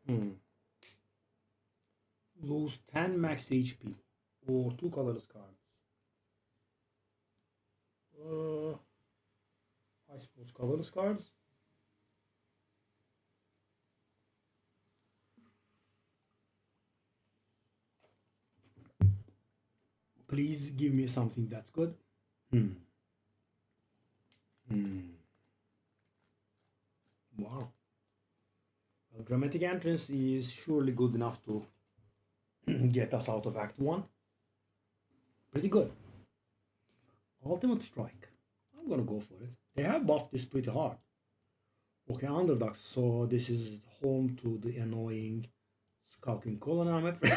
Hmm. Lose 10 max HP or 2 colorless cards. I suppose colorless cards. Please give me something that's good. Hmm. Hmm. Wow. Well, dramatic entrance is surely good enough to get us out of Act 1. Pretty good. Ultimate Strike. I'm gonna go for it. They have buffed this pretty hard. Okay, Underdogs. So this is home to the annoying Skulking Colon, I'm afraid.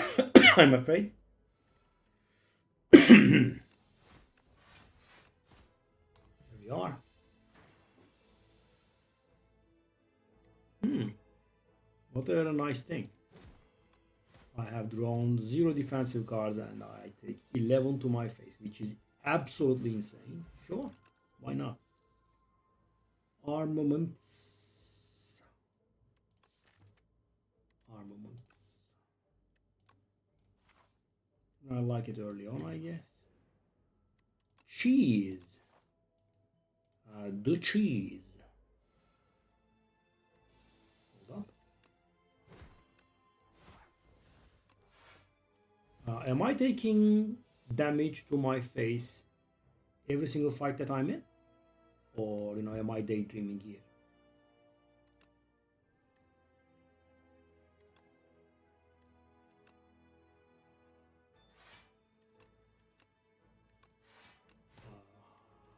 I'm afraid. Here we are. Hmm. What a nice thing. I have drawn 0 defensive cards and I take 11 to my face, which is absolutely insane. Sure, why not? Armaments. Armaments. I like it early on, I guess. Cheese. The cheese. Hold up. Am I taking damage to my face every single fight that I'm in? Or, am I daydreaming here?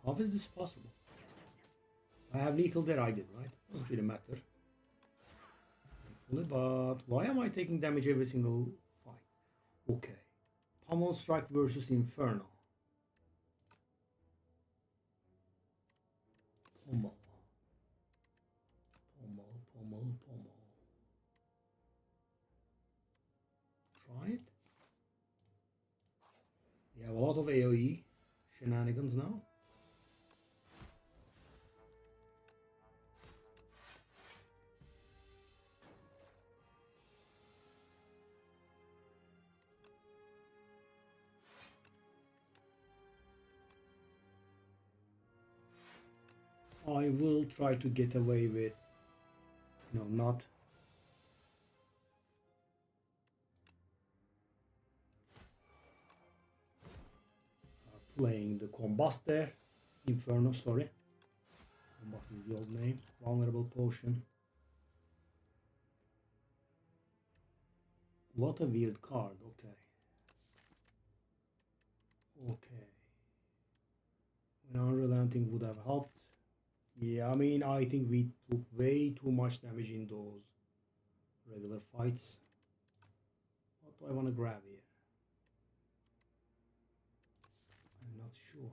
How is this possible? I have lethal there, I did, right? Doesn't really matter. But why am I taking damage every single fight? Okay. Pummel Strike versus Inferno. Pummel. Pummel, pummel, pummel. Try it. We have a lot of AoE shenanigans now. I will try to get away with, not playing the Combuster. Inferno, sorry. Combust is the old name. Vulnerable Potion. What a weird card, okay. Okay. An Unrelenting would have helped. Yeah, I mean, I think we took way too much damage in those regular fights. What do I want to grab here? I'm not sure.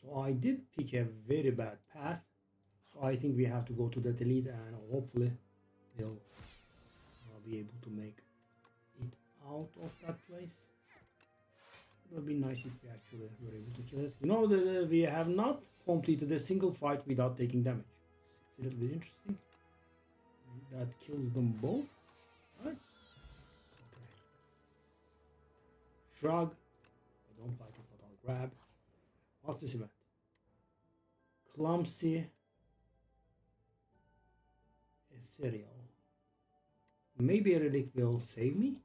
So I did pick a very bad path. So I think we have to go to that elite and hopefully we'll be able to make it out of that place. It would be nice if we actually were able to kill it. We have not completed a single fight without taking damage. It's a little bit interesting. That kills them both, right? Okay. Shrug. I don't like it, but I'll grab. What's this event? Clumsy. Ethereal. Maybe a relic will save me.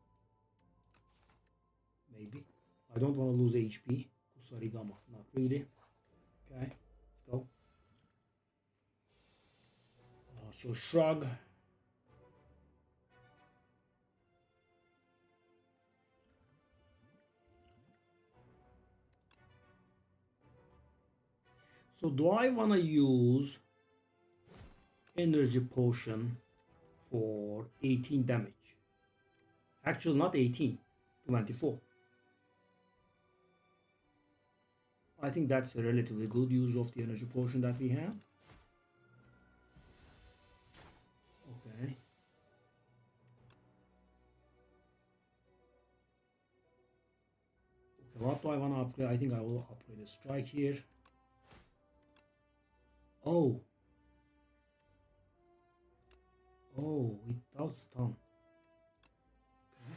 Maybe. I don't want to lose HP. Kusarigama. Not really. Okay. Let's go. So shrug. So do I want to use energy potion for 18 damage? Actually, not 18, 24. I think that's a relatively good use of the energy potion that we have. Okay. Okay, what do I want to upgrade? I think I will upgrade the strike here. Oh. Oh, it does stun. Okay.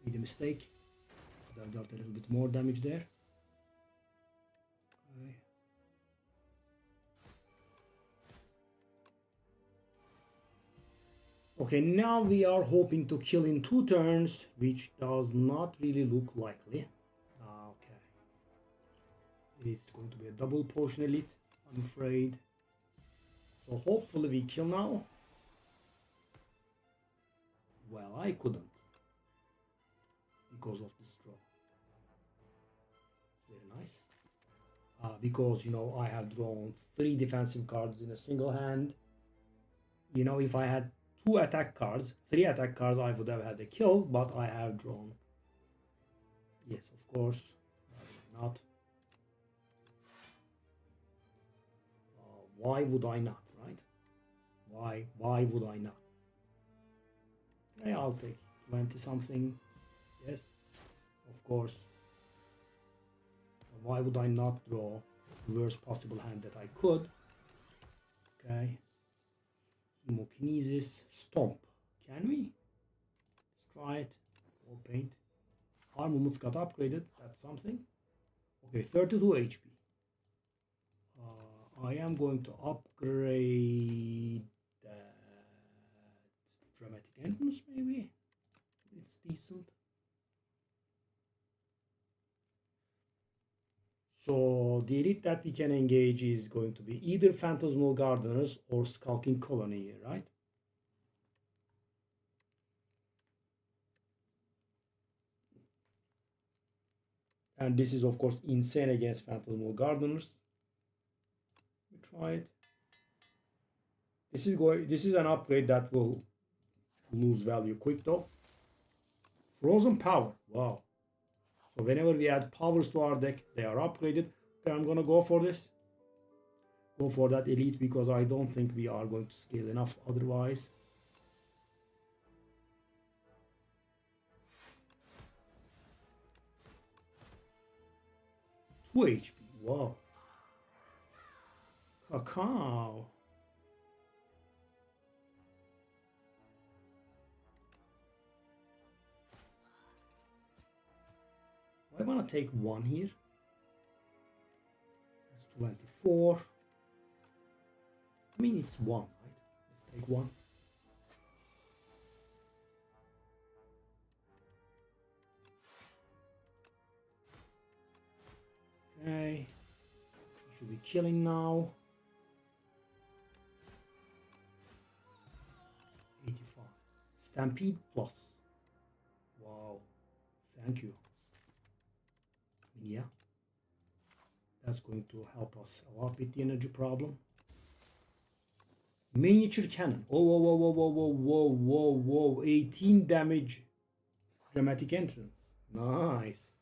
Made a mistake. Could have dealt a little bit more damage there. Okay. Okay, now we are hoping to kill in 2 turns, which does not really look likely. Okay. It's going to be a double potion elite, I'm afraid. So hopefully we kill now. Well, I couldn't. Because of this draw. It's very nice. Because, you know, I have drawn 3 defensive cards in a single hand. You know, if I had 2 attack cards, 3 attack cards, I would have had a kill, but I have drawn. Yes, of course. Not. Why would I not, right? Why would I not? Okay, I'll take 20 something. Yes, of course. Why would I not draw the worst possible hand that I could? Okay. Hemokinesis, Stomp. Can we? Let's try it. Or Paint. Armaments got upgraded. That's something. Okay, 32 HP. I am going to upgrade that Dramatic Entrance, maybe. It's decent. So the elite that we can engage is going to be either Phantasmal Gardeners or Skulking Colony here, right? And this is of course insane against Phantasmal Gardeners. We try it. This is an upgrade that will lose value quick though. Frozen Power. Wow. So whenever we add powers to our deck, they are upgraded. Okay, I'm gonna go for this. Go for that elite because I don't think we are going to scale enough otherwise. Two HP. Wow. Cacao. I want to take 1 here. That's 24. I mean, it's 1, right? Let's take 1. Okay. We should be killing now. 85. Stampede plus. Wow. Thank you. Yeah, that's going to help us a lot with the energy problem. Miniature cannon. Oh, whoa, whoa, whoa, whoa, whoa, whoa, whoa, whoa. 18 damage. Dramatic entrance. Nice.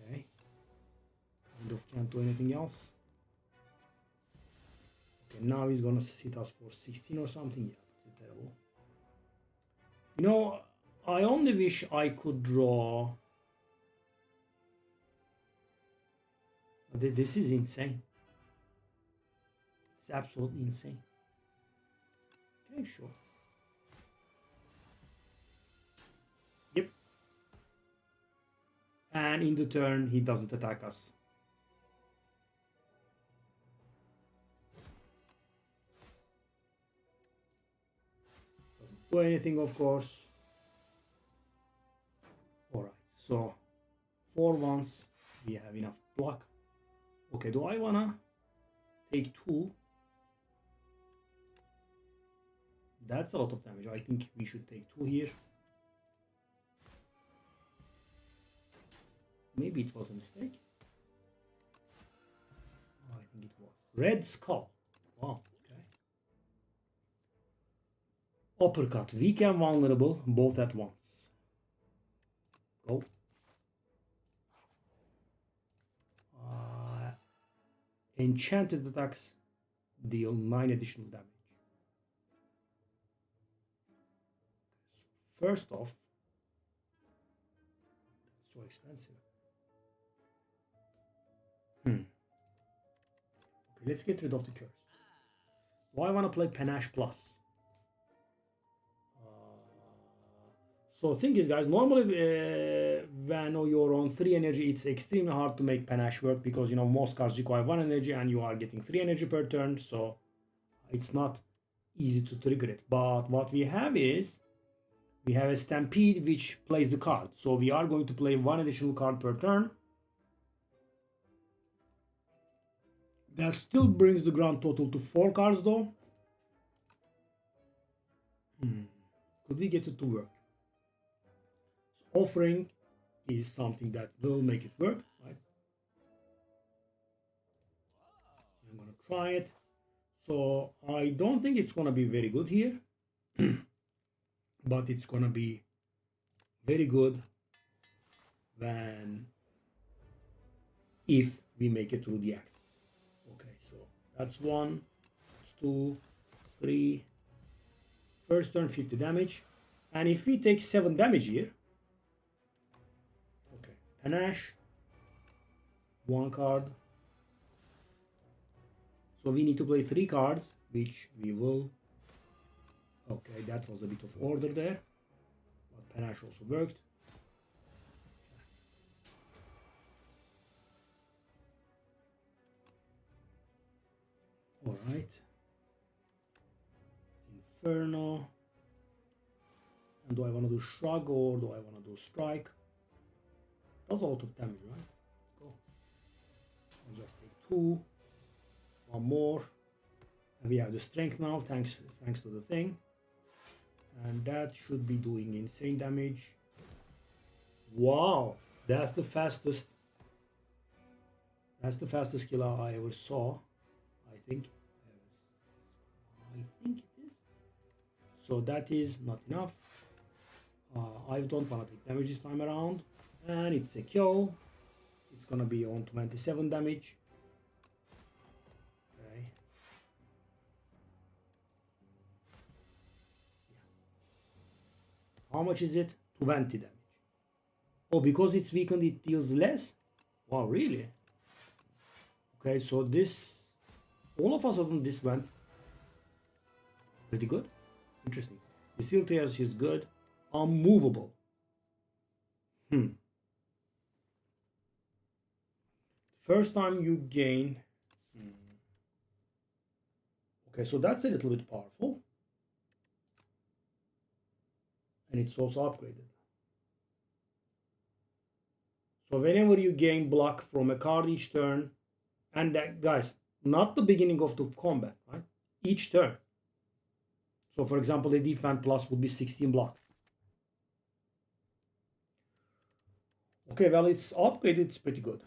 Okay. Kind of can't do anything else. Okay, now he's gonna sit us for 16 or something. Yeah, pretty terrible. You know, I only wish I could draw. This is insane. It's absolutely insane. Okay, sure. Yep. And in the turn, he doesn't attack us. Doesn't do anything, of course. Alright, so 4 ones. We have enough block. Okay, do I wanna take 2? That's a lot of damage. I think we should take 2 here. Maybe it was a mistake. Oh, I think it was. Red Skull. Wow, okay. Uppercut. Weak and vulnerable, both at once. Go. Enchanted attacks deal 9 additional damage. So first off, so expensive. Okay, let's get rid of the curse. Do I want to play Panache Plus? So thing is, guys, normally when you're on 3 energy, it's extremely hard to make Panache work because, you know, most cards require 1 energy and you are getting 3 energy per turn. So it's not easy to trigger it. But what we have is, we have a Stampede which plays the card. So we are going to play 1 additional card per turn. That still brings the grand total to 4 cards though. Could we get it to work? So offering is something that will make it work, right? I'm gonna try it. So I don't think it's gonna be very good here. But it's gonna be very good if we make it through the act. Okay, so that's 1, 2, 3. First turn 50 damage. And if we take 7 damage here, okay, Panache, 1 card. So we need to play 3 cards, which we will. Okay, that was a bit of order there, but Panache also worked. All right. Inferno. And do I want to do Shrug or do I want to do Strike? Does a lot of damage, right? Let's go. I'll just take 2. 1 more. And we have the strength now, thanks to the thing. And that should be doing insane damage. Wow, that's the fastest. That's the fastest killer I ever saw. I think it is. So that is not enough. I don't want to take damage this time around, and it's a kill. It's gonna be on 27 damage. Okay. How much is it? 20 damage. Oh, because it's weakened, it deals less? Wow, really? Okay, so this, all of a sudden, this went pretty good. Interesting. The Steel Tears is good. Unmovable. First time you gain. Okay, so that's a little bit powerful. And it's also upgraded. So whenever you gain block from a card each turn, and that, guys, not the beginning of the combat, right? Each turn. So for example, the defense plus would be 16 block. Okay, well, it's upgraded, it's pretty good.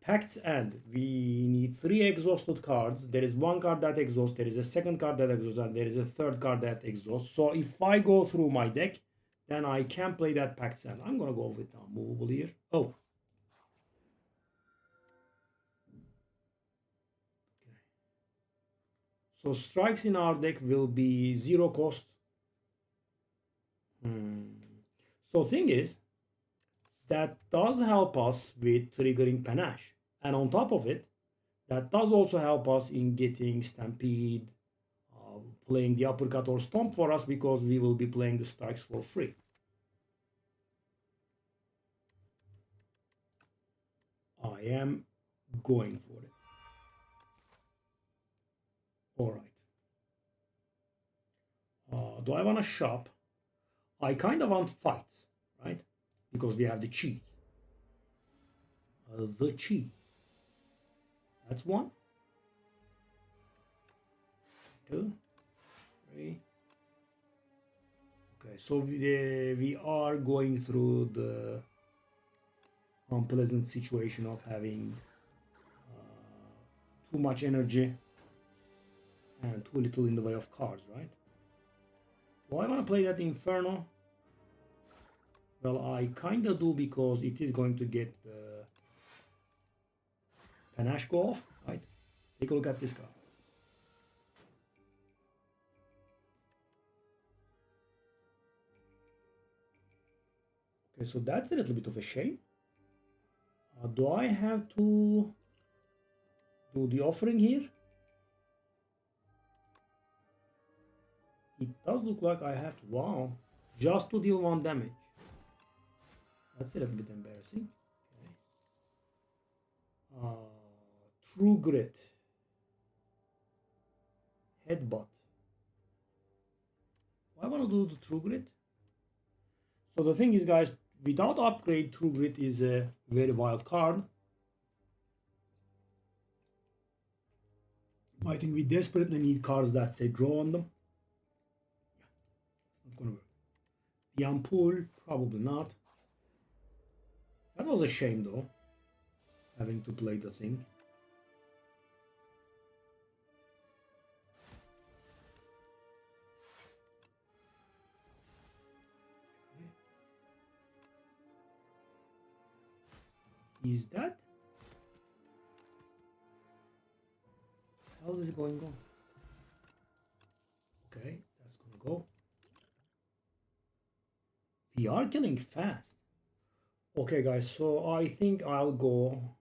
Pact's End. We need 3 exhausted cards. There is 1 card that exhausts, there is a 2nd card that exhausts, and there is a 3rd card that exhausts. So if I go through my deck, then I can play that Pact's End. I'm gonna go with Unmovable here. Oh. Okay. So strikes in our deck will be 0 cost. So thing is, that does help us with triggering Panache. And on top of it, that does also help us in getting Stampede, playing the Uppercut or Stomp for us, because we will be playing the strikes for free. I am going for it. All right. Do I want to shop? I kind of want fights, right? Because we have the cheese. The cheese. That's 1, 2, 3. Okay, so we are going through the unpleasant situation of having too much energy and too little in the way of cards, right? Do I want to play that Inferno? Well, I kind of do, because it is going to get the Panache go off, right? Take a look at this card. Okay, so that's a little bit of a shame. Do I have to do the offering here? It does look like I have to. Wow. Just to deal 1 damage. That's a little bit embarrassing. Okay. True Grit. Headbutt. I want to do the True Grit. So the thing is, guys, without upgrade, True Grit is a very wild card. I think we desperately need cards that say draw on them. Yeah, it's not gonna work. The Ampoule, probably not. That was a shame though, having to play the thing. Is that? What the hell is going on? Okay, that's gonna go. We are killing fast. Okay, guys, so I think I'll go.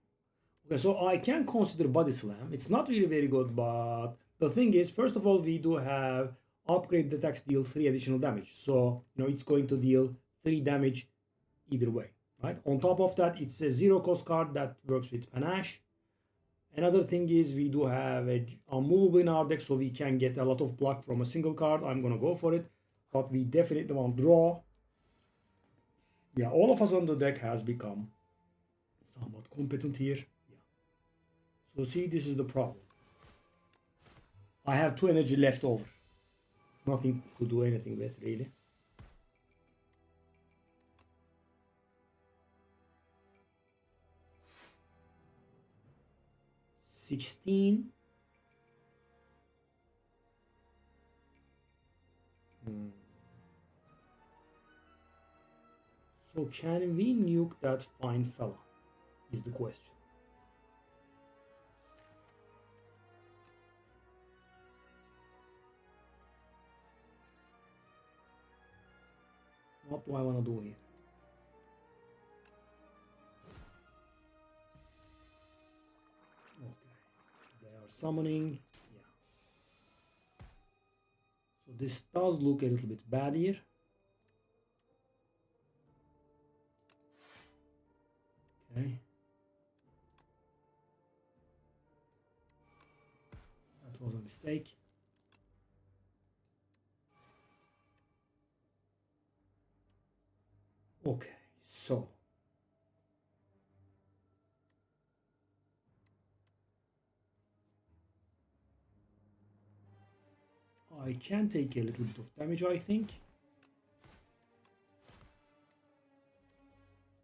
Okay, so I can consider Body Slam. It's not really very good, but the thing is, first of all, we do have upgrade the attacks deal 3 additional damage. So, it's going to deal 3 damage either way, right? On top of that, it's a 0 cost card that works with Panache. Another thing is we do have a unmovable in our deck, so we can get a lot of block from a single card. I'm gonna go for it, but we definitely want draw. Yeah, all of us on the deck has become somewhat competent here. Yeah. So see, this is the problem. I have 2 energy left over. Nothing to do anything with, really. $16. So can we nuke that fine fella? Is the question. What do I want to do here? Okay, so they are summoning. Yeah. So this does look a little bit bad here. Okay. That was a mistake. Okay, so I can take a little bit of damage, I think.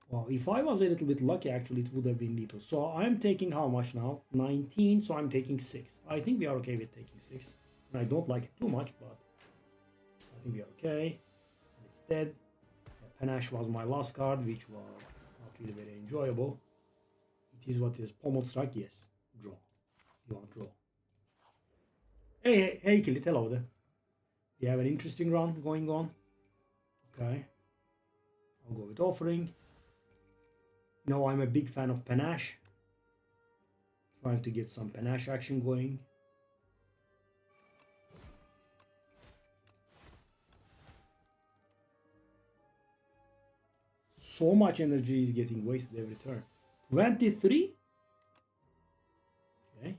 Wow, if I was a little bit lucky, actually, it would have been lethal. So I'm taking how much now? 19, so I'm taking 6. I think we are okay with taking 6. And I don't like it too much, but I think we are okay. And it's dead. Panache was my last card, which was not really very enjoyable. It is what is. Pommel Strike, yes. Draw. You want draw. Hey, kill it. Hello there. We have an interesting run going on. Okay. I'll go with offering. I'm a big fan of Panache. Trying to get some Panache action going. So much energy is getting wasted every turn. 23? Okay.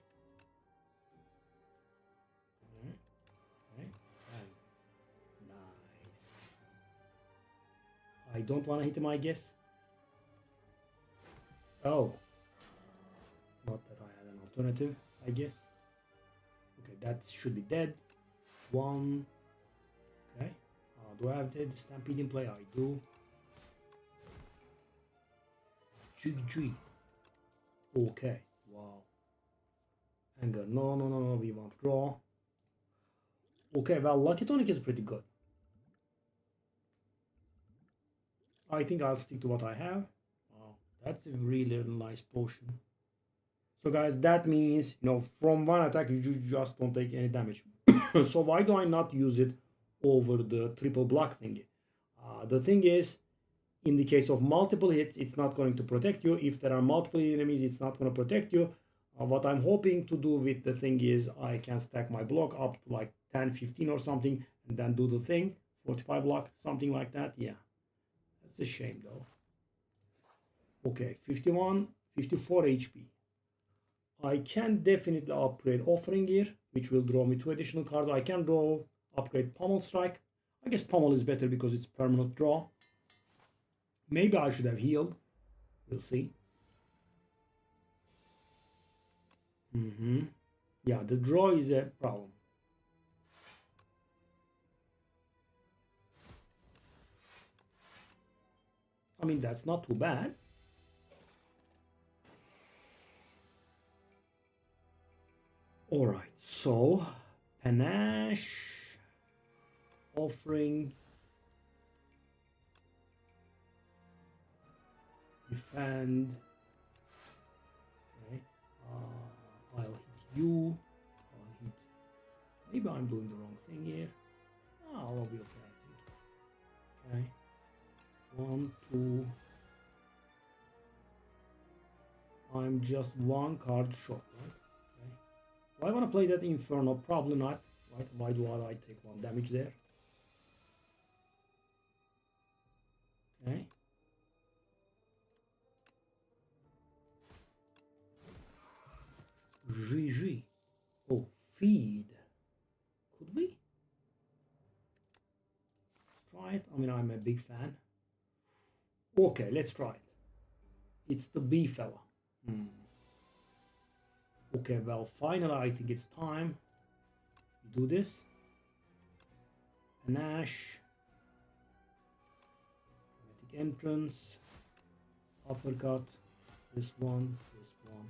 Okay. Nice. I don't want to hit him, I guess. Oh. Not that I had an alternative, I guess. Okay, that should be dead. 1. Okay. Do I have the Stampede in play? I do. GG. Okay. Wow. Anger. No. We want draw. Okay, well, Lucky Tonic is pretty good. I think I'll stick to what I have. Wow, that's a really nice potion. So guys, that means, from one attack, you just don't take any damage. So why do I not use it over the triple block thingy? The thing is, In the case of multiple hits, it's not going to protect you. If there are multiple enemies, it's not going to protect you. What I'm hoping to do with the thing is I can stack my block up to like 10, 15 or something, and then do the thing. 45 block, something like that. Yeah, that's a shame though. Okay, 51, 54 HP. I can definitely upgrade Offering Gear, which will draw me 2 additional cards. I can upgrade Pummel Strike. I guess Pummel is better because it's permanent draw. Maybe I should have healed. We'll see. Yeah, the draw is a problem. I mean, that's not too bad. All right, so Panache, Offering, Defend. Okay, I'll hit you. I'll hit. Maybe I'm doing the wrong thing here. Oh, I'll be okay, I think. Okay, 1, 2. I'm just 1 card short, right? I want to play that Inferno, probably not, right? Why do I take 1 damage there? Okay. GG. Oh, feed. Could we? Let's try it. I mean, I'm a big fan. Okay, let's try it. It's the B fella. Okay, well, finally, I think it's time. We do this. Panache. Dramatic Entrance. Uppercut. This one, and this one.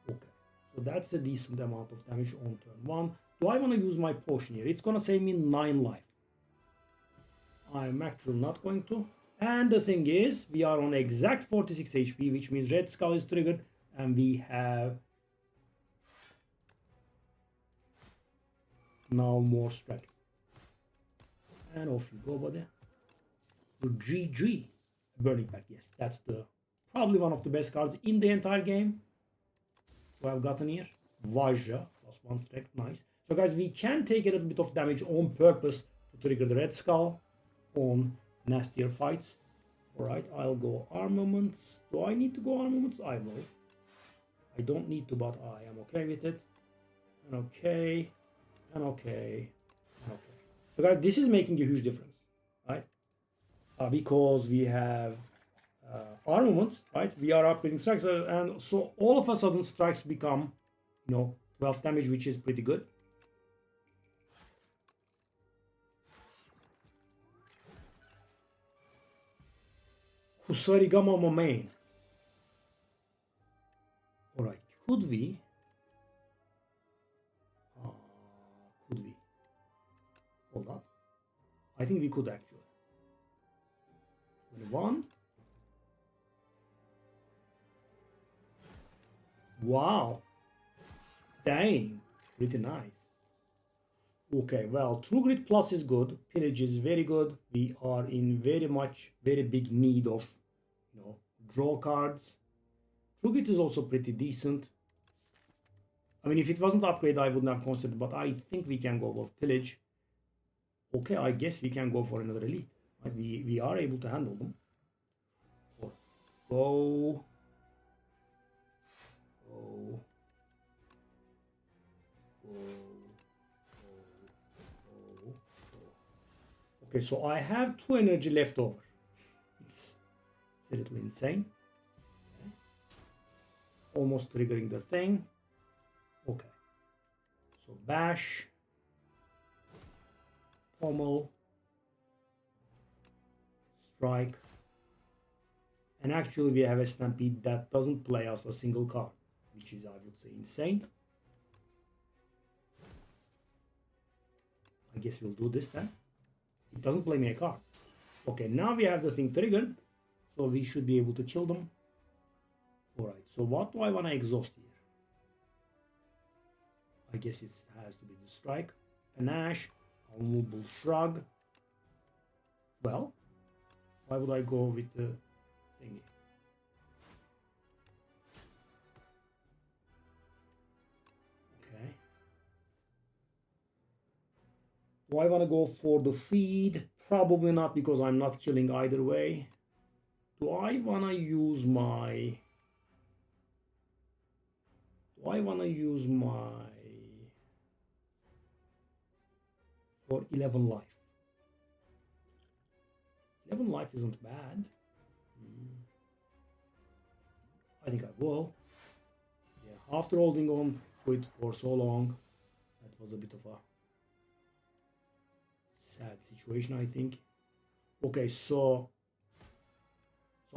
Okay, so that's a decent amount of damage on turn 1. Do I want to use my potion here? It's gonna save me 9 life. I'm actually not going to. And the thing is, we are on exact 46 HP, which means Red Skull is triggered. And we have now more strength. And off you go, buddy. GG. Burning Pact, yes. That's probably one of the best cards in the entire game. So I've gotten here. Vajra, +1 strength, nice. So guys, we can take a little bit of damage on purpose to trigger the Red Skull on nastier fights. Alright, I'll go Armaments. Do I need to go Armaments? I will. I don't need to, but I am okay with it. And okay. And okay. And okay. So guys, this is making a huge difference, right? Because we have armaments, right? We are upgrading strikes, and so all of a sudden strikes become, 12 damage, which is pretty good. Kusarigama main. Alright, could we? Hold up. I think we could actually. 21. Wow. Dang. Pretty nice. Okay, well, True Grit Plus is good. Pillage is very good. We are in very big need of, draw cards. True Grit is also pretty decent. I mean, if it wasn't upgrade, I wouldn't have considered, but I think we can go with Pillage. Okay, I guess we can go for another elite. Right? We are able to handle them. Go. Okay, so I have 2 energy left over. It's a little insane. Okay. Almost triggering the thing. Okay. So bash. Pommel. Strike. And actually we have a Stampede that doesn't play us a single card, which is, I would say, insane. I guess we'll do this then. It doesn't play me a card. Okay, now we have the thing triggered, so we should be able to kill them. Alright, so what do I want to exhaust here? I guess it has to be the strike. Panache, Unmovable Shrug. Well, Why would I go with the thingy? Okay. Do I want to go for the feed? Probably not, because I'm not killing either way. Do I want to use my... Do I want to use my... For 11 life? 11 life isn't bad. I think I will. Yeah, after holding on to it for so long, that was a bit of a sad situation, I think. Okay, so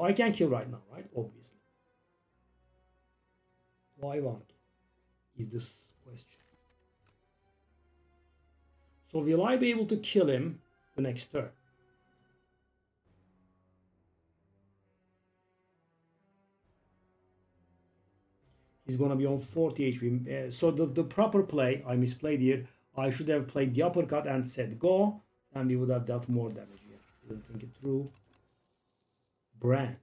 I can kill right now, right? Obviously. Do I want to? Is this question. So will I be able to kill him the next turn? He's gonna be on 40 HP. So the proper play, I misplayed here. I should have played the uppercut and said go, and we would have dealt more damage here. Didn't think it through. Brand.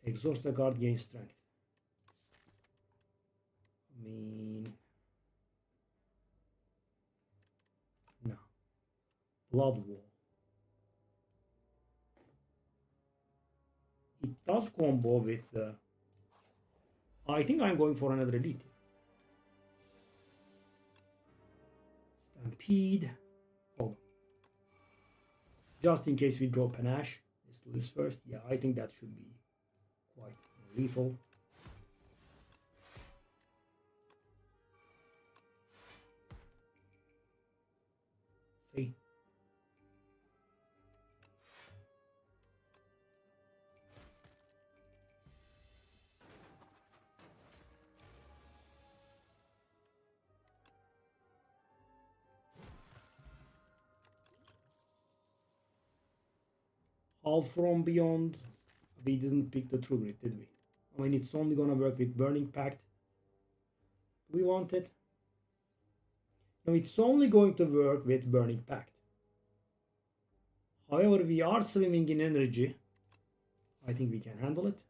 Exhaust the guard, gain strength. I mean, no. Blood wall. It does combo with the... I think I'm going for another elite. Stampede. Oh. Just in case we draw Panache. Let's do this first. Yeah, I think that should be quite lethal. See? All from beyond. We didn't pick the true grit, did we? I mean, it's only gonna work with Burning Pact. Do we want it? No, it's only going to work with Burning Pact. However, we are swimming in energy. I think we can handle it.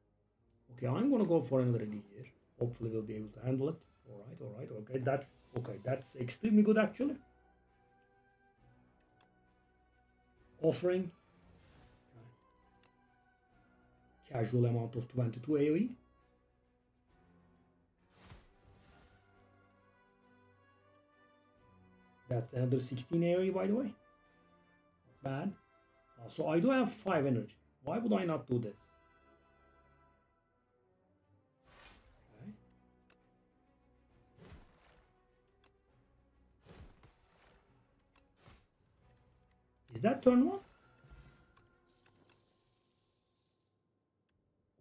Okay, I'm gonna go for another elite here. Hopefully we'll be able to handle it. Alright, okay, that's extremely good actually. Offering. Casual amount of 22 AoE. That's another 16 AoE, by the way. Not bad. So I do have 5 energy. Why would I not do this? Okay. Is that turn 1?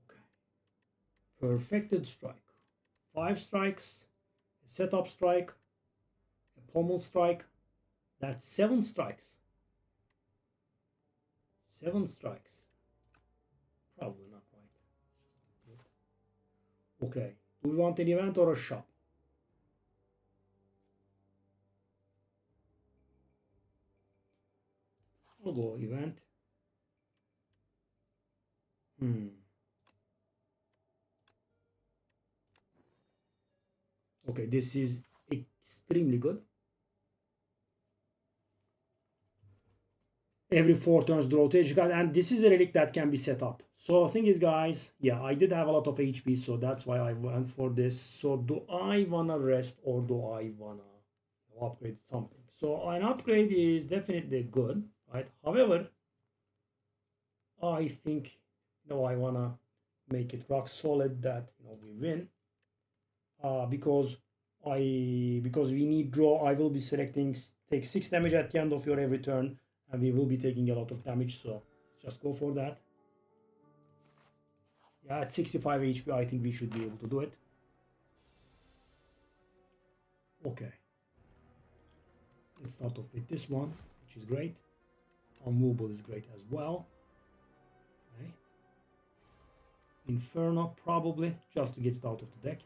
Okay. Perfected strike. 5 strikes. A setup strike. A pommel strike. That's 7 strikes. 7 strikes. Probably not right. Okay. Do we want an event or a shop? I'll go event. Okay, this is extremely good. Every 4 turns draw to edge guard, and this is a relic that can be set up. So thing is, guys, yeah, I did have a lot of HP, so that's why I went for this. So do I wanna rest or do I wanna upgrade something? So an upgrade is definitely good, right? However, I think I wanna make it rock solid that we win. Because we need draw. I will be selecting take 6 damage at the end of your every turn, and we will be taking a lot of damage, so just go for that. Yeah, at 65 HP I think we should be able to do it. Okay, let's start off with this one, which is great. Unmovable is great as well. Okay, Inferno probably just to get it out of the deck.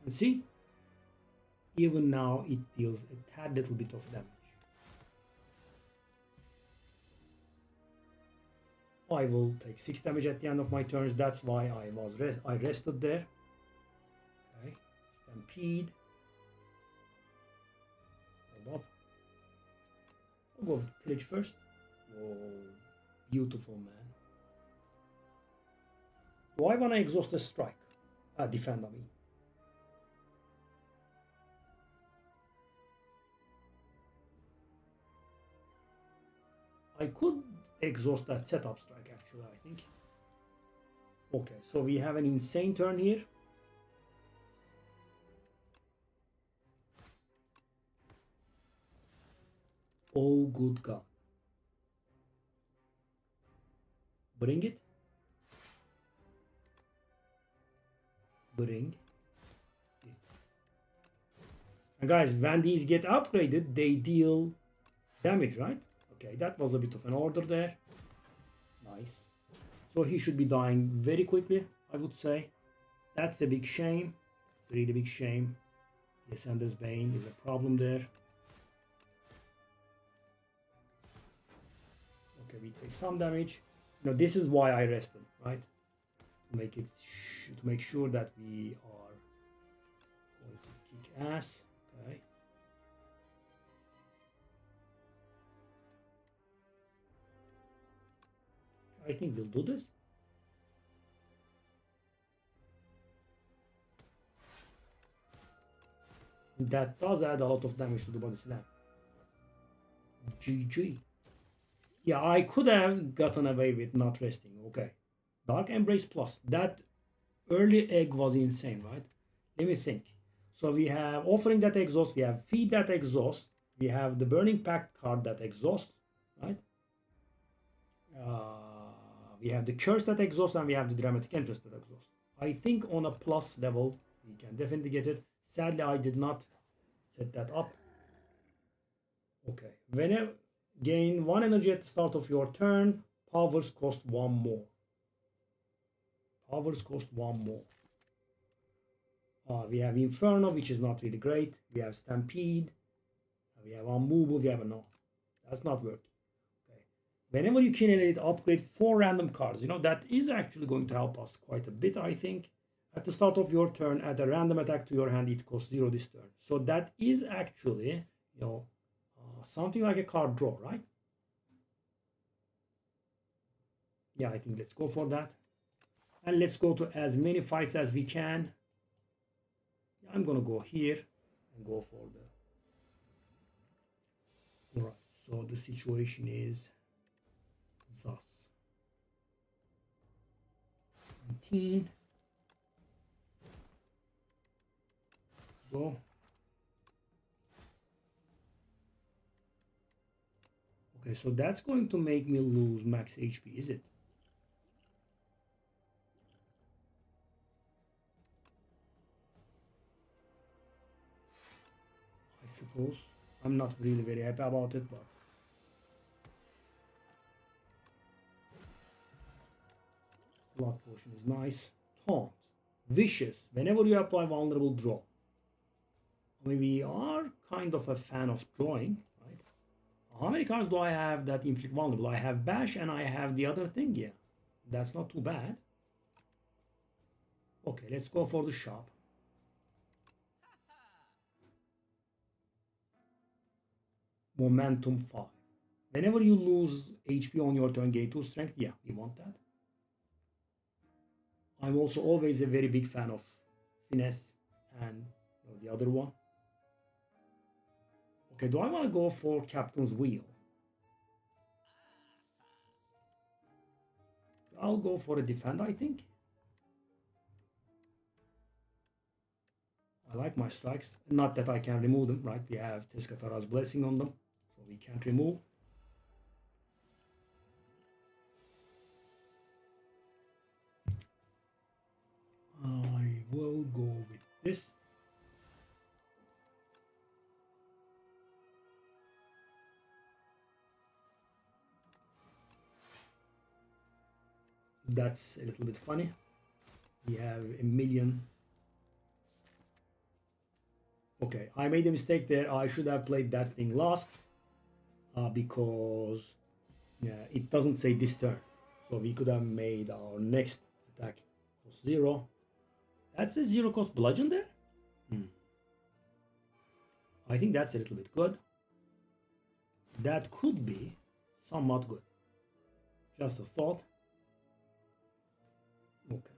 And see, even now it deals a tad little bit of damage. I will take 6 damage at the end of my turns. That's why I rested there. Okay, Stampede. Hold up. I'll go with Pillage first. Whoa, beautiful, man. Do I want to exhaust a strike? Defend, I mean. I could exhaust that setup strike, actually, I think. Okay, so we have an insane turn here. Oh, good God. Bring it. Bring it. And guys, when these get upgraded, they deal damage, right? Okay, that was a bit of an order there. Nice. So he should be dying very quickly, I would say. That's a big shame. It's a really big shame. The Ascender's Bane is a problem there. Okay, we take some damage. Now this is why I rested, right? To make sure that we are going to kick ass. Okay. I think we'll do this. That does add a lot of damage to the body slam. GG. Yeah, I could have gotten away with not resting. Okay. Dark Embrace Plus. That early egg was insane, right? Let me think. So we have Offering that exhaust. We have Feed that exhaust. We have the Burning Pact card that exhausts, right? We have the Curse that exhausts, and we have the Dramatic Entrance that exhausts. I think on a plus level, we can definitely get it. Sadly, I did not set that up. Okay. Whenever gain 1 energy at the start of your turn, powers cost 1 more. Powers cost 1 more. We have Inferno, which is not really great. We have Stampede. We have Unmovable. We have a no. That's not working. Okay. Whenever you can upgrade 4 random cards, you know, that is actually going to help us quite a bit, I think. At the start of your turn, add a random attack to your hand. It costs 0 this turn. So that is actually, you know, something like a card draw, right? Yeah, I think let's go for that. And let's go to as many fights as we can. I'm gonna go here and go for the... Alright, so the situation is thus. 19. Go. Okay, so that's going to make me lose max HP, is it? I suppose. I'm not really very happy about it, but... Blood Potion is nice. Taunt. Vicious. Whenever you apply vulnerable, draw. I mean, we are kind of a fan of drawing, right? How many cards do I have that inflict vulnerable? I have Bash and I have the other thing, yeah. That's not too bad. Okay, let's go for the shop. Momentum 5. Whenever you lose HP on your turn, gain 2 strength. Yeah, we want that. I'm also always a very big fan of Finesse and the other one. Okay, do I want to go for Captain's Wheel? I'll go for a Defend, I think. I like my strikes. Not that I can remove them, right? We have Teskatara's Blessing on them, so we can't remove. I will go with this. That's a little bit funny. We have a million. Okay, I made a mistake there. I should have played that thing last because it doesn't say this turn. So we could have made our next attack cost 0. That's a 0 cost bludgeon there? I think that's a little bit good. That could be somewhat good. Just a thought. Okay.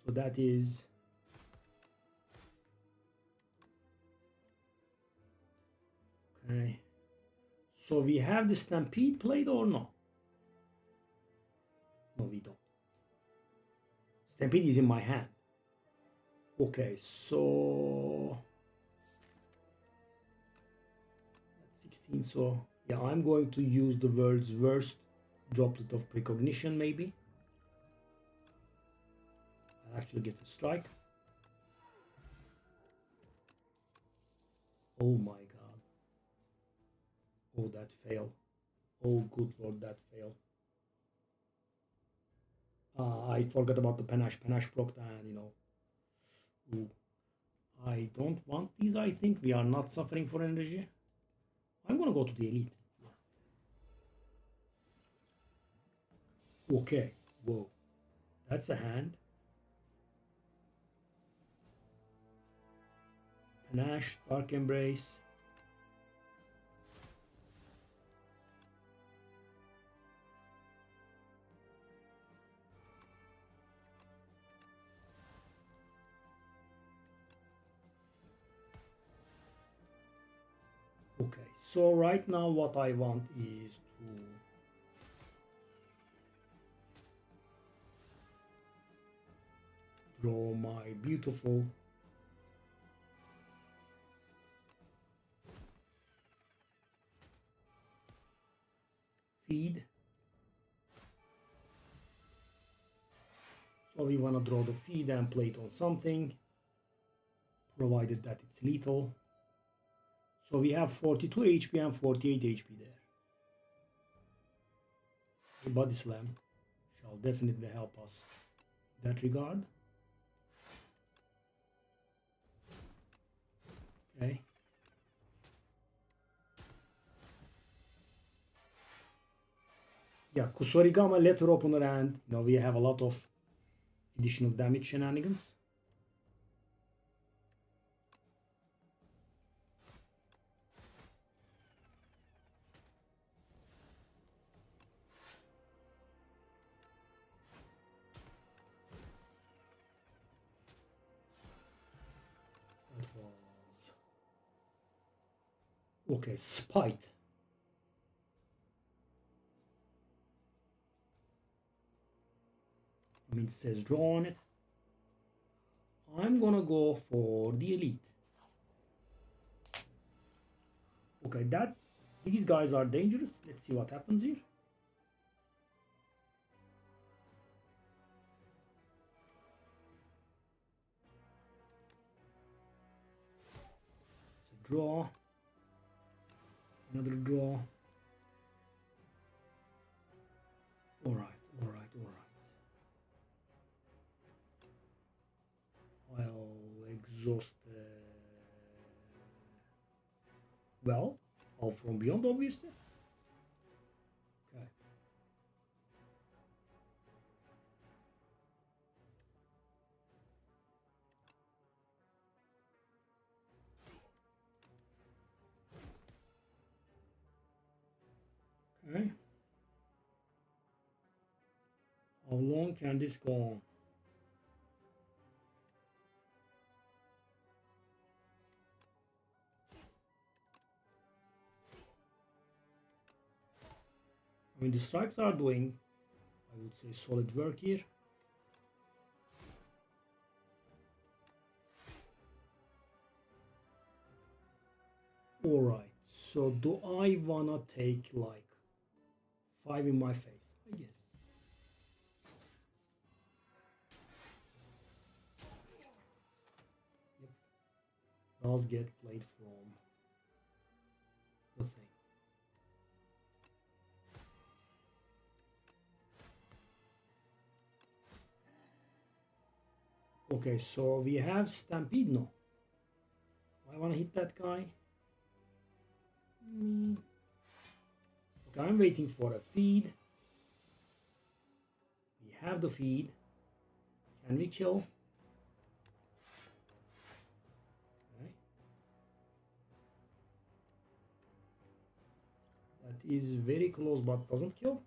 So that is... Okay. So we have the Stampede played or no? No, we don't. Stampede is in my hand. Okay, so... That's 16, so... Yeah, I'm going to use the world's worst droplet of precognition, maybe. I'll actually get a strike. Oh my god. Oh, that failed. Oh, good lord, that failed. I forgot about the panache. Panache proc, and you know. Ooh. I don't want these, I think. We are not suffering for energy. I'm gonna go to the elite. Okay. Whoa. That's a hand. Panache, Dark Embrace. Okay, so right now what I want is to draw my beautiful feed. So we want to draw the feed and play it on something, provided that it's lethal. So we have 42 HP and 48 HP there. The body slam shall definitely help us in that regard. Okay. Yeah, Kusorigama, letter opener, and you know we have a lot of additional damage shenanigans. That was okay. Spite. I mean, it says draw on it. I'm gonna go for the elite. Okay, these guys are dangerous. Let's see what happens here. It's a draw. Another draw. All right. I'll exhaust. Well, all from beyond, obviously. Okay. Okay. How long can this go on? I mean, the strikes are doing, I would say, solid work here. Alright, so do I wanna take like 5 in my face? I guess. Yep. Does get played from the thing. Okay, so we have Stampede. No. I want to hit that guy. Okay, I'm waiting for a feed. have the feed. Can we kill? Okay. That is very close but doesn't kill.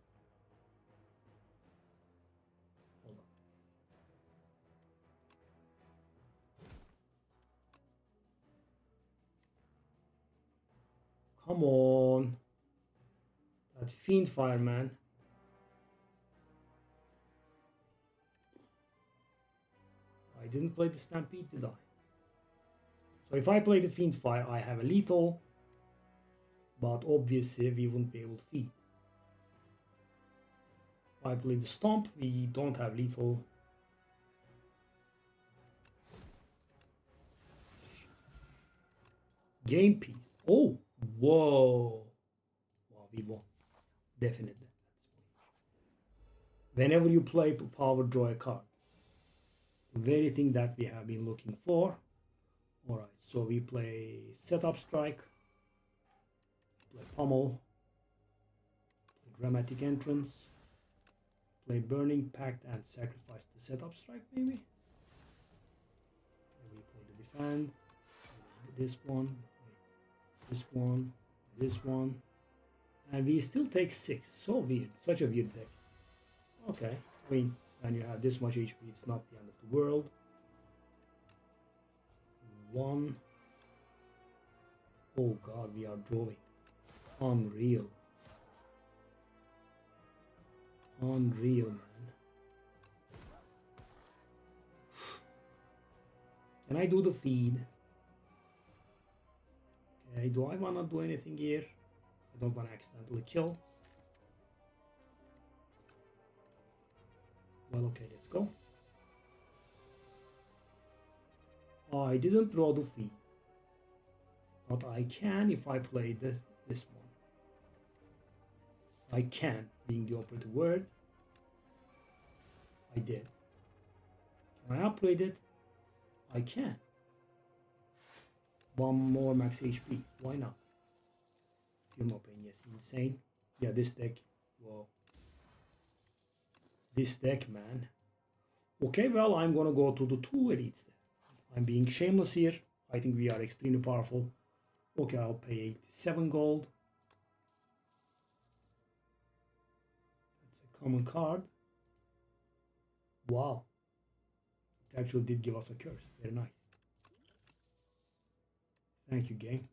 Hold on. Come on. That Fiend Fireman. I didn't play the Stampede, did I? So if I play the Fiend Fire, I have a lethal, but obviously we wouldn't be able to feed. If I play the Stomp, we don't have lethal. Game piece. Oh, whoa. Wow, we won. Definitely. Whenever you play power, draw a card. The very thing that we have been looking for. Alright, so we play Setup Strike, play Pummel, play Dramatic Entrance, play Burning Pact and sacrifice the Setup Strike maybe. And we play the Defend, this one, this one, this one, and we still take 6. So weird, such a weird deck. Okay, I mean, when you have this much HP, it's not the end of the world. 1. Oh god, we are drawing. Unreal. Unreal, man. Can I do the feed? Okay, do I want to do anything here? I don't want to accidentally kill. Well, okay, let's go. I didn't draw the feed, but I can if I play this one. I can, being the operative word. I did. Can I upgrade it? I can. 1 more max HP. Why not? Feel no pain. Yes, insane. Yeah, this deck. Whoa. This deck, man. Okay, well, I'm gonna go to the 2 elites then. I'm being shameless here. I think we are extremely powerful. Okay, I'll pay 87 gold. That's a common card. Wow. It actually did give us a curse. Very nice. Thank you, game.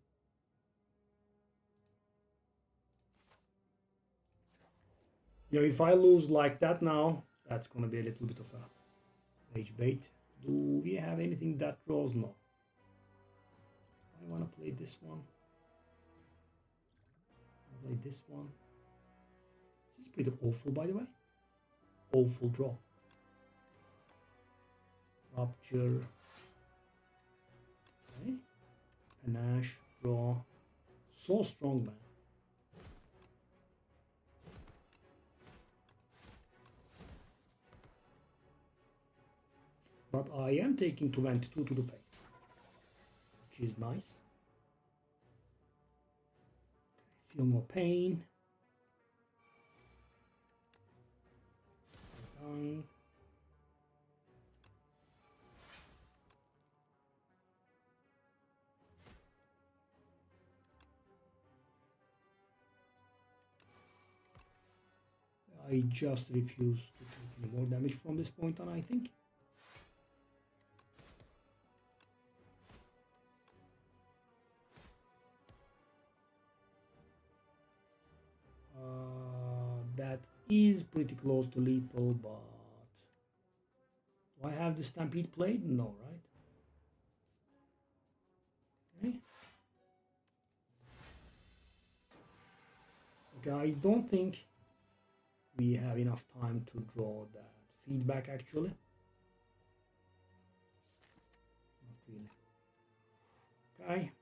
You know, if I lose like that now, that's going to be a little bit of a rage bait. Do we have anything that draws? No. I want to play this one. I'll play this one. This is pretty awful, by the way. Awful draw. Rupture. Okay. Panache. Draw. So strong, man. But I am taking 22 to the face, which is nice. Feel more pain. Tongue. I just refuse to take any more damage from this point on, I think. That is pretty close to lethal, but do I have the Stampede played? No, right? Okay. Okay, I don't think we have enough time to draw that feedback actually. Not really. Okay.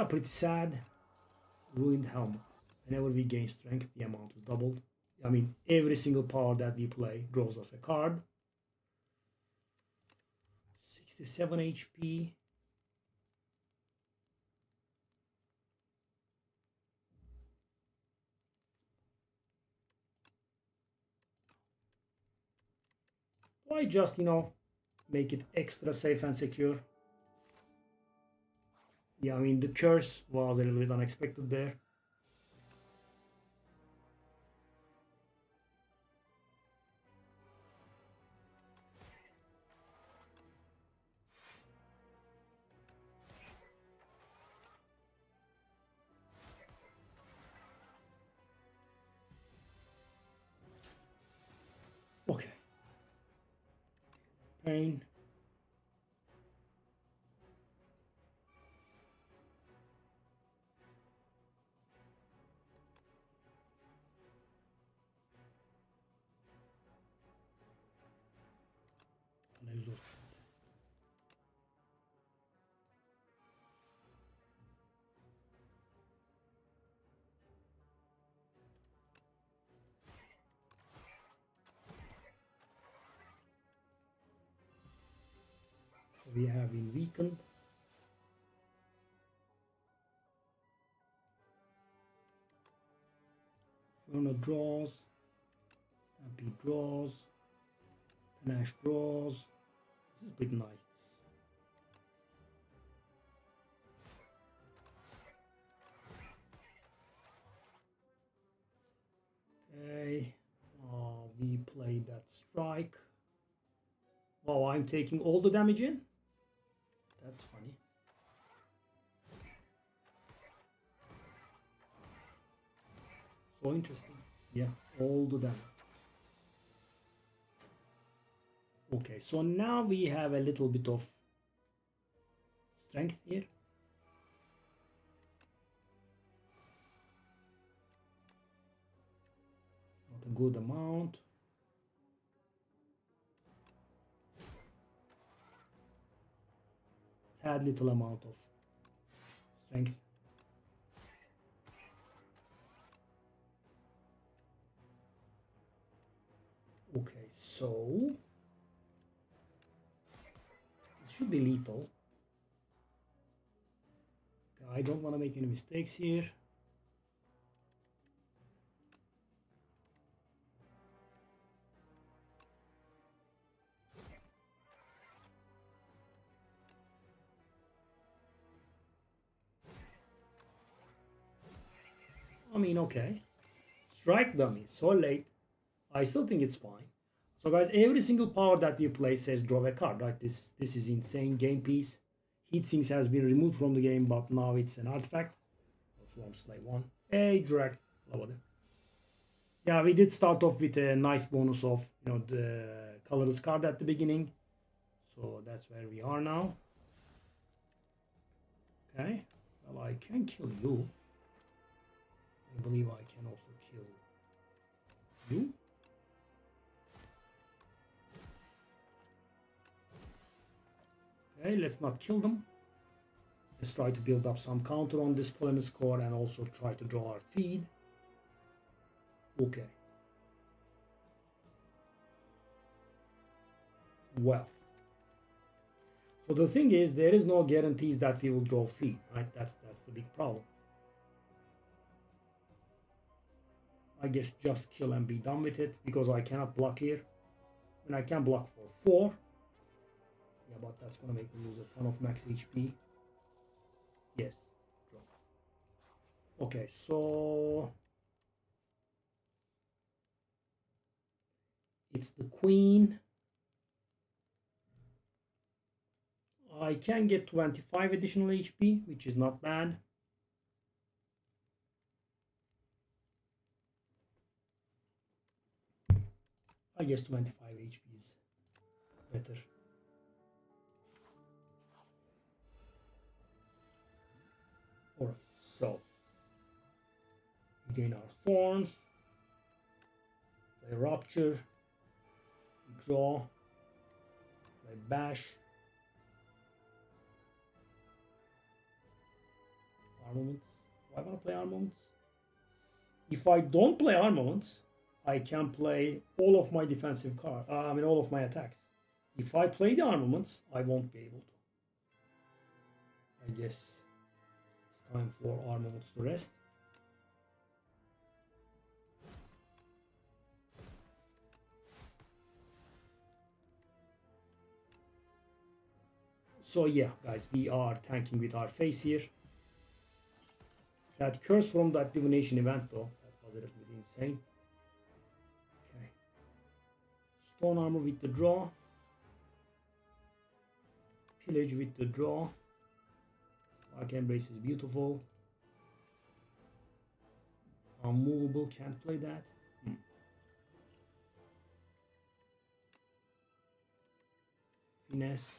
Pretty sad. Ruined Helm. Whenever we gain strength, the amount is doubled. I mean, every single power that we play draws us a card. 67 HP. Why just, make it extra safe and secure? Yeah, I mean, the curse was a little bit unexpected there. Okay. Pain. Exhaust. So we have been weakened. Furna draws. Stampede draws. Panache draws. This is pretty nice. Okay. We played that strike. Oh, I'm taking all the damage in? That's funny. So interesting. Yeah, all the damage. Okay, so now we have a little bit of strength here. It's not a good amount. Tad little amount of strength. Okay, so it should be lethal. I don't want to make any mistakes here. I mean, okay. Strike dummy, so late. I still think it's fine. So guys, every single power that we play says draw a card, right? This is insane game piece. Heatsinks has been removed from the game, but now it's an artifact. Swarm Slay 1. Hey, drag. Yeah, we did start off with a nice bonus of, the colorless card at the beginning. So that's where we are now. Okay. Well, I can kill you. I believe I can also kill you. Okay, let's not kill them. Let's try to build up some counter on this Polymus core and also try to draw our feed. Okay. Well. So the thing is, there is no guarantees that we will draw feed, right? That's the big problem. I guess just kill and be done with it because I cannot block here. And I can block for 4. Yeah, but that's gonna make me lose a ton of max HP. Yes, draw. Okay, so it's the queen. I can get 25 additional HP, which is not bad. I guess 25 HP is better. Alright, so we gain our thorns, play rupture, draw, play bash, armaments. Do I want to play armaments? If I don't play armaments, I can play all of my defensive cards. All of my attacks. If I play the armaments, I won't be able to. I guess it's time for armaments to rest. So yeah, guys, we are tanking with our face here. That curse from that divination event though, that was a little bit insane. Okay. Stone armor with the draw. Pillage with the draw. Arc Embrace is beautiful. Unmovable, can't play that. Finesse.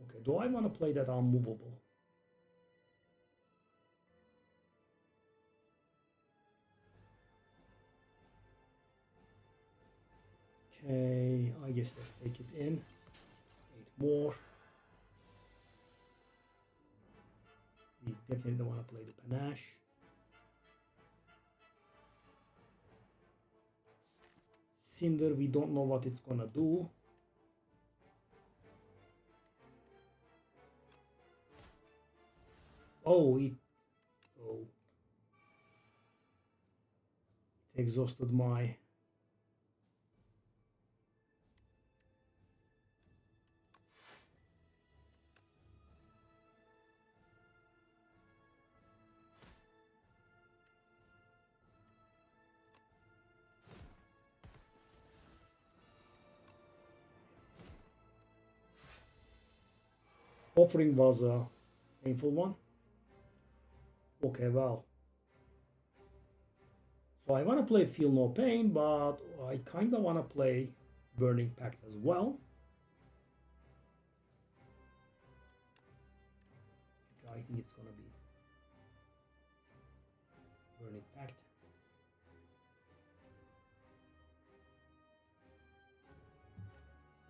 Okay, do I want to play that unmovable? Okay, I guess let's take it in. 8 more. We definitely don't want to play the panache. Cinder, we don't know what it's gonna do. It exhausted my offering was a painful one. Okay, well. So I want to play Feel No Pain, but I kind of want to play Burning Pact as well. Okay, I think it's going to be Burning Pact.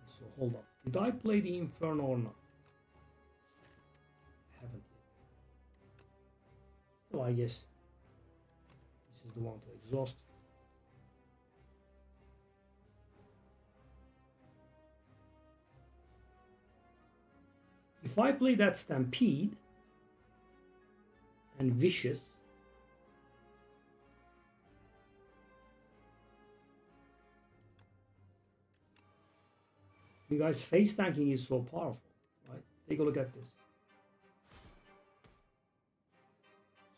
So hold up. Did I play the Inferno or not? I haven't yet. So I guess this is the one to exhaust. If I play that Stampede and Vicious, you guys, face tanking is so powerful, right? Take a look at this.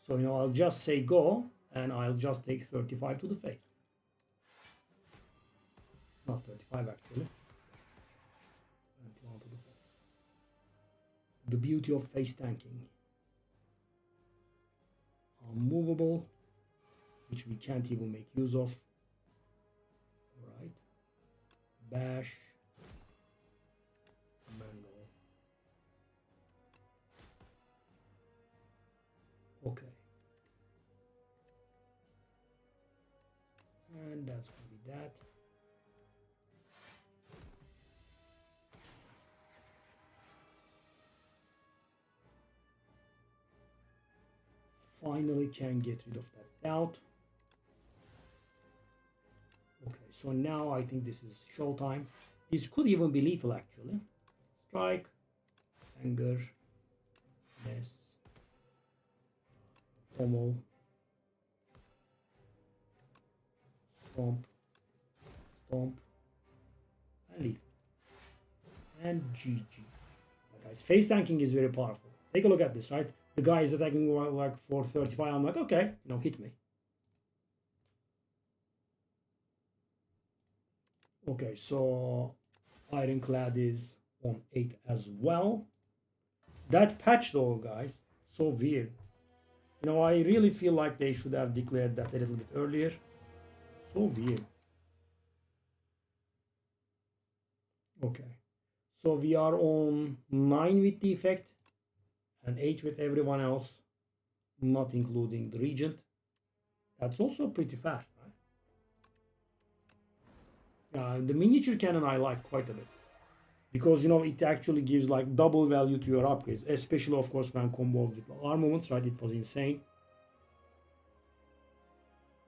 So, I'll just say go, and I'll just take 35 to the face. Not 35, actually. 21 to the face. The beauty of face tanking. Unmovable, which we can't even make use of. Right. Bash. Mango. Okay. And that's going to be that. Finally can get rid of that doubt. Okay, so now I think this is showtime. This could even be lethal actually. Strike, anger, mess, pommel, stomp, stomp, and lethal. And GG. Guys, face tanking is very powerful. Take a look at this, right? The guy is attacking like for 35. I'm like, okay, hit me. Okay, so Ironclad is on 8 as well. That patch though, guys, so weird. I really feel like they should have declared that a little bit earlier. So weird. Okay, so we are on 9 with the effect and 8 with everyone else, not including the Regent. That's also pretty fast, right? The miniature cannon I like quite a bit. Because, it actually gives like double value to your upgrades. Especially, of course, when combos with armaments, right? It was insane.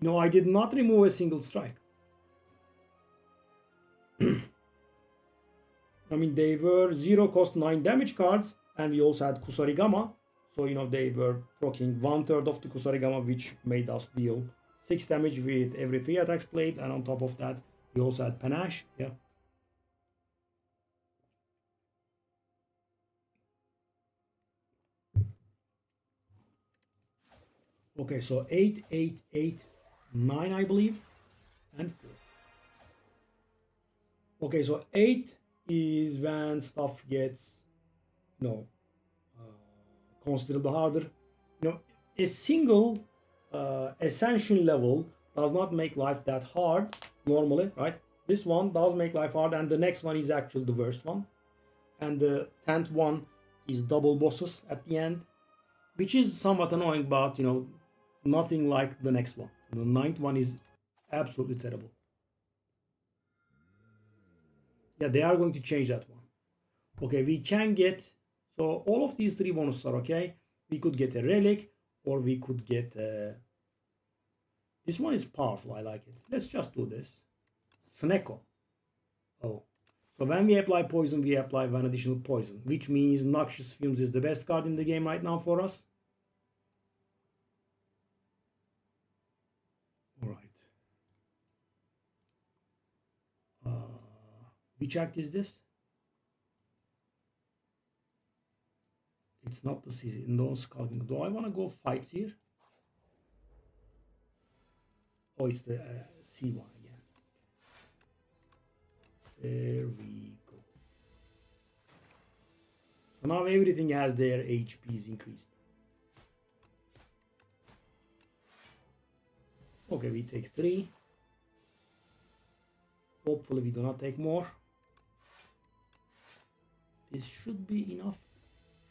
I did not remove a single strike. I mean, they were 0 cost 9 damage cards. And we also had Kusarigama. So, they were proccing 1/3 of the Kusarigama, which made us deal 6 damage with every 3 attacks played. And on top of that, we also had Panache. Yeah. Okay, so 8, 8, 8, 9, I believe, and 4. Okay, so 8 is when stuff gets, you know, considerably harder. You know, a single Ascension level does not make life that hard normally, right? This one does make life hard, and the next one is actually the worst one. And the 10th one is double bosses at the end, which is somewhat annoying, but you know, nothing like the next one. The 9th one is absolutely terrible. Yeah, they are going to change that one. Okay, we can get, so all of these 3 bonuses are okay. We could get a relic, or we could get this one is powerful. I like it. Let's just do this. Sneko. Oh, so when we apply poison, we apply 1 additional poison, which means Noxious Fumes is the best card in the game right now for us. All right. Which act is this? It's not the season. No skulking. Do I want to go fight here? Oh, it's the C1 again. There we go. So now everything has their HPs increased. Okay, we take 3. Hopefully we do not take more. This should be enough.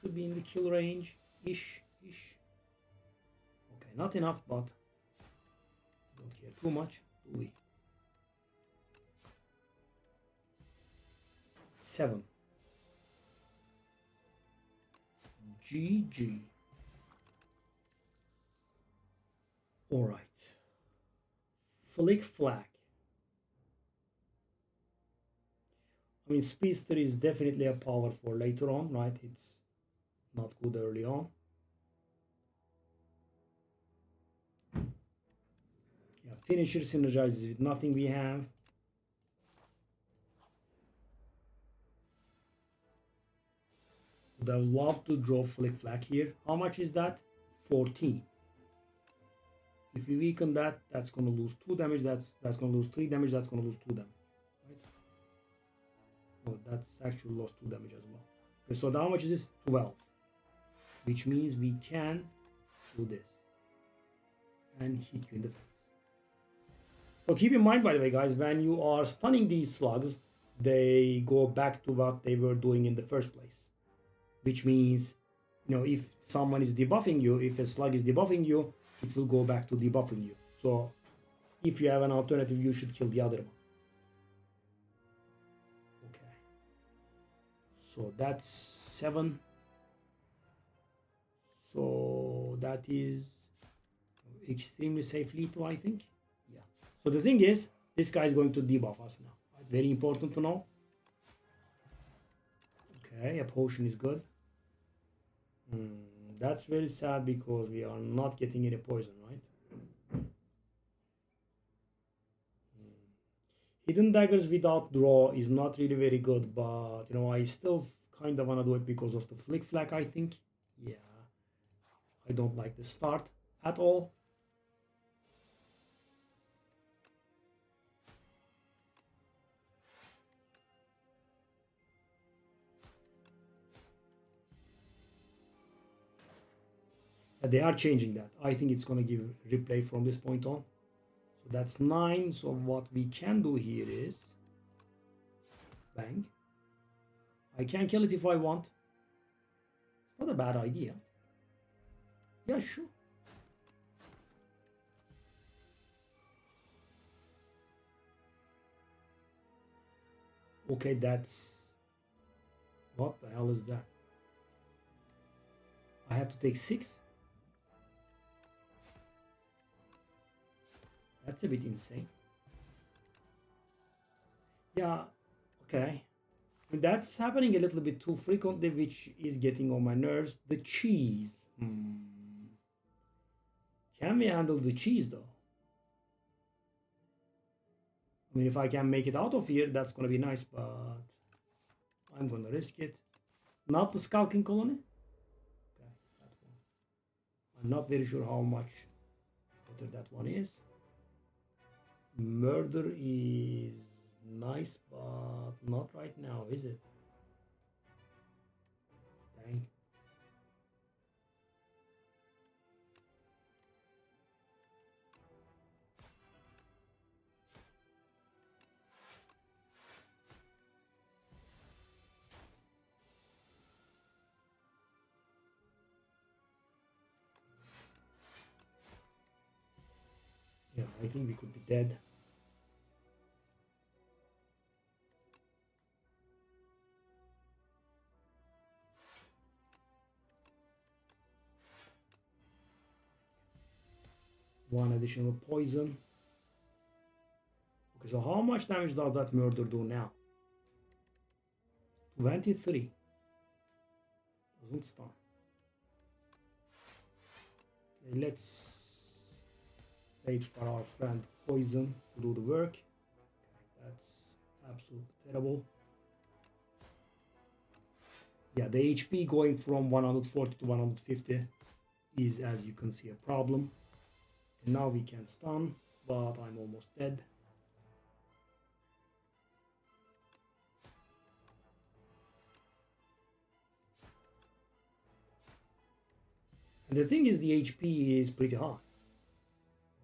Should be in the kill range. Ish. Okay, not enough, but don't care too much, do we? 7. GG. Alright. Flick Flack. I mean, Speedster is definitely a power for later on, right? It's not good early on. Yeah, Finisher synergizes with nothing we have. Would have loved to draw Flick Flack here. How much is that? 14. If we weaken that, that's going to lose 2 damage. That's going to lose 3 damage. That's going to lose 2 damage. Right? Oh, that's actually lost 2 damage as well. Okay, so how much is this? 12. Which means we can do this and hit you in the face. So keep in mind, by the way, guys, when you are stunning these slugs, they go back to what they were doing in the first place. Which means, you know, if someone is debuffing you, if a slug is debuffing you, it will go back to debuffing you. So if you have an alternative, you should kill the other one. Okay. So that's 7. So that is extremely safe lethal, I think. Yeah. So the thing is, this guy is going to debuff us now. Right? Very important to know. Okay, a potion is good. That's very sad because we are not getting any poison, right? Hidden Daggers without draw is not really very good, but you know, I still kind of want to do it because of the Flick Flack, I think. Yeah. I don't like the start at all. They are changing that. I think it's going to give replay from this point on. So that's 9. So what we can do here is bang. I can kill it if I want. It's not a bad idea. Yeah, sure. Okay, that's... What the hell is that? I have to take 6? That's a bit insane. Yeah, okay. I mean, that's happening a little bit too frequently, which is getting on my nerves. The cheese. Can we handle the cheese, though? I mean, if I can make it out of here, that's going to be nice, but I'm going to risk it. Not the Skulking Colony? Okay, that one. I'm not very sure how much better that one is. Murder is nice, but not right now, is it? Dang. Yeah, I think we could be dead. One additional poison. Okay, so how much damage does that murder do now? 23. Doesn't stun. Okay, let's wait for our friend Poison to do the work. Okay, that's absolutely terrible. Yeah, the HP going from 140 to 150 is, as you can see, a problem. And now we can stun, but I'm almost dead. And the thing is, the HP is pretty high.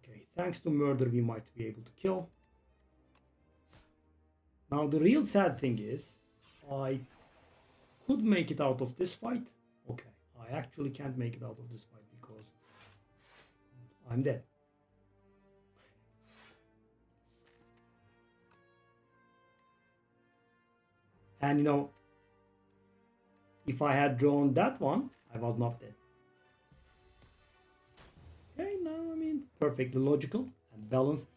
Okay, thanks to murder, we might be able to kill. Now, the real sad thing is, I could make it out of this fight. Okay, I actually can't make it out of this fight because I'm dead. And you know, if I had drawn that one, I was not dead. Okay, now I mean, perfectly logical and balanced.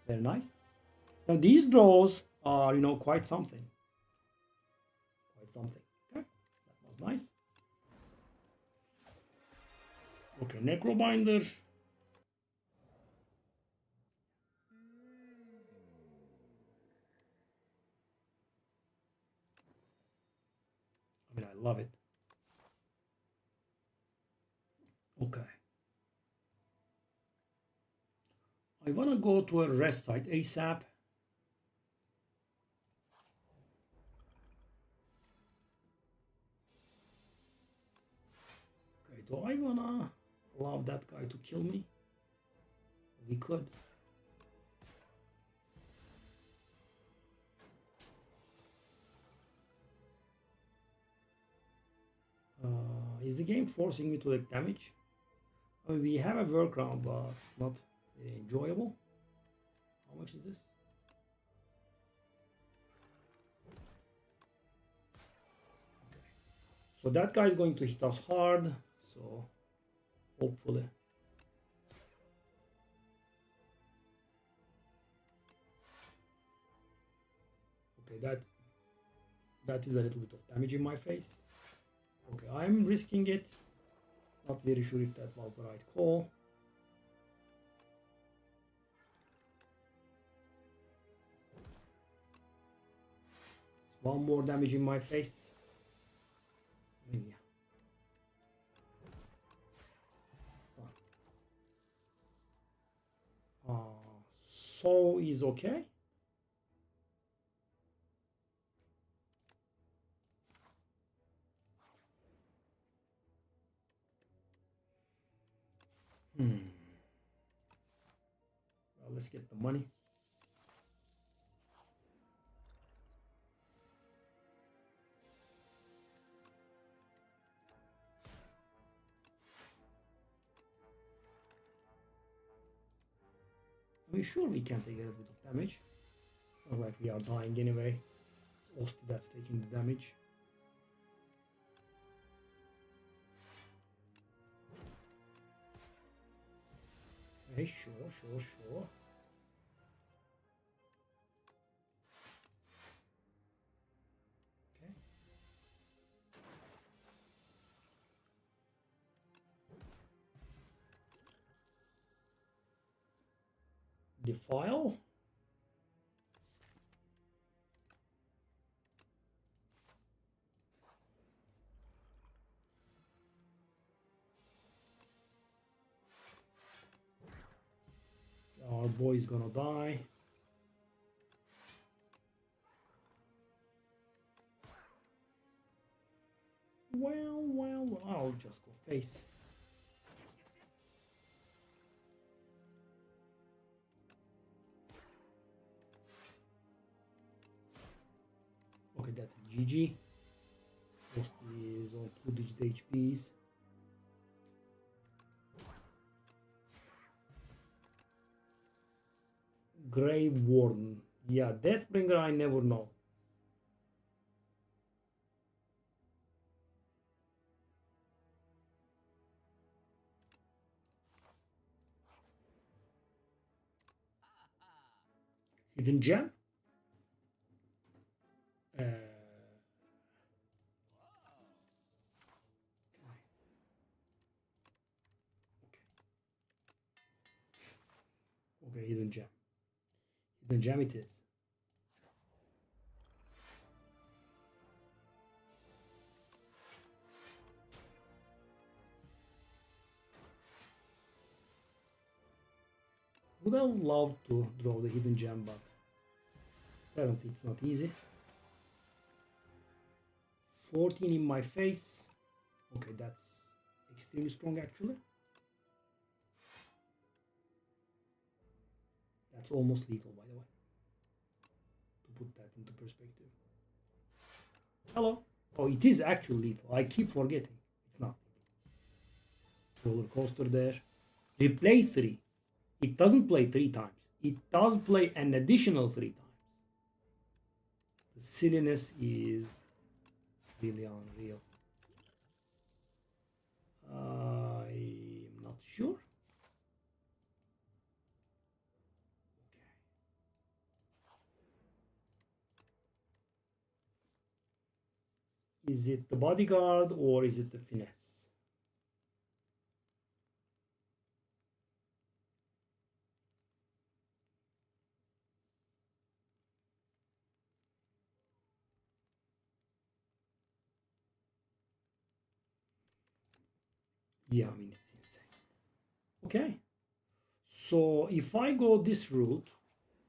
Very nice. Now these draws are, you know, quite something. Quite something. Okay, that was nice. Okay, Necrobinder. I mean, I love it. Okay. I want to go to a rest site ASAP. Okay, do I want to allow that guy to kill me? We could. Is the game forcing me to take damage? I mean, we have a workaround, but it's not very enjoyable. How much is this? Okay. So that guy is going to hit us hard. So hopefully. Okay, that is a little bit of damage in my face. Okay, I'm risking it. Not very sure if that was the right call. It's one more damage in my face. I mean, yeah. So is okay. Well, let's get the money. I mean, sure, we can take a little bit of damage. Sounds like we are dying anyway. It's Osti that's taking the damage. Okay, sure. Okay. Defile. boy is gonna die. Well, I'll just go face. Okay, that is GG. Post is on 2-digit HPs. Grave Warden. Yeah, Deathbringer I never know. Hidden Gem? Okay. Okay, Hidden Gem. Hidden Gem it is. Would have loved to draw the Hidden Gem, but apparently it's not easy. 14 in my face. Okay, that's extremely strong actually. That's almost lethal, by the way. To put that into perspective. Hello. Oh, it is actually lethal. I keep forgetting. It's not. Roller coaster there. Replay 3. It doesn't play 3 times. It does play an additional 3 times. The silliness is really unreal. I'm not sure. Okay. Is it the bodyguard or is it the finesse? Yeah, I mean, it's insane. Okay. So if I go this route,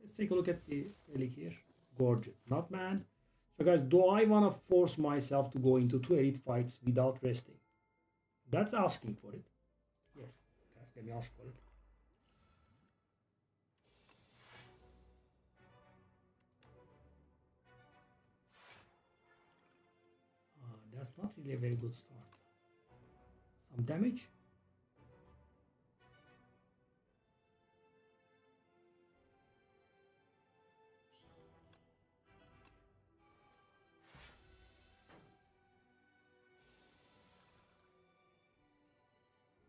let's take a look at the relic here. Gorgeous. Not man. So guys, do I want to force myself to go into 2 elite fights without resting? That's asking for it. Yes. Okay, let me ask for it. That's not really a very good start. Some damage.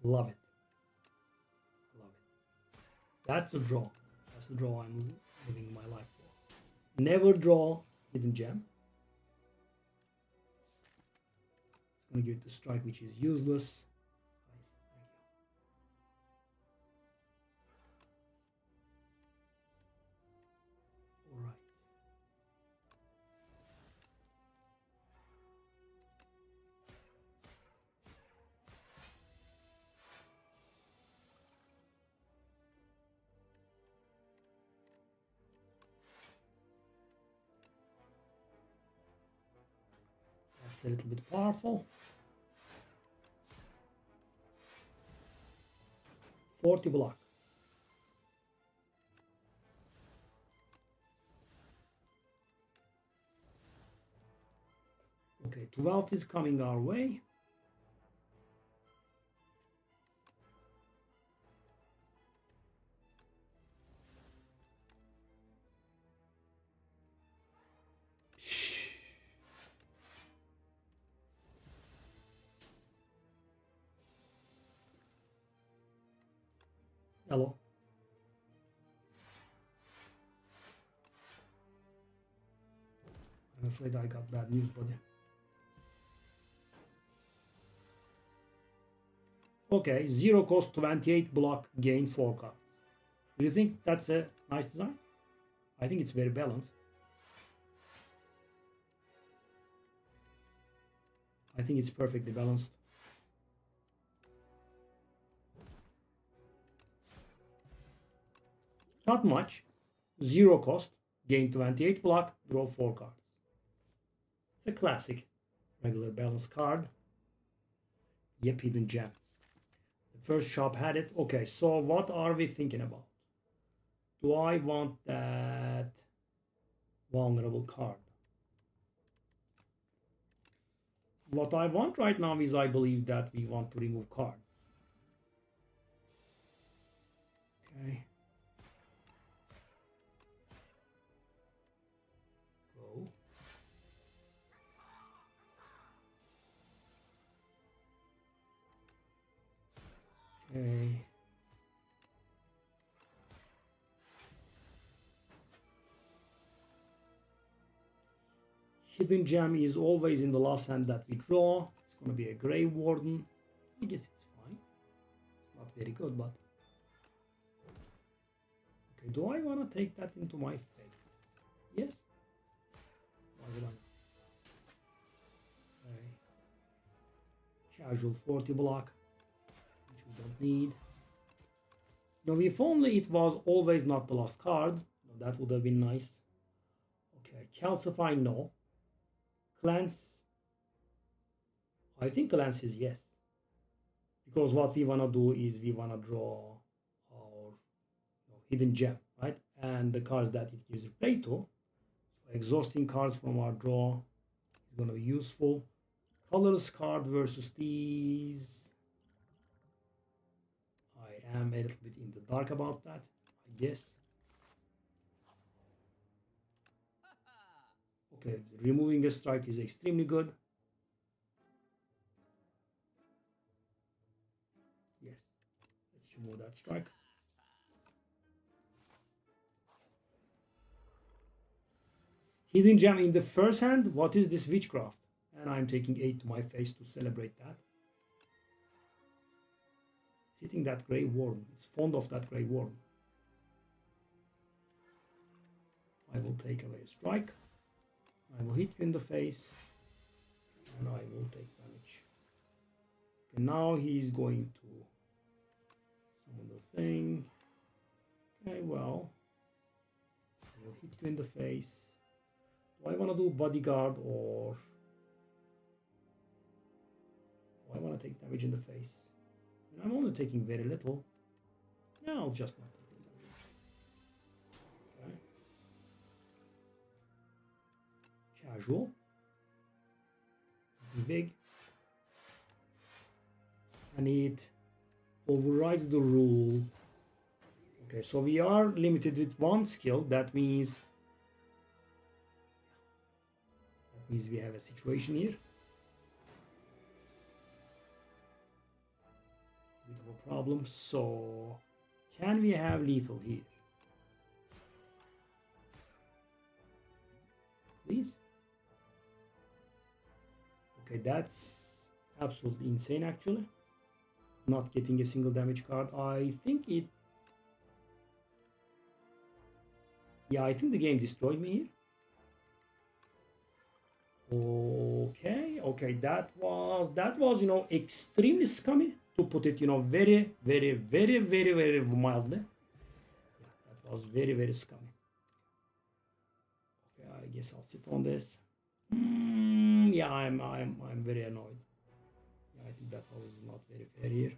Love it. Love it. That's the draw. That's the draw I'm living my life for. Never draw hidden gem. It's going to give it the strike, which is useless. That's a little bit powerful. 40 block. Okay, 12 is coming our way. Hello. I'm afraid I got bad news, buddy. Okay, 0 cost, 28 block, gain 4 cards. Do you think that's a nice design? I think it's very balanced. I think it's perfectly balanced. Not much. 0 cost. Gain 28 block. Draw 4 cards. It's a classic. Regular balance card. Yep, hidden gem. The first shop had it. Okay, so what are we thinking about? Do I want that vulnerable card? What I want right now is I believe that we want to remove card. Okay. Go. Okay. Hidden gem is always in the last hand that we draw. It's going to be a Grave Warden. I guess it's fine. It's not very good, but... Okay, do I want to take that into my face? Yes? Why would I not? Okay. Casual 40 block, which we don't need. Now, if only it was always not the last card, that would have been nice. Okay, calcify, no. Cleanse, I think cleanse is yes. Because what we want to do is we want to draw our hidden gem, right? And the cards that it gives replay to. So exhausting cards from our draw is going to be useful. Colorless card versus these. I am a little bit in the dark about that, I guess. Okay, removing a strike is extremely good. Yes, let's remove that strike. Hidden gem in the first hand. What is this witchcraft? And I'm taking 8 to my face to celebrate that. Sitting that Grey Worm. It's fond of that Grey Worm. I will take away a strike. I will hit you in the face. And I will take damage. Okay, now he's going to summon the thing. Okay, well. I will hit you in the face. Do I want to do bodyguard or... do I want to take damage in the face? I'm only taking very little. Yeah, I'll just not take any damage. Okay. Casual. Nothing big. And it overrides the rule. Okay, so we are limited with 1 skill. That means we have a situation here. It's a bit of a problem. So can we have lethal here? Please. Okay, that's absolutely insane actually. Not getting a single damage card. I think it... yeah, I think the game destroyed me here. Okay, that was, you know, extremely scummy, to put it, you know, very mildly. Yeah, that was very scummy. Okay, I guess I'll sit on this. Yeah, I'm very annoyed. Yeah, I think that was not very fair here.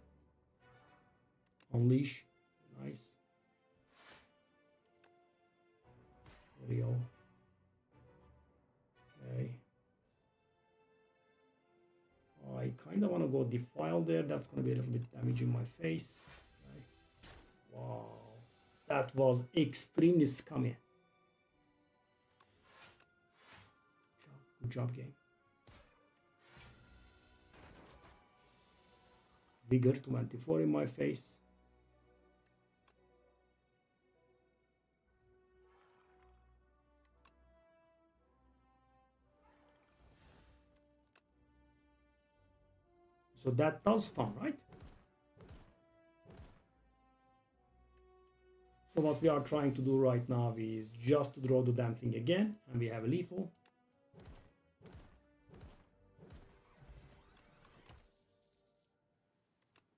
Unleash, nice. Real. Okay. I kind of want to go defile there. That's going to be a little bit damaging my face. Okay. Wow. That was extremely scummy. Good job, game. Vigor 24 in my face. So that does stun, right? So what we are trying to do right now is just to draw the damn thing again, and we have a lethal.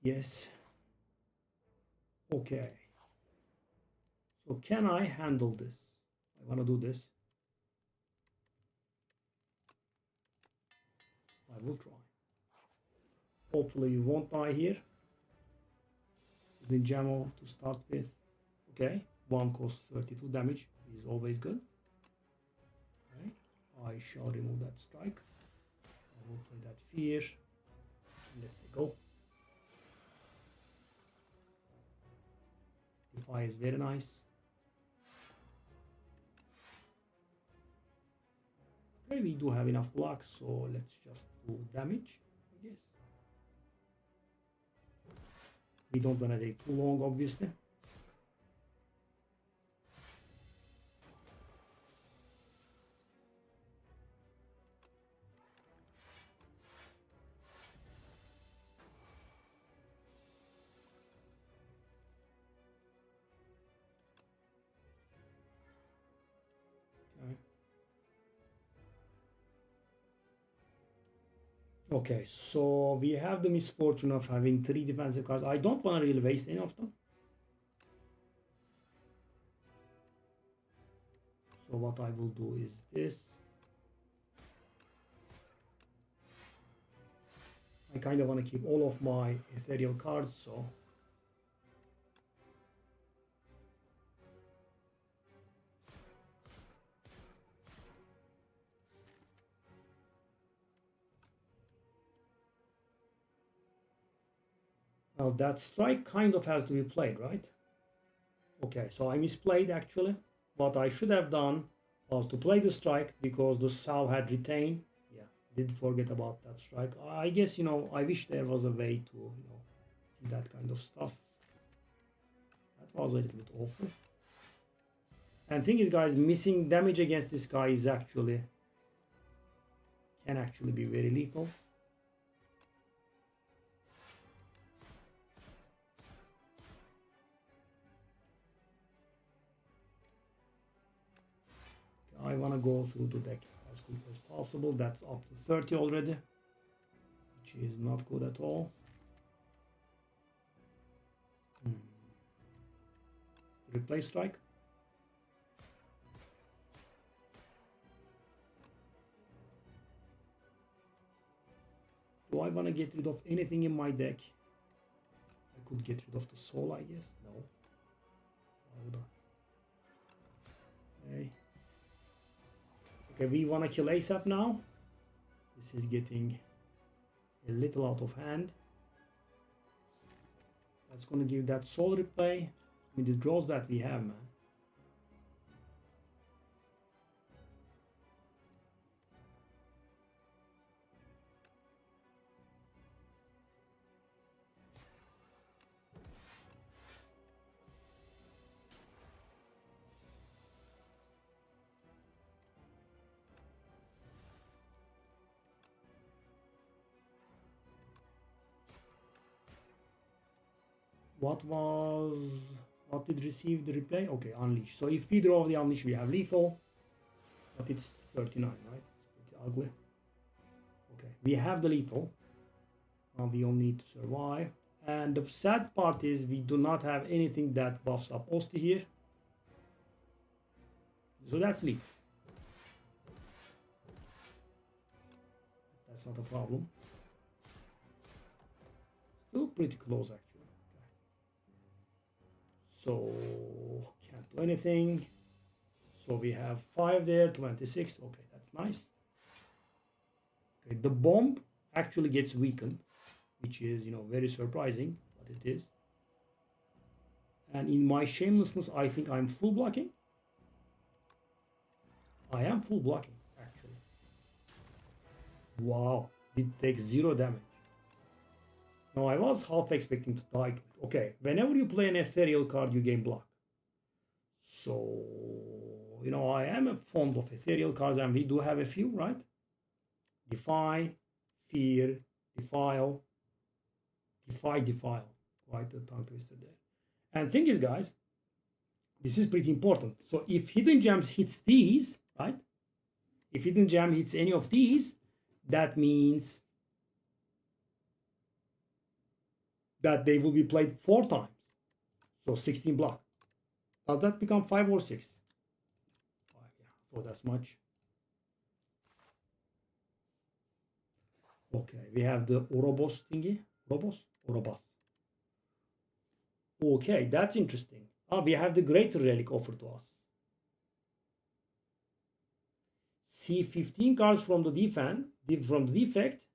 Yes. Okay. So can I handle this? I want to do this. I will try. Hopefully you won't die here. The jam off to start with. Okay, one cost 32 damage is always good. Okay, I shall remove that strike. I will play that fear. Let's say go. Defy is very nice. Okay, we do have enough blocks, so let's just do damage, I guess. We don't want to take too long, obviously. Okay, so we have the misfortune of having 3 defensive cards. I don't want to really waste any of them. So what I will do is this. I kind of want to keep all of my ethereal cards, so now that strike kind of has to be played, right? Okay, so I misplayed actually. What I should have done was to play the strike because the Sao had retained. Yeah, did forget about that strike. I guess, I wish there was a way to, see that kind of stuff. That was a little bit awful. And thing is, guys, missing damage against this guy is can actually be very lethal. I want to go through the deck as quick as possible. That's up to 30 already, which is not good at all. Replace strike. Do I want to get rid of anything in my deck? I could get rid of the soul, I guess. No. Why would I? Okay. Okay, we want to kill ASAP now. This is getting a little out of hand. That's going to give that soul replay. I mean, the draws that we have, man. What did receive the replay? Okay, unleash. So if we draw the unleash, we have lethal, but it's 39, right? It's pretty ugly. Okay, we have the lethal. Now we only need to survive. And the sad part is we do not have anything that buffs up Osti here. So that's lethal. That's not a problem. Still pretty close, actually. So can't do anything. So we have 5 there, 26. Okay, that's nice. Okay, the bomb actually gets weakened, which is, very surprising, but it is. And in my shamelessness, I think I'm full blocking. I am full blocking, actually. Wow, it takes 0 damage. No, I was half expecting to die to it. Okay, whenever you play an ethereal card, you gain block. So, I am fond of ethereal cards, and we do have a few, right? Defy, Fear, Defile, Defy, Defile. Quite a tongue twister there. And thing is, guys, this is pretty important. So if Hidden Gems hits these, right? If Hidden Gem hits any of these, that means that they will be played 4 times. So 16 block. Does that become 5 or 6? 5, yeah, so that's much. Okay, we have the Ouroboros thingy. Ouroboros. Okay, that's interesting. We have the greater relic offered to us. See 15 cards from the defect.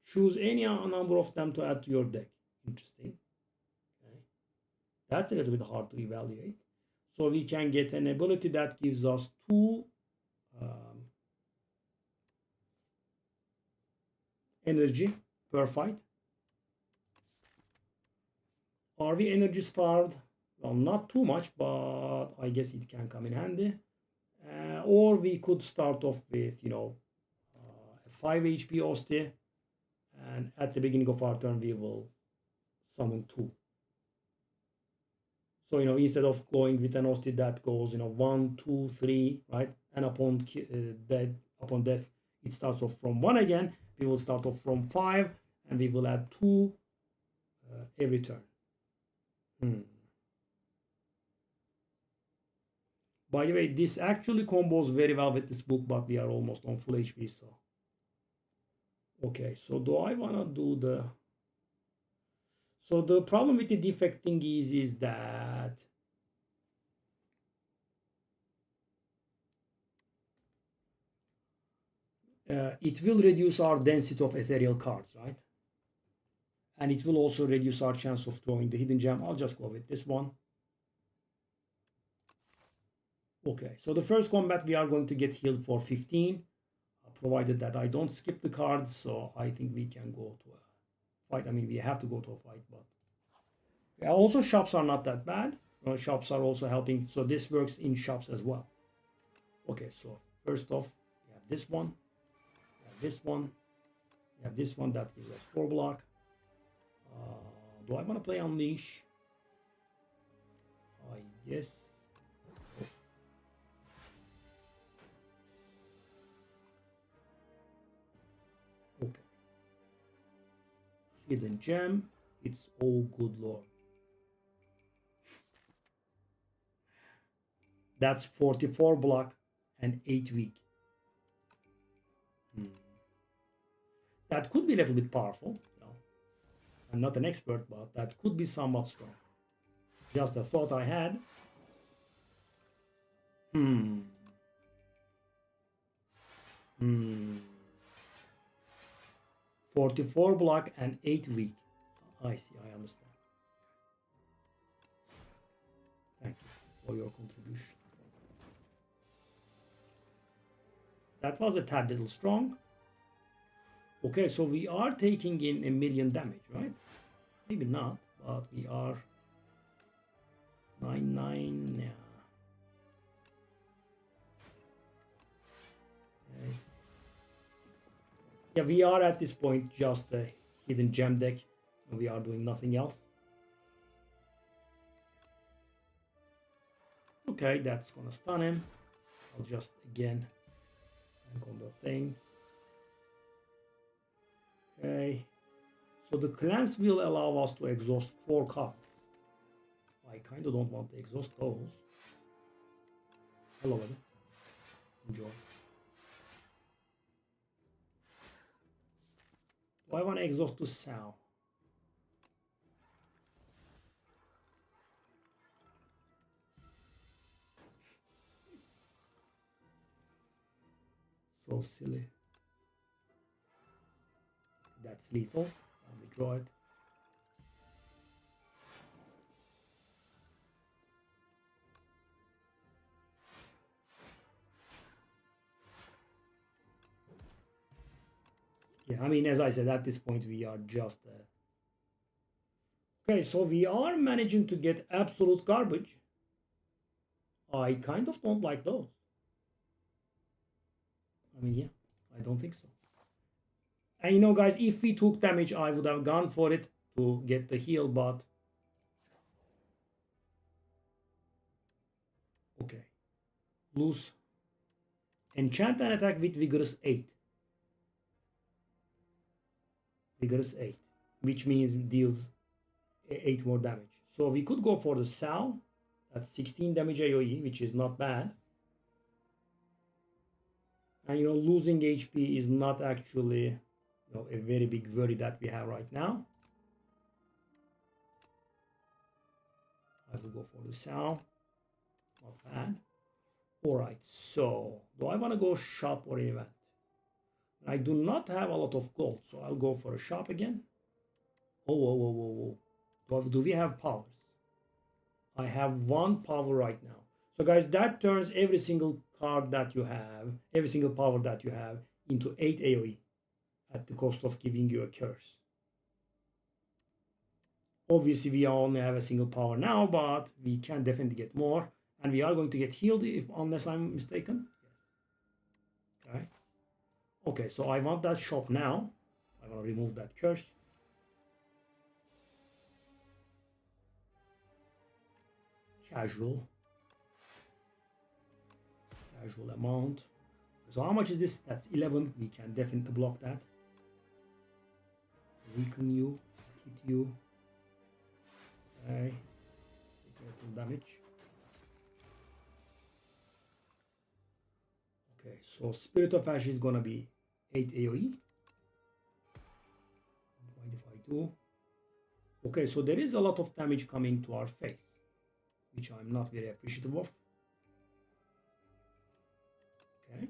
Choose any number of them to add to your deck. Interesting. Okay. That's a little bit hard to evaluate. So we can get an ability that gives us 2 energy per fight. Are we energy starved? Well, not too much, but I guess it can come in handy. Or we could start off with, a 5 HP Osti, and at the beginning of our turn we will summon 2. So, instead of going with an Osti that goes, 1, 2, 3, right? And upon death, it starts off from 1 again. We will start off from 5, and we will add 2 every turn. By the way, this actually combos very well with this book, but we are almost on full HP, so. Okay, so do I want to do the... So the problem with the defect thing is that it will reduce our density of ethereal cards, right? And it will also reduce our chance of throwing the hidden gem. I'll just go with this one. Okay, so the first combat we are going to get healed for 15, provided that I don't skip the cards. So I think we can go to a fight. I mean, we have to go to a fight, but also shops are not that bad. Shops are also helping, so this works in shops as well. Okay, so first off, we have this one, we have this one, we have this one that gives us 4 block. Do I want to play Unleash? Yes. Okay. Hidden gem. It's all good, Lord. That's 44 block and 8 weak. That could be a little bit powerful. I'm not an expert, but that could be somewhat strong. Just a thought I had. 44 block and 8 weak. I see, I understand. Thank you for your contribution. That was a tad little strong. Okay, so we are taking in 1 million damage, right? Maybe not, but we are 9. Yeah. Okay. Yeah, we are at this point just a hidden gem deck, and we are doing nothing else. Okay, that's gonna stun him. I'll just again bank on the thing. Okay, so the clans will allow us to exhaust 4 cards. I kind of don't want to exhaust those. Hello, buddy. Enjoy. Do I want to exhaust to Sal? So silly. That's lethal. I'll withdraw it. Yeah, I mean, as I said, at this point we are just... Okay, so we are managing to get absolute garbage. I kind of don't like those. I mean, yeah, I don't think so. And guys, if we took damage, I would have gone for it to get the heal, but... Okay. Lose. Enchant and attack with Vigorous 8. Vigorous 8. Which means deals 8 more damage. So we could go for the Sal. That's 16 damage AoE, which is not bad. And losing HP is not actually a very big worry that we have right now. I will go for the sound. Not bad. Alright, so do I want to go shop or event? I do not have a lot of gold, so I'll go for a shop again. Oh. Do we have powers? I have 1 power right now. So guys, that turns every single card that you have, every single power that you have into 8 AoE at the cost of giving you a curse. Obviously, we only have a single power now, but we can definitely get more. And we are going to get healed unless I'm mistaken. Yes. Okay. Okay, so I want that shop now. I want to remove that curse. Casual amount. So how much is this? That's 11. We can definitely block that. Weaken you, hit you. Okay. Take a little damage. Okay, so Spirit of Ash is gonna be 8 AoE. What if I do? Okay, so there is a lot of damage coming to our face, which I'm not very appreciative of. Okay,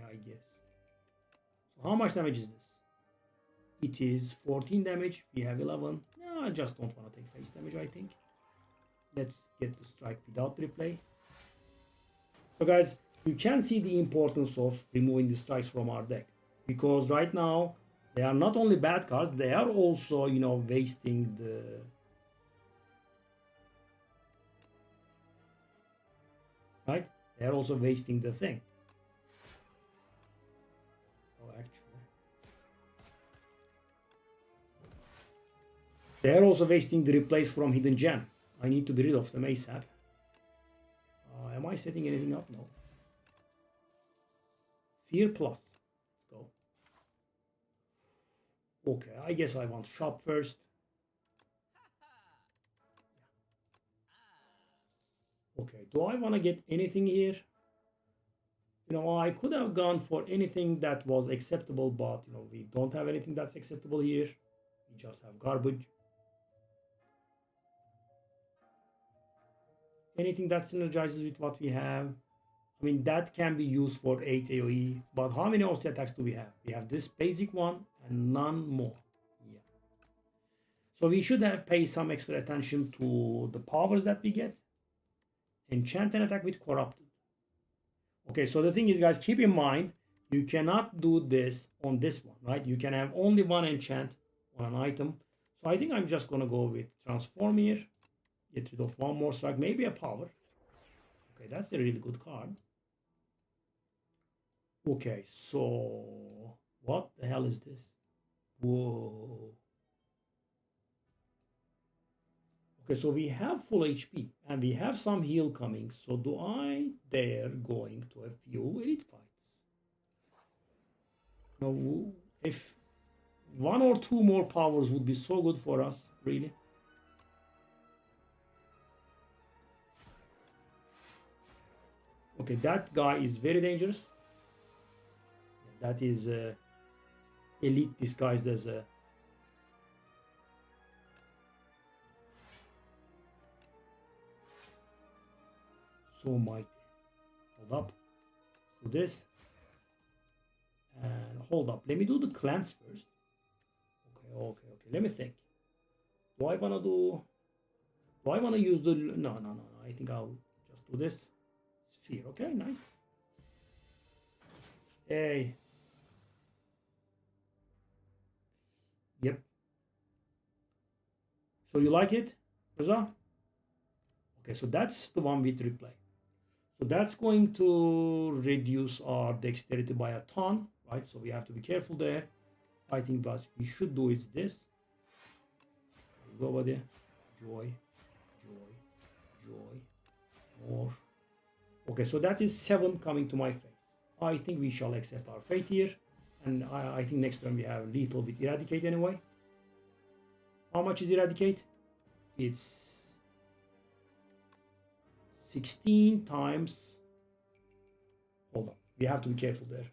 I guess. So how much damage is this? It is 14 damage. We have 11. No, I just don't want to take face damage, I think. Let's get the strike without replay. So guys, you can see the importance of removing the strikes from our deck. Because right now, they are not only bad cards, they are also, wasting the... Right? They are also wasting the thing. Oh, actually. They are also wasting the replace from Hidden Gem. I need to be rid of them ASAP. Am I setting anything up? No. Fear plus. Let's go. Okay, I guess I want shop first. Okay, do I want to get anything here? I could have gone for anything that was acceptable, but we don't have anything that's acceptable here. We just have garbage. Anything that synergizes with what we have. I mean, that can be used for 8 AoE, but how many Austin attacks do we have? We have this basic one and none more. Yeah. So we should have pay some extra attention to the powers that we get. Enchant and attack with Corrupted. Okay, so the thing is, guys, keep in mind, you cannot do this on this one, right? You can have only 1 enchant on an item. So I think I'm just going to go with Transform here. Get rid of 1 more strike, maybe a power. Okay, that's a really good card. Okay, so what the hell is this? Whoa. Okay, so we have full HP and we have some heal coming. So do I dare going to a few elite fights? No, if 1 or 2 more powers would be so good for us, really. Okay, that guy is very dangerous. That is elite disguised as a... So mighty. Hold up. Let's do this. And hold up. Let me do the cleanse first. Okay. Let me think. Do I want to use the... No. I think I'll just do this. Sphere. Okay, nice. Hey. Yep. So you like it, Reza? Okay, so that's the one with replay. So that's going to reduce our dexterity by a ton, right? So we have to be careful there. I think what we should do is this. Go over there. Joy. More. Okay, so that is 7 coming to my face. I think we shall accept our fate here. And I think next turn we have lethal with Eradicate anyway. How much is Eradicate? It's 16 times. Hold on. We have to be careful there.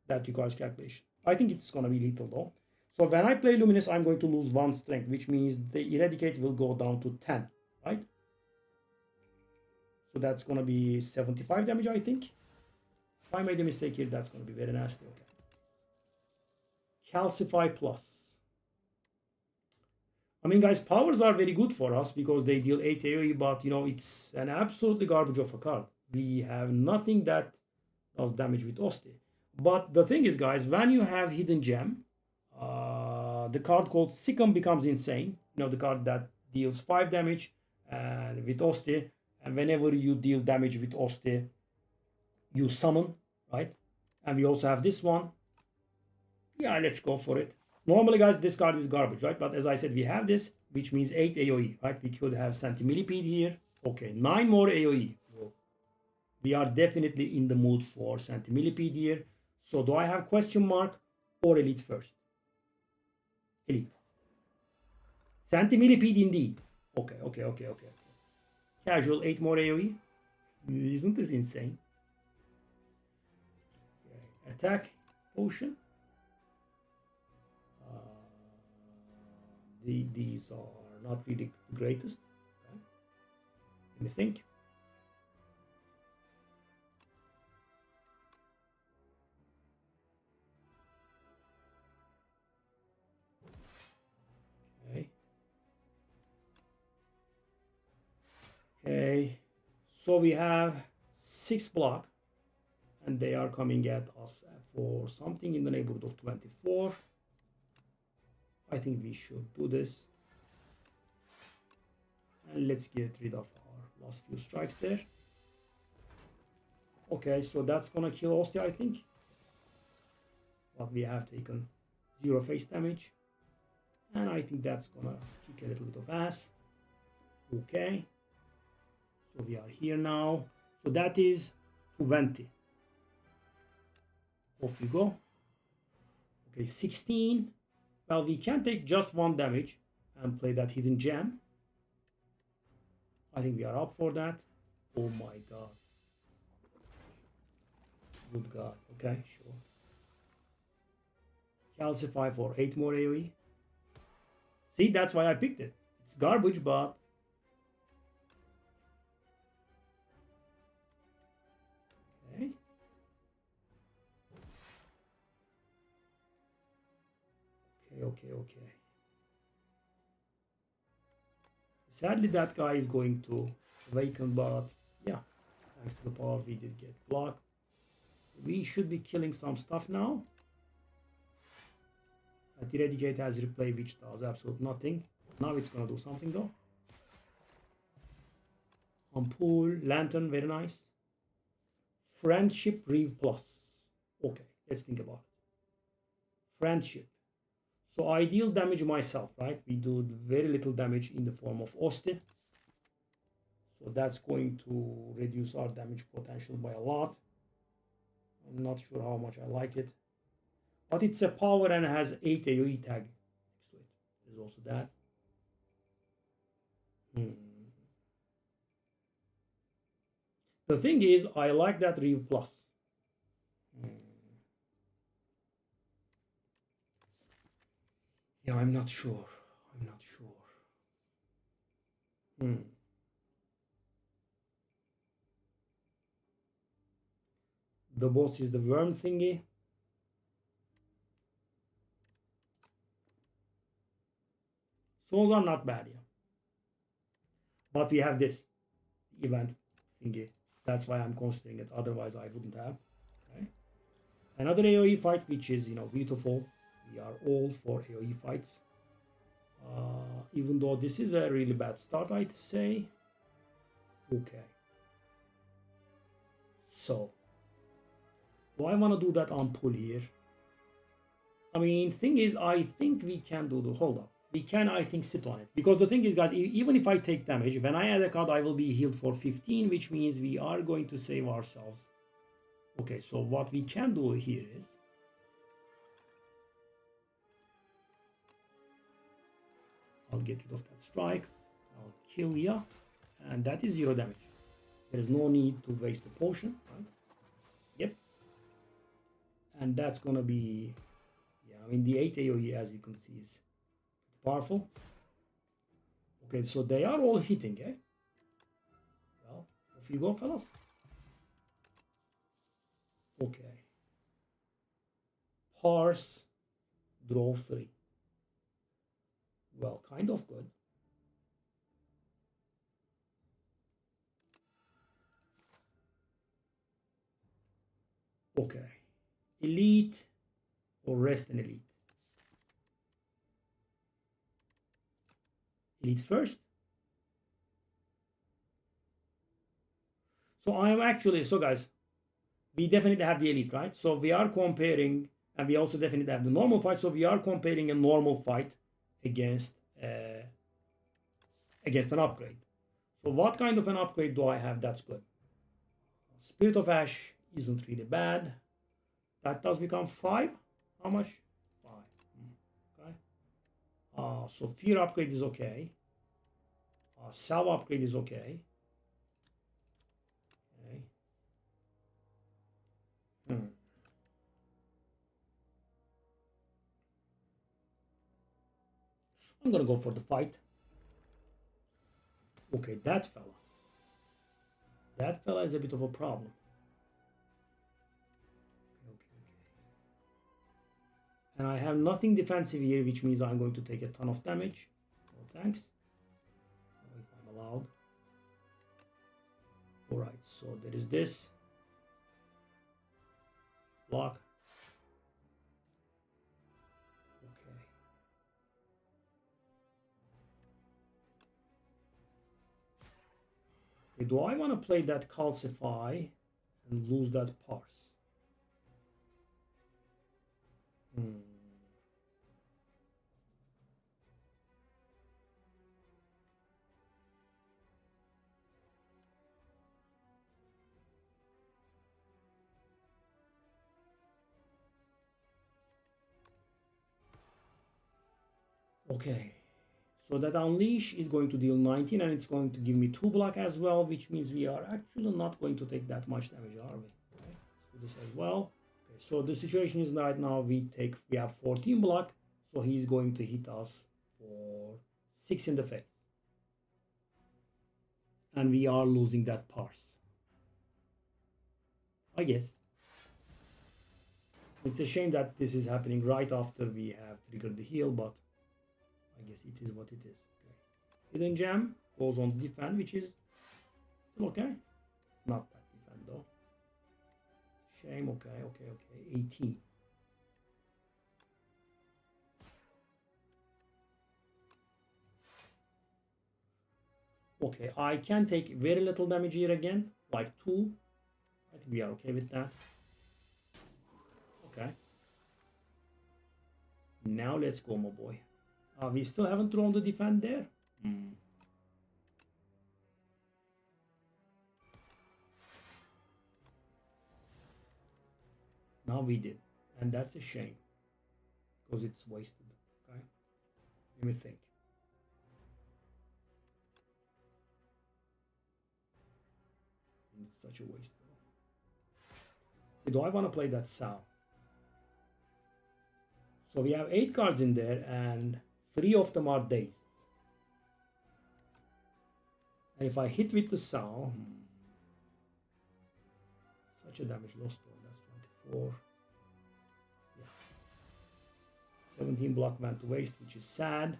That requires calculation. I think it's going to be lethal though. So when I play Luminous, I'm going to lose 1 strength, which means the Eradicate will go down to 10, right? So that's going to be 75 damage, I think. If I made a mistake here, that's going to be very nasty. Okay. Calcify Plus. I mean, guys, powers are very good for us because they deal 8 AoE, but, you know, it's an absolutely garbage of a card. We have nothing that does damage with Osti. But the thing is, guys, when you have Hidden Gem, the card called Sikkim becomes insane. You know, the card that deals 5 damage and with Osti, and whenever you deal damage with Osti, you summon, right? And we also have this one. Yeah, let's go for it. Normally, guys, this card is garbage, right? But as I said, we have this, which means 8 AoE, right? We could have Centimillipede here. Okay, 9 more AoE. We are definitely in the mood for Centimillipede here. So do I have question mark or Elite first? Elite. Centimillipede indeed. Okay. Casual 8 more AoE. Isn't this insane? Okay. Attack potion. These are not really the greatest. Okay. Let me think. Okay, so we have 6 block, and they are coming at us for something in the neighborhood of 24. I think we should do this. And let's get rid of our last few strikes there. Okay, so that's gonna kill Ostia, I think. But we have taken 0 face damage. And I think that's gonna kick a little bit of ass. Okay. So we are here now. So that is 20. Off you go. Okay, 16. Well, we can take just 1 damage and play that Hidden Gem. I think we are up for that. Oh my god. Good god. Okay, sure. Calcify for 8 more AoE. See, that's why I picked it. It's garbage, but Okay. Sadly, that guy is going to awaken, but yeah, thanks to the power, we did get blocked. We should be killing some stuff now. The Eradicate has replay, which does absolutely nothing. Now it's gonna do something though. Ampoule, Lantern, very nice. Friendship Reeve Plus. Okay, let's think about it. Friendship. So I deal damage myself, right? We do very little damage in the form of Osti. So that's going to reduce our damage potential by a lot. I'm not sure how much I like it. But it's a power and has 8 AoE tag next to it. There's also that. The thing is, I like that Reeve Plus. Yeah, I'm not sure. The boss is the worm thingy. Souls are not bad, yeah. But we have this event thingy. That's why I'm considering it. Otherwise, I wouldn't have. Okay. Another AoE fight, which is, beautiful. We are all for AoE fights. Even though this is a really bad start, I'd say. Okay. So, do I want to do that on pull here? I mean, thing is, I think we can do the hold up. We can, I think, sit on it. Because the thing is, guys, even if I take damage, when I add a card, I will be healed for 15, which means we are going to save ourselves. Okay, so what we can do here is I'll get rid of that strike. I'll kill ya. And that is 0 damage. There is no need to waste the potion, right? Yep. And that's gonna be, yeah, I mean the 8 AoE, as you can see, is powerful. Okay, so they are all hitting, eh? Well, off you go, fellas. Okay. Parse drove 3. Well, kind of good. Okay. Elite or rest in elite? Elite first. So I am actually, so guys, we definitely have the elite, right? So we are comparing, and we also definitely have the normal fight. So we are comparing a normal fight against an upgrade. So what kind of an upgrade do I have that's good? Spirit of Ash isn't really bad. That does become 5. How much? 5. Okay. So Fear upgrade is okay. Salve upgrade is okay. Okay. I'm gonna go for the fight. Okay, that fella. That fella is a bit of a problem. Okay. And I have nothing defensive here, which means I'm going to take a ton of damage. No thanks. If I'm allowed. Alright, so there is this. Block. Okay, do I want to play that Calcify and lose that Parse? Okay, so that Unleash is going to deal 19 and it's going to give me 2 block as well, which means we are actually not going to take that much damage, are we? Okay, let's do this as well. Okay, so the situation is right now we have 14 block, so he's going to hit us for 6 in the face. And we are losing that Parse. I guess. It's a shame that this is happening right after we have triggered the heal, but I guess it is what it is. Okay. Hidden Gem goes on defend, which is still okay. It's not that defend though. Shame. Okay. 18. Okay, I can take very little damage here again, like 2. I think we are okay with that. Okay. Now let's go, my boy. We still haven't thrown the defend there. Now we did, and that's a shame because it's wasted. Okay, let me think. It's such a waste though. Do I want to play that Sal? So we have 8 cards in there, and 3 of them are dazed. And if I hit with the Sal, such a damage loss though. That's 24. Yeah. 17 block went to waste, which is sad.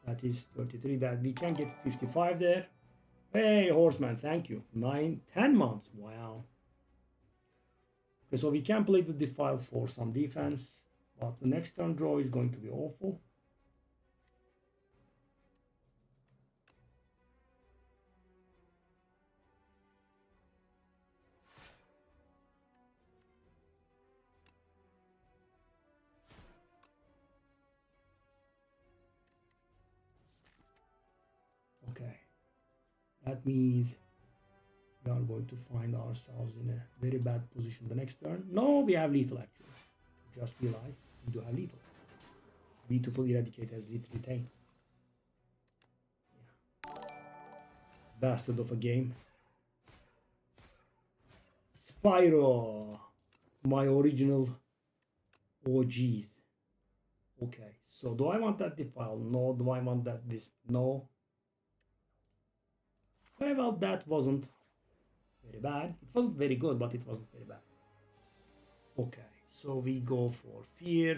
That is 33. That we can get 55 there. Hey, Horseman, thank you. 10 months. Wow. Okay, so we can play the Defile for some defense, but the next turn draw is going to be awful. Okay, that means we are going to find ourselves in a very bad position the next turn. No, we have lethal actually. Just realized we do have lethal. Beautiful Eradicate has lethal retain. Yeah. bastard of a game. Spyro, my original OGs. Okay, so do I want that defile? No. Do I want that wisp? No. Well, that wasn't very bad. It wasn't very good, but it wasn't very bad. Okay, so we go for fear.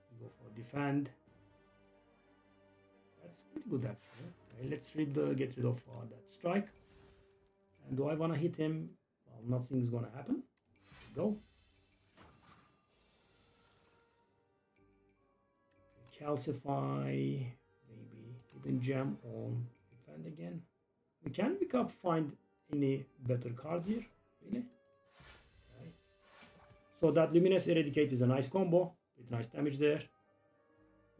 We go for defend. That's pretty good actually. Okay, let's get rid of that strike. And do I want to hit him? Well, nothing's gonna happen. Go. Okay, calcify. Maybe hidden gem on defend again. We can't pick up find any better cards here, really. Okay. So that luminous eradicate is a nice combo with nice damage there.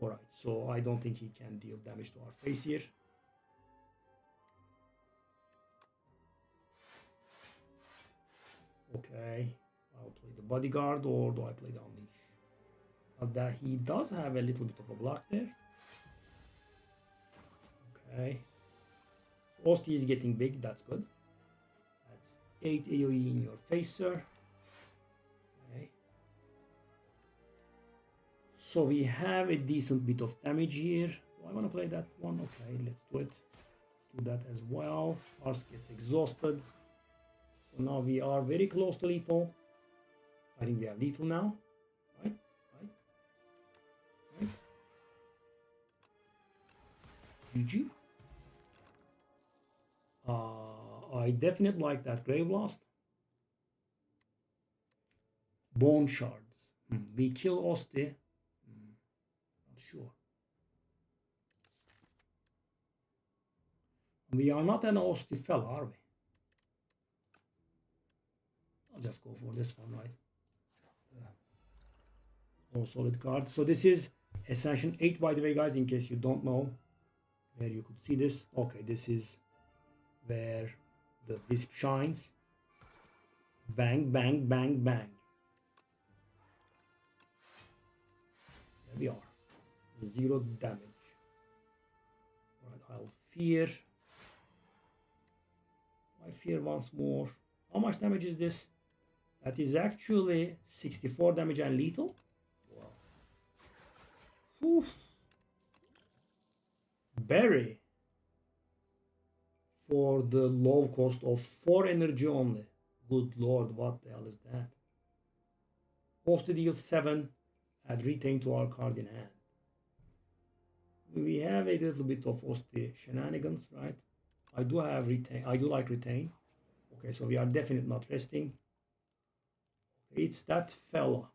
Alright, so I don't think he can deal damage to our face here. Okay, I'll play the bodyguard, or do I play the unleash? That he does have a little bit of a block there. Okay. So Osti is getting big, that's good. That's 8 AoE in your face, sir. Okay. So we have a decent bit of damage here. Do I want to play that one? Okay, let's do it. Let's do that as well. Ars gets exhausted. So now we are very close to lethal. I think we have lethal now. Right? GG. I definitely like that Grave Blast. Bone Shards. We kill Osti. Not sure. We are not an Osti fella, are we? I'll just go for this one, right? More solid card. So this is Ascension 8, by the way, guys, in case you don't know where you could see this. Okay, this is where the wisp shines. Bang, bang, bang, bang. There we are. 0 damage. Alright, I'll fear. I fear once more. How much damage is this? That is actually 64 damage and lethal. Wow. Whew. Berry. For the low cost of 4 energy only. Good lord, what the hell is that? Osti deals 7. Add retain to our card in hand. We have a little bit of Osti shenanigans, right? I do have retain. I do like retain. Okay, so we are definitely not resting. It's that fella.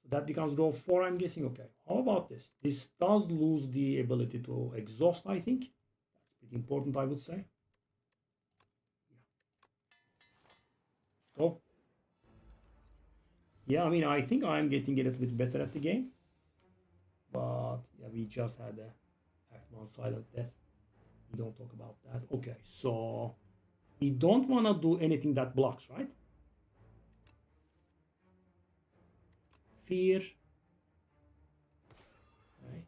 So that becomes row 4, I'm guessing. Okay, how about this? This does lose the ability to exhaust, I think. That's pretty important, I would say. Oh. Yeah, I mean, I think I'm getting a little bit better at the game. But, yeah, we just had a Act 1 silent death. We don't talk about that. Okay, so we don't want to do anything that blocks, right? Fear. Okay.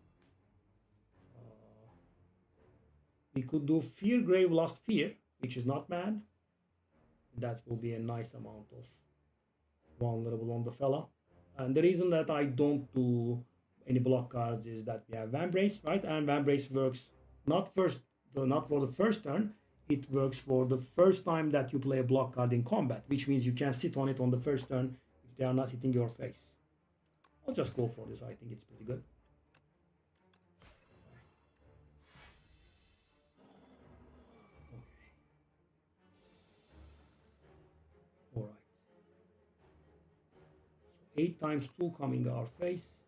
We could do fear, grave, lost fear, which is not bad. That will be a nice amount of vulnerable on the fella. And the reason that I don't do any block cards is that we have Vambrace, right? And Vambrace works not for the first turn. It works for the first time that you play a block card in combat, which means you can sit on it on the first turn if they are not hitting your face. I'll just go for this. I think it's pretty good. Okay. All right. So 8 times 2 coming our face.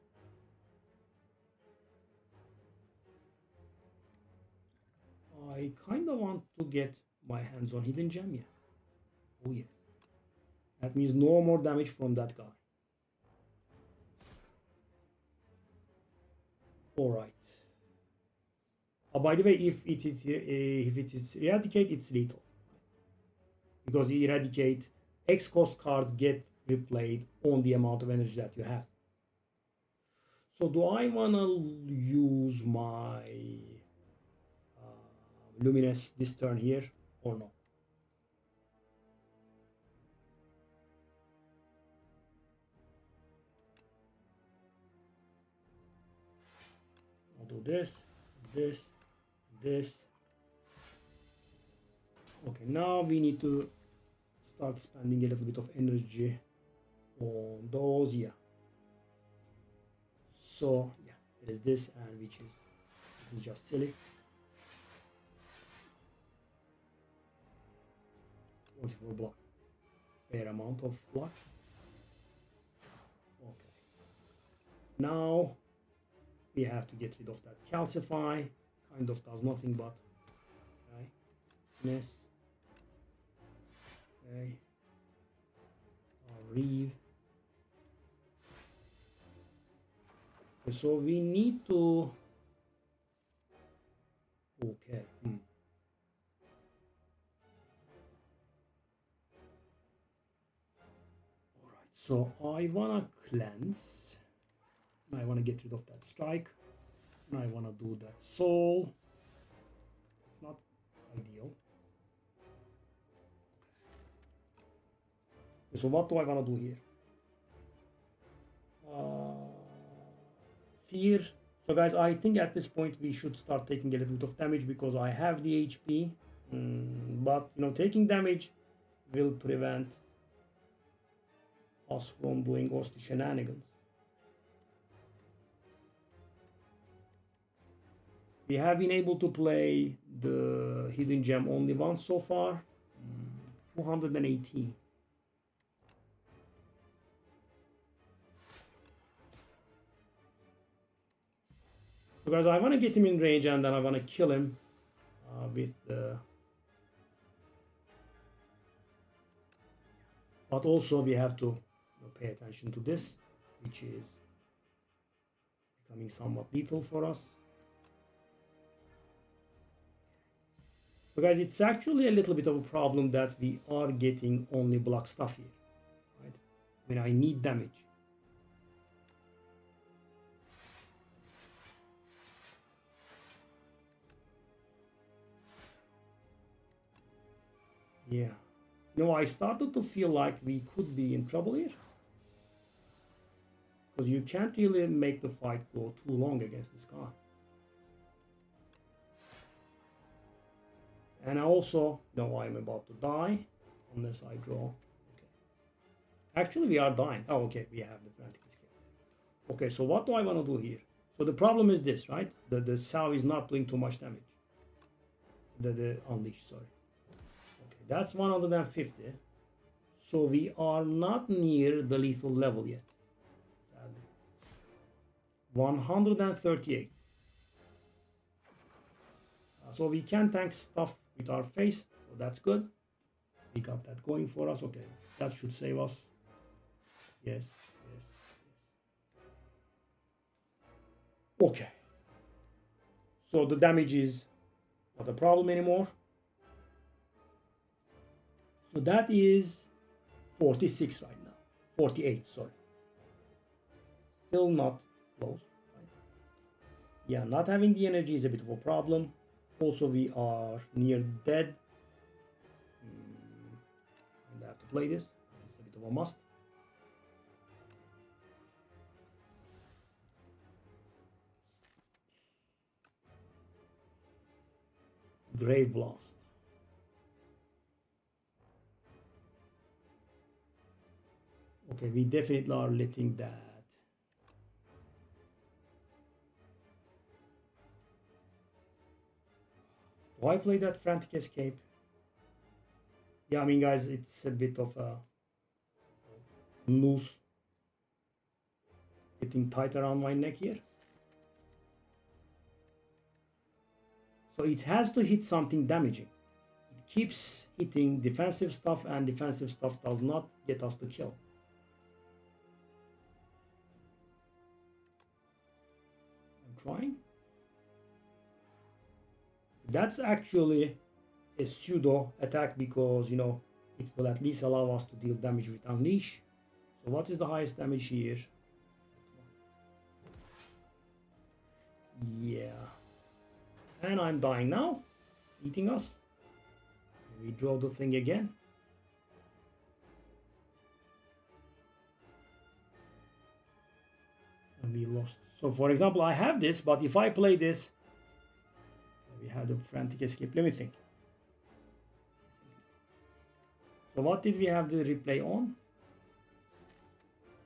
I kind of want to get my hands on hidden gem, yeah. Oh yes. That means no more damage from that guy. All right. By the way, if it is eradicate, it's lethal, because eradicate X cost cards get replayed on the amount of energy that you have. So do I wanna use my Luminous this turn here or no. I'll do this, this, this. Okay, now we need to start spending a little bit of energy on those. Yeah. So yeah, it is this, and this is just silly. 44 block. Fair amount of block. Okay. Now we have to get rid of that calcify. Kind of does nothing but okay. Miss. Okay. Reeve. Okay, so we need to. Okay. Alright, so I wanna cleanse. I wanna get rid of that strike. And I wanna do that soul. It's not ideal. Okay, so what do I wanna do here? Fear. So guys, I think at this point we should start taking a little bit of damage because I have the HP. But you know, taking damage will prevent us from doing ghosty shenanigans. We have been able to play the hidden gem only once so far. 218. So guys, I want to get him in range and then I want to kill him with the... But also we have to pay attention to this, which is becoming somewhat lethal for us. So guys, it's actually a little bit of a problem that we are getting only block stuff here, right? I mean, I need damage. Yeah. No, I started to feel like we could be in trouble here. Because you can't really make the fight go too long against this guy. And I also know I'm about to die. Unless I draw. Okay. Actually, we are dying. Oh, okay. We have the frantic escape. Okay, so what do I want to do here? So the problem is this, right? The Sao is not doing too much damage. The Unleash, sorry. That's 150. So we are not near the lethal level yet. Sadly. 138. So we can tank stuff with our face. So that's good. We got that going for us. Okay. That should save us. Yes. Yes. Yes. Okay. So the damage is not a problem anymore. So that is 46 right now. 48, sorry. Still not close. Right? Yeah, not having the energy is a bit of a problem. Also, we are near dead. And I have to play this. It's a bit of a must. Grave Blast. Okay, we definitely are letting that. Do I play that Frantic Escape? Yeah, I mean, guys, it's a bit of a noose getting tight around my neck here. So it has to hit something damaging. It keeps hitting defensive stuff, and defensive stuff does not get us to kill. Trying. That's actually a pseudo attack because, you know, it will at least allow us to deal damage with Unleash. So what is the highest damage here? Yeah. And I'm dying now. eating us. We draw the thing again. And we lost. So for example, I have this, but if I play this, we have the frantic escape. Let me think. So what did we have the replay on?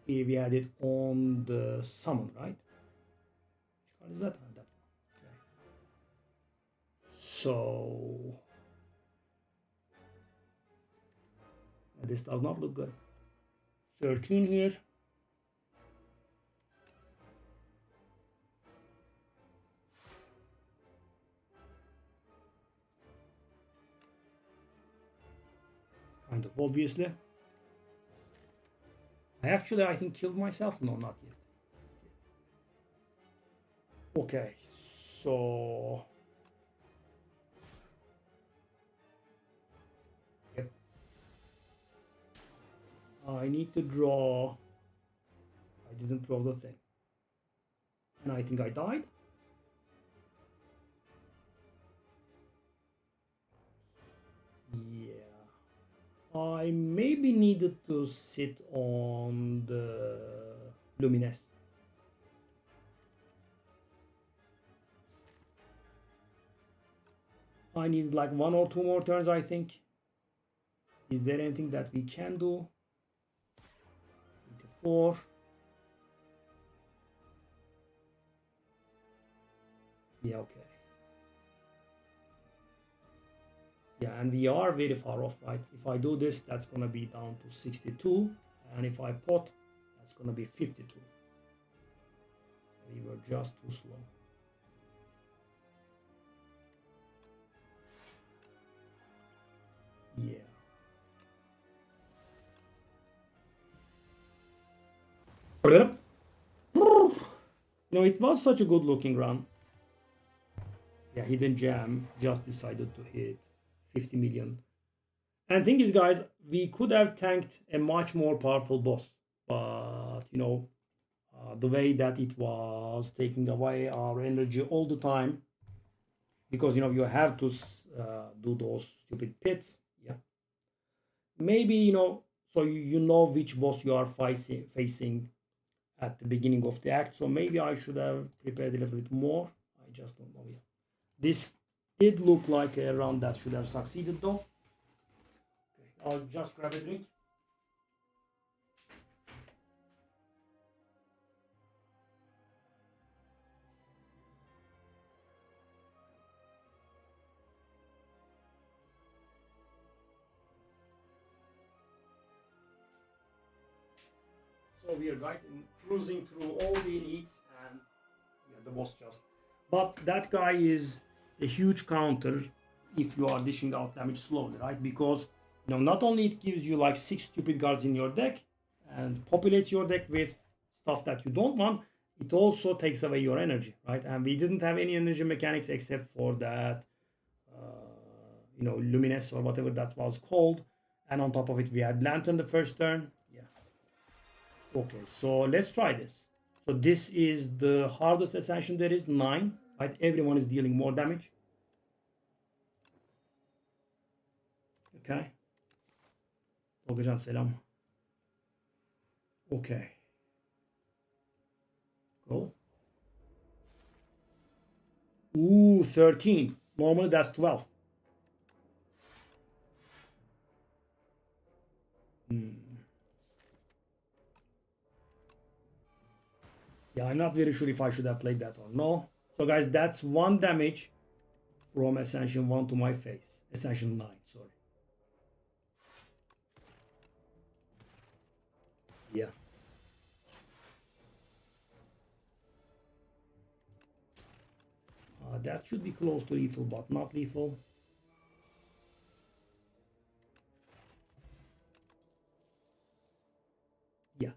We had it on the summon, right? Which card is that? That one. Okay. So this does not look good. 13 here. Kind of obviously. I think killed myself. No, not yet. Okay, so yep. I need to draw. I didn't draw the thing, and I think I died. Yeah. I maybe needed to sit on the Lumines. I need like 1 or 2 more turns, I think. Is there anything that we can do? 4. Yeah, okay. Yeah, and we are very far off, right? If I do this, that's gonna be down to 62, and if I pot, that's gonna be 52. We were just too slow. Yeah. No, it was such a good looking run. Yeah, hidden gem just decided to hit 50 million. And thing is, guys, we could have tanked a much more powerful boss, but you know, the way that it was taking away our energy all the time, because you know you have to do those stupid pits. Yeah, maybe you know, so you know which boss you are facing at the beginning of the act. So maybe I should have prepared a little bit more. I just don't know yet. This did look like a round that should have succeeded though. Okay, I'll just grab a drink. So we are right in cruising through all the elites, and yeah, the boss just. But that guy is a huge counter if you are dishing out damage slowly, right? Because you know, not only it gives you like 6 stupid guards in your deck and populates your deck with stuff that you don't want, it also takes away your energy, right? And we didn't have any energy mechanics except for that, you know, Lumines or whatever that was called. And on top of it, we had Lantern the first turn. Yeah. Okay, so let's try this. So this is the hardest Ascension there is, 9. Right? Everyone is dealing more damage. Okay. Tolgacan selam. Okay. Go. Ooh, 13. Normally that's 12. Yeah, I'm not very sure if I should have played that or no. So guys, that's 1 damage from Ascension 1 to my face. Ascension 9, sorry. Yeah. That should be close to lethal, but not lethal. Yeah.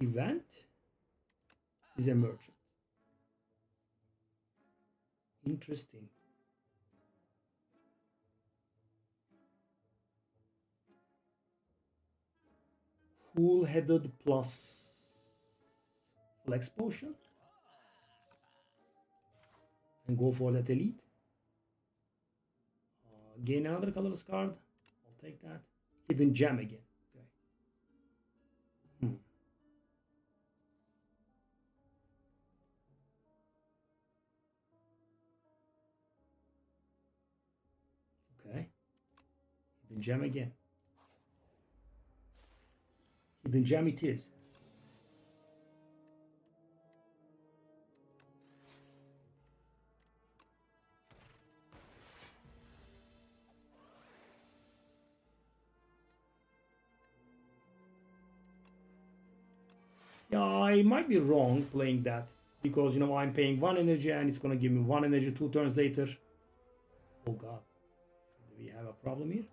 Event is a merchant. Interesting. Cool-headed plus flex potion. and go for that elite. Gain another colorless card. I'll take that. Hidden gem again. Okay. Okay. Hidden gem again. Hidden gem it is. Yeah, I might be wrong playing that because I'm paying 1 energy and it's gonna give me 1 energy 2 turns later. Oh god. Do we have a problem here?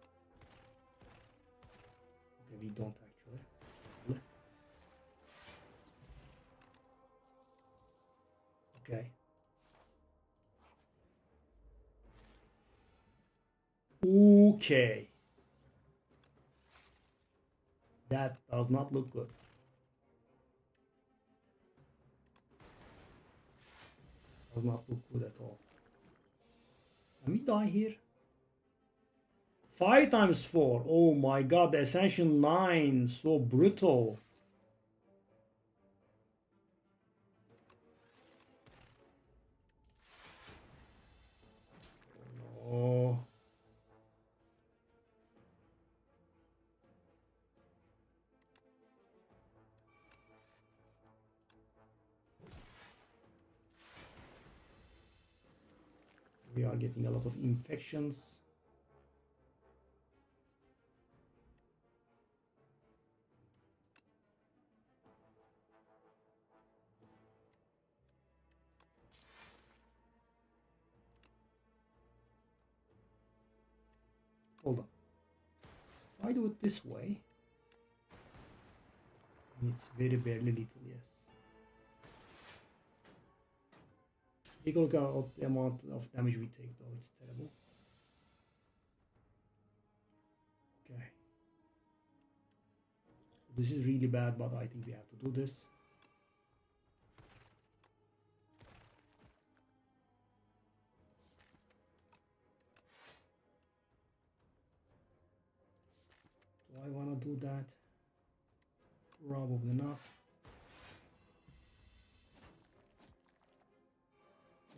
Okay, we don't actually. Okay. Okay. That does not look good. Does not look good at all. Let me die here. 5 times 4. Oh my god, the Ascension 9. So brutal. Oh. We are getting a lot of infections. Hold on. If I do it this way, it's very barely little, yes. Take a look at the amount of damage we take though, it's terrible. Okay. This is really bad, but I think we have to do this. Do I want to do that? Probably not.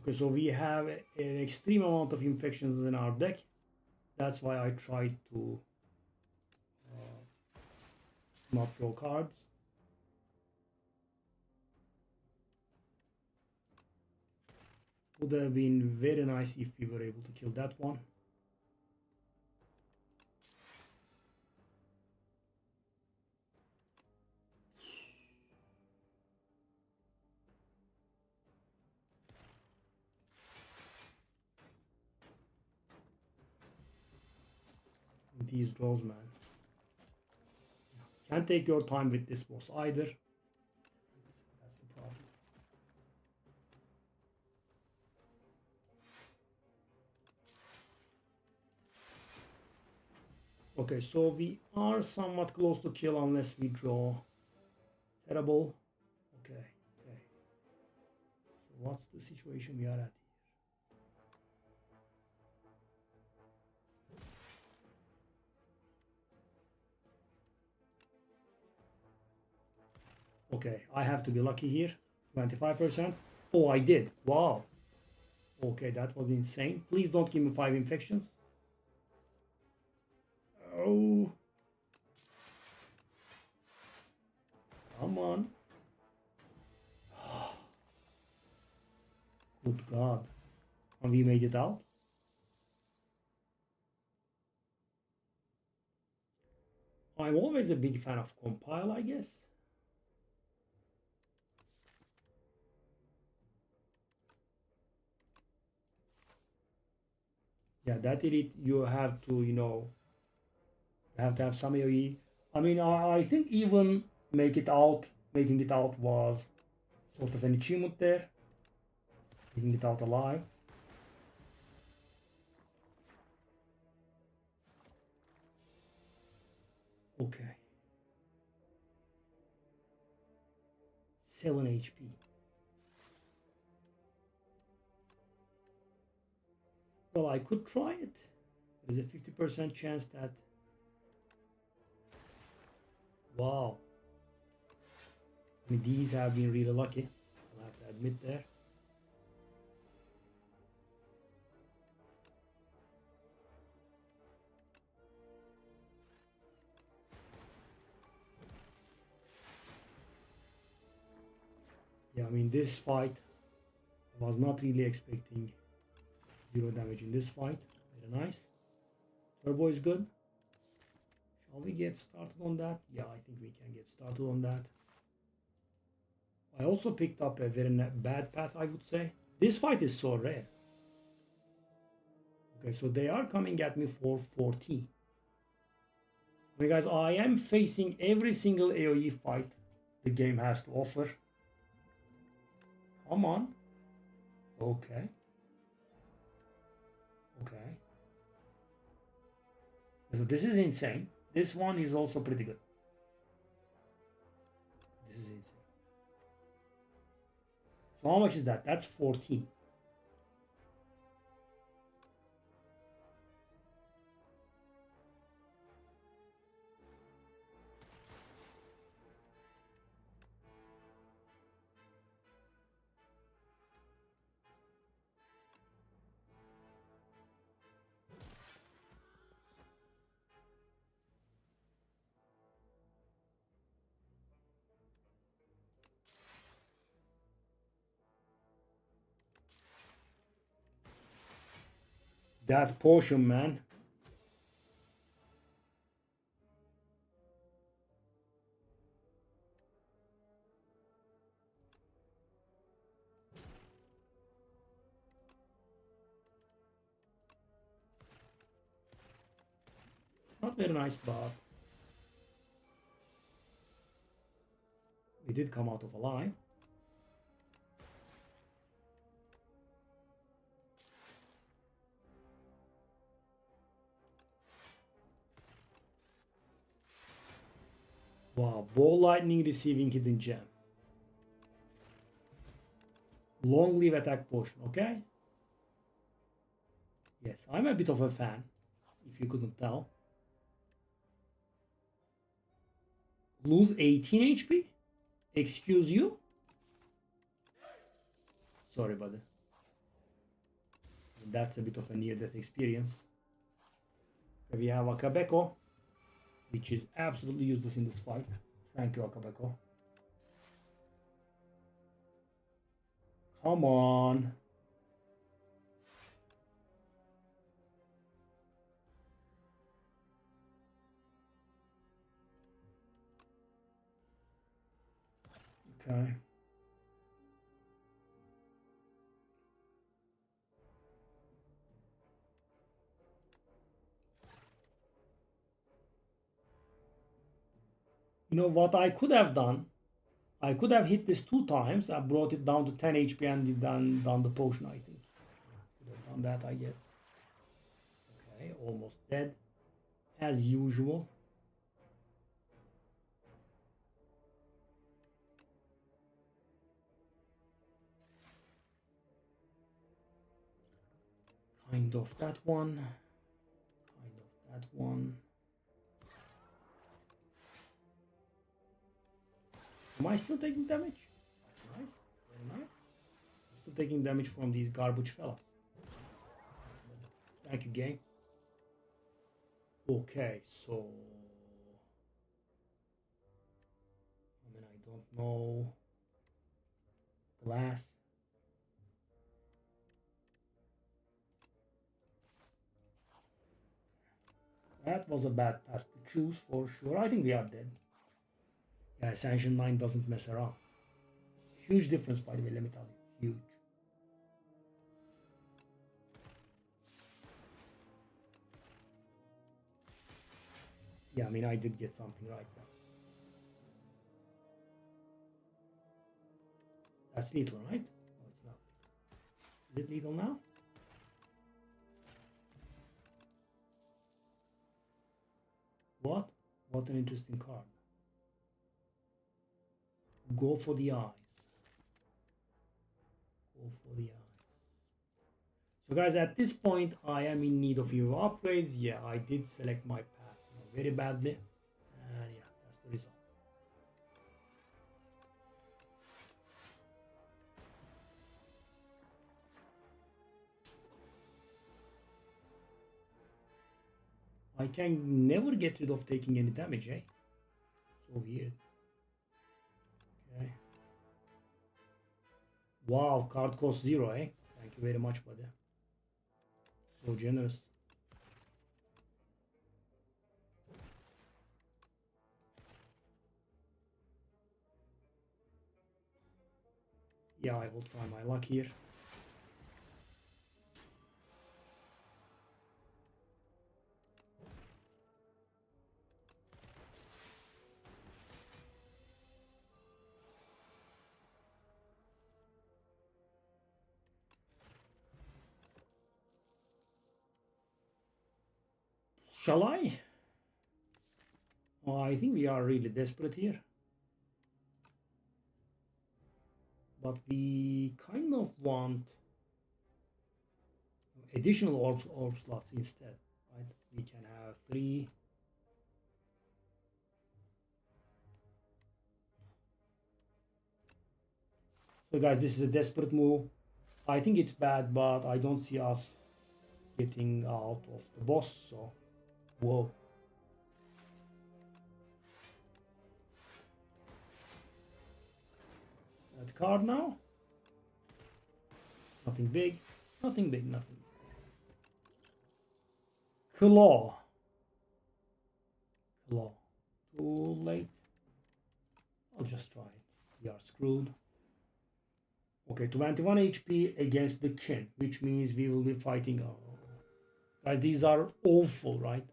Okay, so we have an extreme amount of infections in our deck. That's why I tried to not draw cards. Would have been very nice if we were able to kill that one. These draws, man. Can't take your time with this boss either. That's the problem. Okay, so we are somewhat close to kill unless we draw terrible. Okay, okay. So what's the situation we are at? Okay, I have to be lucky here. 25%. Oh, I did. Wow. Okay, that was insane. Please don't give me 5 infections. Oh. Come on. Good God. And we made it out. I'm always a big fan of compile, I guess. Yeah, that elite you have to, you have to have some AoE. I mean, I think even making it out was sort of an achievement there. Making it out alive. Okay. 7 HP. Well, I could try it. There's a 50% chance that... Wow. I mean, these have been really lucky. I'll have to admit there. Yeah, I mean, this fight, I was not really expecting 0 damage in this fight. Very nice. Turbo is good. Shall we get started on that? Yeah, I think we can get started on that. I also picked up a very bad path, I would say. This fight is so rare. Okay, so they are coming at me for 40. I mean, guys, I am facing every single AoE fight the game has to offer. Come on. Okay. Okay. So this is insane. This one is also pretty good. This is insane. So how much is that? That's 14. That potion, man. Not very nice, but we did come out of a line. Wow, ball lightning receiving hidden gem. Long live attack potion, okay? Yes, I'm a bit of a fan, if you couldn't tell. Lose 18 HP? Excuse you? Sorry, buddy. That's a bit of a near-death experience. We have Akabeko, which is absolutely useless in this fight. Thank you, Akabeko. Come on. Okay. You know what I could have done? I could have hit this 2 times. I brought it down to 10 HP and done the potion, I think. Could have done that, I guess. Okay, almost dead. As usual. Kind of that one. Kind of that one. Am I still taking damage? That's nice. Very nice. I'm still taking damage from these garbage fellas. Thank you, game. Okay, so... I mean, I don't know... Glass. That was a bad path to choose for sure. I think we are dead. Yeah, Ascension 9 doesn't mess around. Huge difference, by the way, let me tell you. Huge. Yeah, I mean, I did get something right now. That's lethal, right? No, it's not. Is it lethal now? What? What an interesting card. Go for the eyes. Go for the eyes. So guys, at this point, I am in need of hero upgrades. Yeah, I did select my path very badly. And yeah, that's the result. I can never get rid of taking any damage, eh? So weird. Okay. Wow, card cost 0, eh? Thank you very much, buddy. So generous. Yeah, I will try my luck here. Shall I? I think we are really desperate here. But we kind of want additional orb slots instead, right? We can have 3. So guys, this is a desperate move. I think it's bad, but I don't see us getting out of the boss, so whoa. That card now. Nothing big, nothing big, nothing big. Claw. Claw. Too late. I'll just try it. We are screwed. Okay, 21 HP against the kin, which means we will be fighting. Guys, these are awful, right?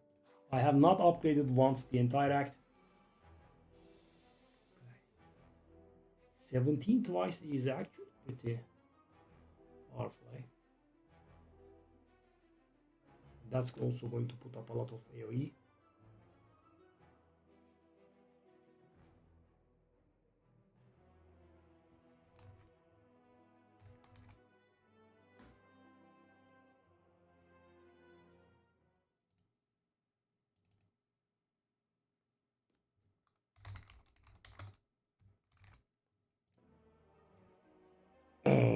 I have not upgraded once the entire act. Okay. 17 twice is actually pretty powerful, eh? That's also going to put up a lot of AoE. Oh.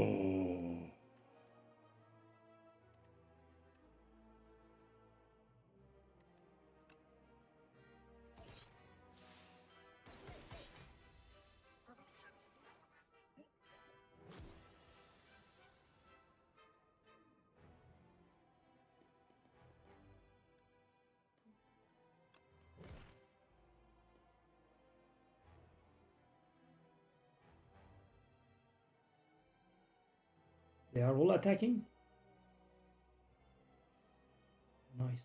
They are all attacking. Nice.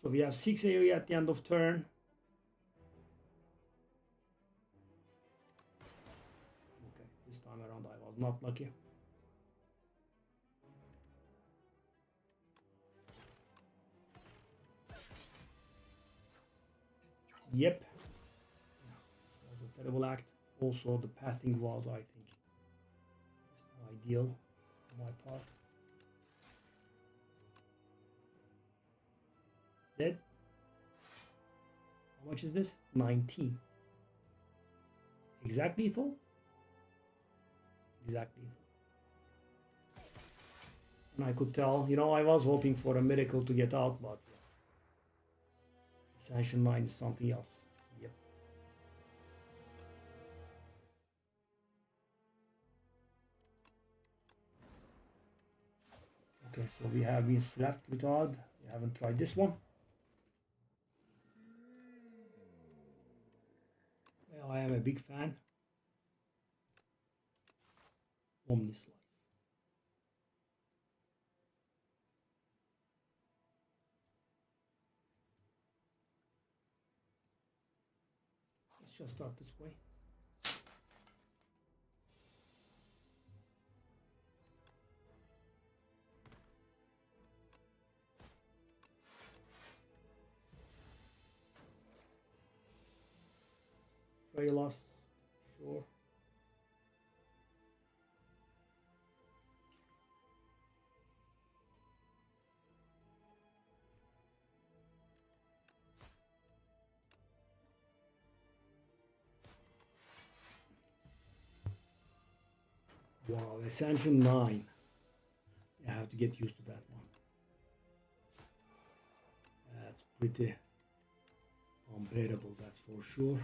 So we have 6 AoE at the end of turn. Okay, this time around I was not lucky. Yep. This was a terrible act. Also, the pathing was, I think, ideal on my part. Dead. How much is this? 19. Exact lethal? Exact lethal. And I could tell, you know, I was hoping for a miracle to get out, but yeah. Ascension 9 is something else. Yep. Okay, so we have been slapped with odd. We haven't tried this one. Well, I am a big fan. Omni Slice. Let's just start this way. fail us. Sure. Wow, Ascension 9. I have to get used to that one. That's pretty unbearable, that's for sure.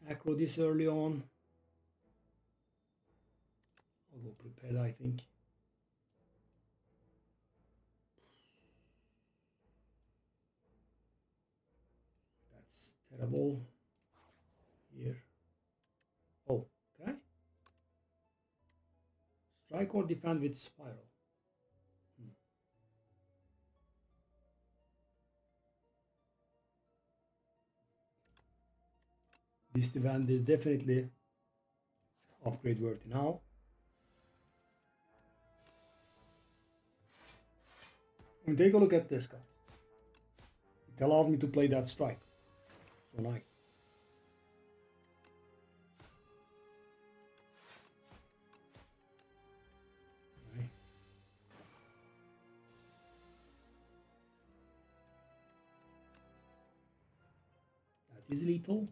Acro this early on. I'll go prepared, I think. That's terrible. Here. Oh, okay. Strike or defend with spiral. This defend is definitely upgrade worthy now. And take a look at this guy. It allowed me to play that strike. So nice. Okay. That is lethal.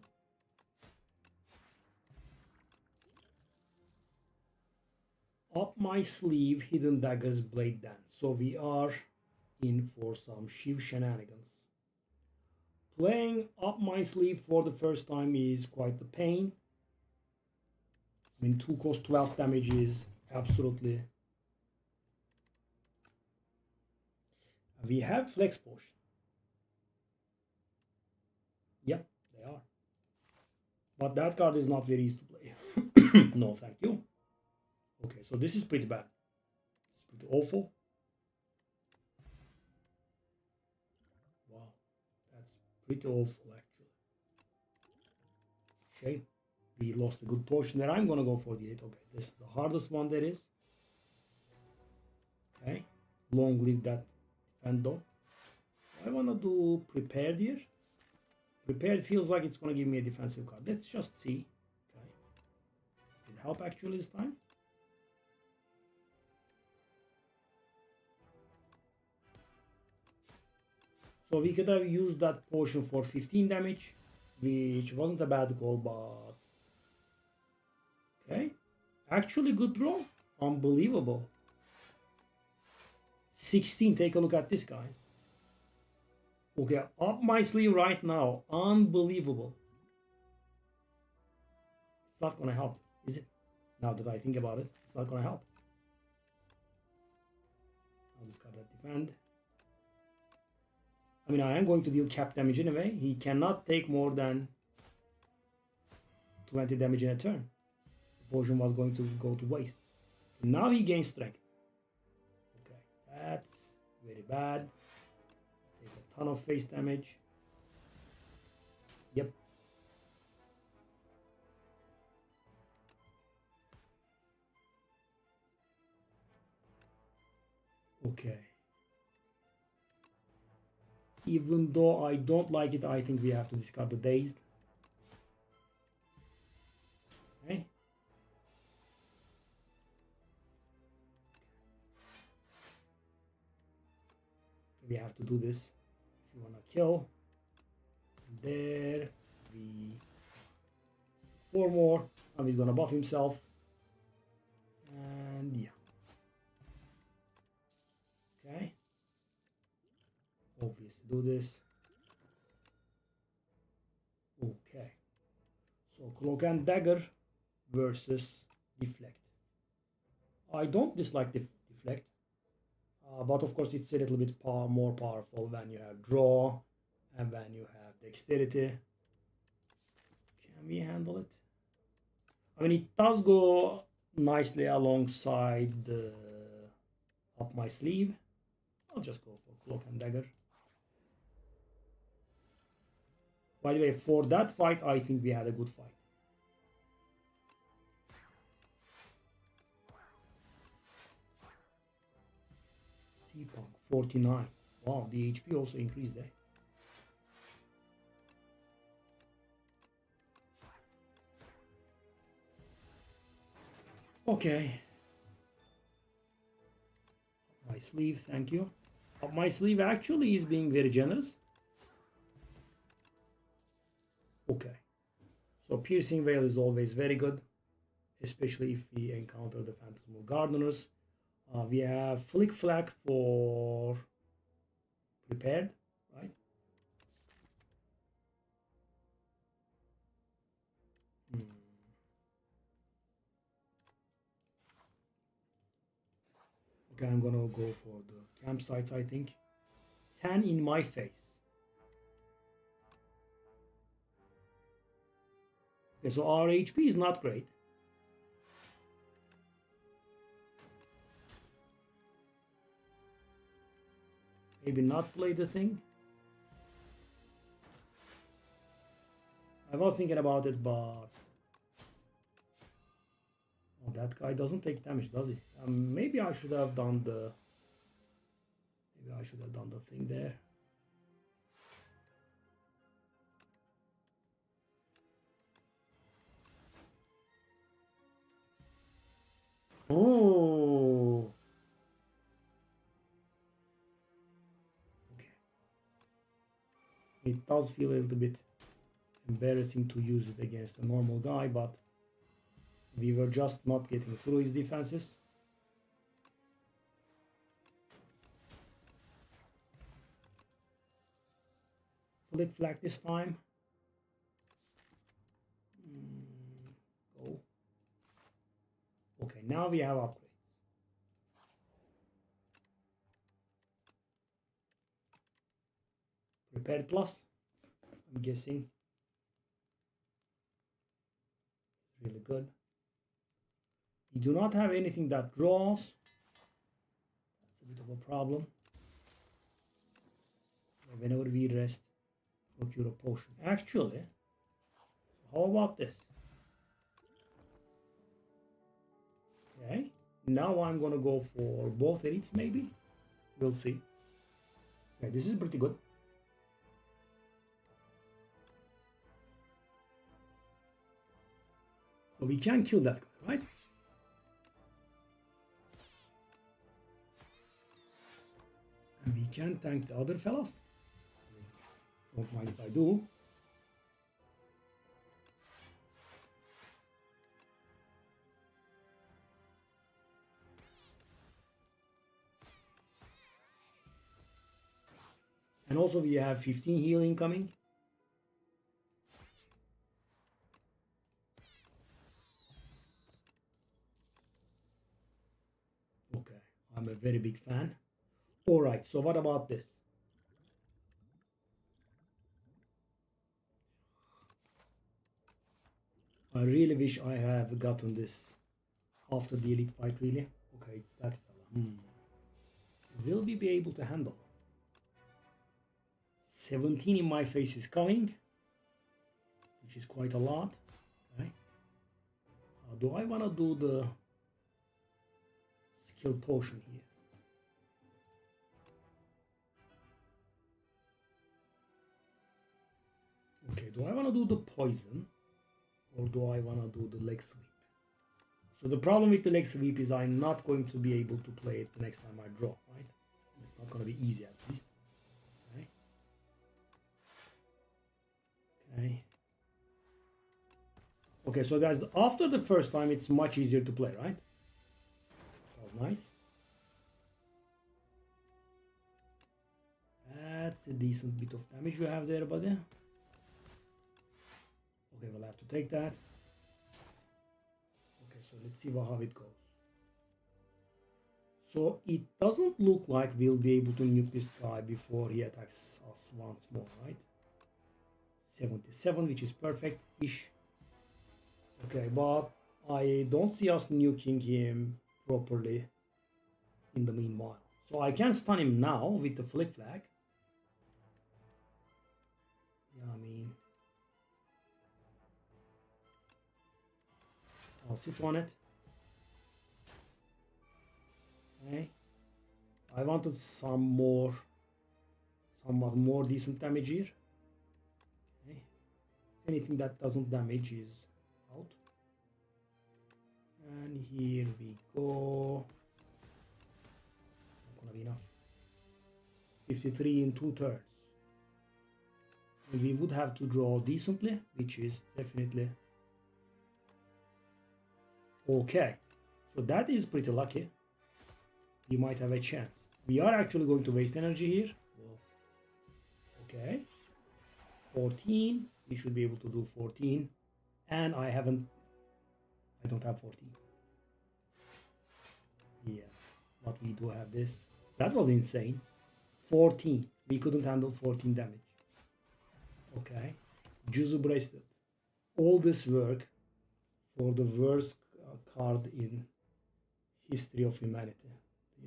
Up my sleeve, Hidden Daggers, Blade Dance. So we are in for some Shiv shenanigans. Playing up my sleeve for the first time is quite the pain. I mean, 2 cost 12 damage is absolutely... We have Flex Potion. Yep, they are. But that card is not very easy to play. No, thank you. Okay, so this is pretty bad. It's pretty awful. Wow, that's pretty awful actually. Shame. We lost a good portion there. I'm gonna go for the 8. Okay, this is the hardest one there is. Okay, long live that defend though. I wanna do prepared here. Prepared feels like it's gonna give me a defensive card. Let's just see. Okay, did it help actually this time? So we could have used that potion for 15 damage, which wasn't a bad call, but... Okay, actually good draw, unbelievable. 16, take a look at this, guys. Okay, up my sleeve right now, unbelievable. It's not gonna help, is it? Now that I think about it, it's not gonna help. I'll discard that defend. I mean, I am going to deal cap damage anyway. He cannot take more than 20 damage in a turn. The potion was going to go to waste. Now he gains strength. Okay, that's very bad. Take a ton of face damage. Yep. Okay. Even though I don't like it, I think we have to discard the Dazed. Okay. We have to do this. If you want to kill. There. We... 4 more. And he's going to buff himself. And yeah. Okay. Obviously do this. Okay. So Cloak and Dagger versus Deflect. I don't dislike Deflect. But of course it's a little bit more powerful when you have Draw and when you have Dexterity. Can we handle it? I mean, it does go nicely alongside the Up My Sleeve. I'll just go for Cloak and Dagger. By the way, for that fight, I think we had a good fight. 49. Wow, the HP also increased there. Okay. My sleeve, thank you. My sleeve actually is being very generous. Okay. So piercing veil is always very good, especially if we encounter the phantasmal gardeners. We have flick flack for prepared, right? Okay, I'm gonna go for the campsites, I think. 10 in my face. Okay, so our HP is not great. Maybe not play the thing. I was thinking about it, but oh, that guy doesn't take damage, does he? Maybe I should have done the. Maybe I should have done the thing there. Oh. Okay. It does feel a little bit embarrassing to use it against a normal guy, but we were just not getting through his defenses. Flick flag this time. Go. Okay, now we have upgrades. Prepared plus, I'm guessing. Really good. We do not have anything that draws. That's a bit of a problem. Whenever we rest, procure a potion. Actually, how about this? Okay, now I'm gonna go for both elites, maybe. We'll see. Okay, this is pretty good. So we can kill that guy, right? And we can tank the other fellas. Don't mind if I do. And also we have 15 healing coming. Okay, I'm a very big fan. All right, so what about this? I really wish I have gotten this after the elite fight, really. Okay, it's that fella. Will we be able to handle? 17 in my face is coming, which is quite a lot. Okay. Do I want to do the skill potion here? Okay, do I want to do the poison or do I want to do the leg sweep? So the problem with the leg sweep is I'm not going to be able to play it the next time I draw, right? It's not going to be easy at least. Okay. Okay. Okay, so guys, after the first time, it's much easier to play, right? That was nice. That's a decent bit of damage you have there, buddy. Okay, we'll have to take that. Okay, so let's see how it goes. So it doesn't look like we'll be able to nuke this guy before he attacks us once more, right? 77, which is perfect-ish. Okay, but I don't see us nuking him properly in the meanwhile. So I can stun him now with the flick flag. Yeah, I mean, I'll sit on it. Okay. I wanted somewhat more decent damage here. Okay. Anything that doesn't damage is out. And here we go. Not gonna be enough. 53 in 2 turns. And we would have to draw decently, which is definitely okay. So that is pretty lucky. We might have a chance. We are actually going to waste energy here. Well, okay. 14. We should be able to do 14. And I don't have 14. Yeah, but we do have this. That was insane. 14. We couldn't handle 14 damage. Okay. Juzu Bracelet. All this work for the worst card in history of humanity.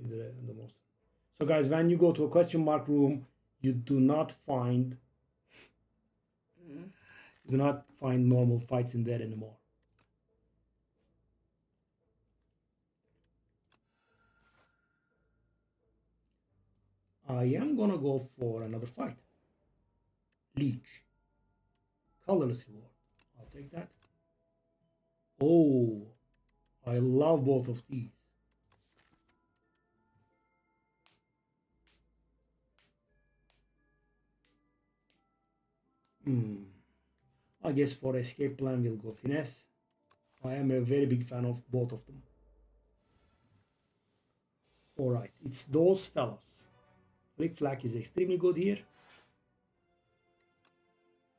The most. So guys, when you go to a question mark room, you do not find normal fights in there anymore. I am gonna go for another fight. Leech. Colorless reward. I'll take that. Oh, I love both of these. I guess for escape plan we'll go finesse. I am a very big fan of both of them. Alright, it's those fellas. Flick Flack is extremely good here.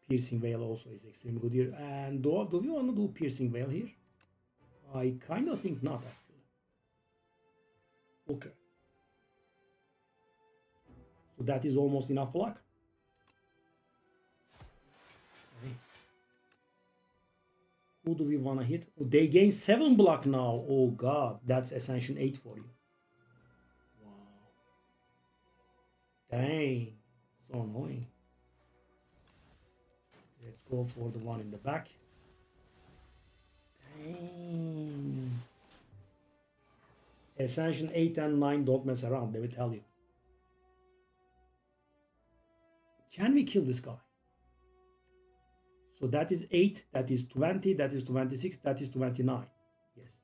Piercing Veil also is extremely good here. And do we want to do Piercing Veil here? I kind of think not actually. Okay. So that is almost enough block. Okay. Who do we want to hit? Oh, they gain 7 block now. Oh god, that's Ascension 8 for you. Wow. Dang. So annoying. Let's go for the one in the back. Dang. Ascension 8 and 9 don't mess around, let me tell you. Can we kill this guy? So that is 8, that is 20, that is 26, that is 29. Yes.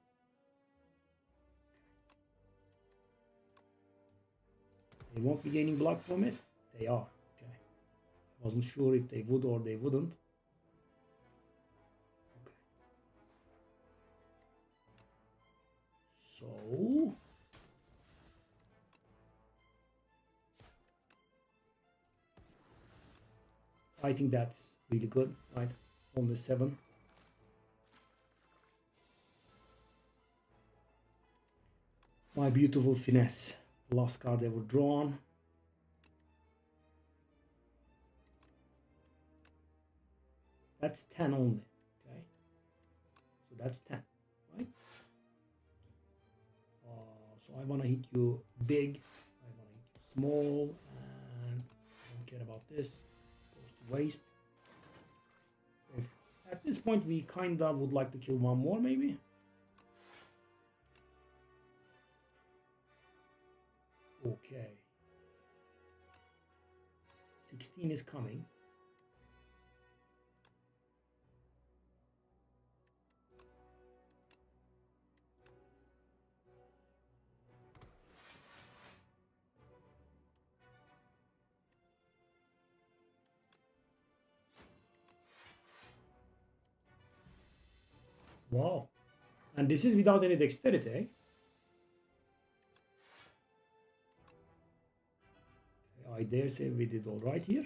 They won't be gaining block from it? They are. Okay. Wasn't sure if they would or they wouldn't. Okay. So I think that's really good, right? Only 7. My beautiful finesse. The last card ever drawn. That's 10 only, okay? So that's 10, right? So I want to hit you big. I want to hit you small. And I don't care about this. Waste. If at this point we kind of would like to kill one more maybe. Okay. 16 is coming. Wow. And this is without any dexterity, eh? Okay, I dare say we did all right here.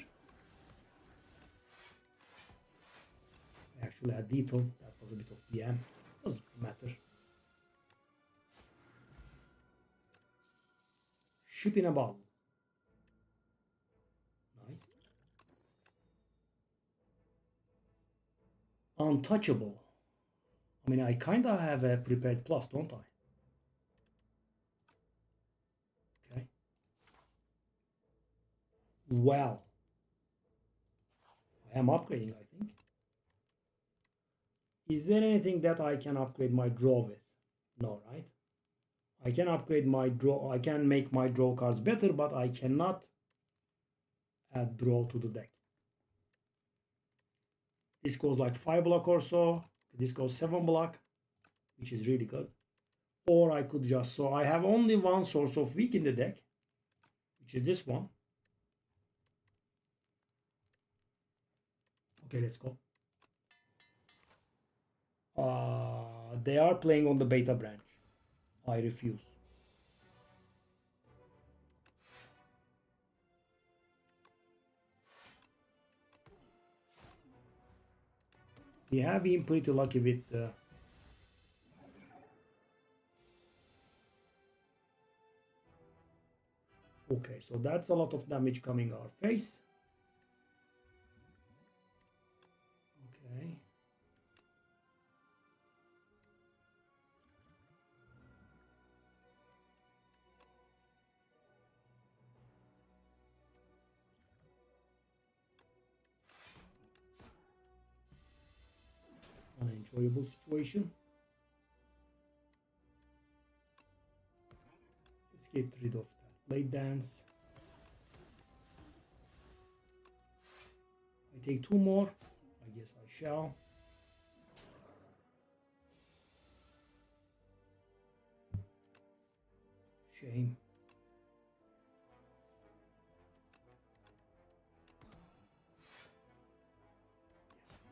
I actually had lethal. That was a bit of PM. Doesn't matter. Ship in a bottle. Nice. Untouchable. I mean, I kind of have a prepared plus, don't I? Okay. Well, I am upgrading, I think. Is there anything that I can upgrade my draw with? No, right? I can upgrade my draw. I can make my draw cards better, but I cannot add draw to the deck. This goes like 5 block or so. This goes 7 block, which is really good. Or I could just, so I have only one source of weak in the deck, which is this one. Okay, let's go. They are playing on the beta branch. I refuse. We have been pretty lucky with the okay, so that's a lot of damage coming our face. Okay. Unenjoyable situation. Let's get rid of that blade dance. I take 2 more. I guess I shall. Shame.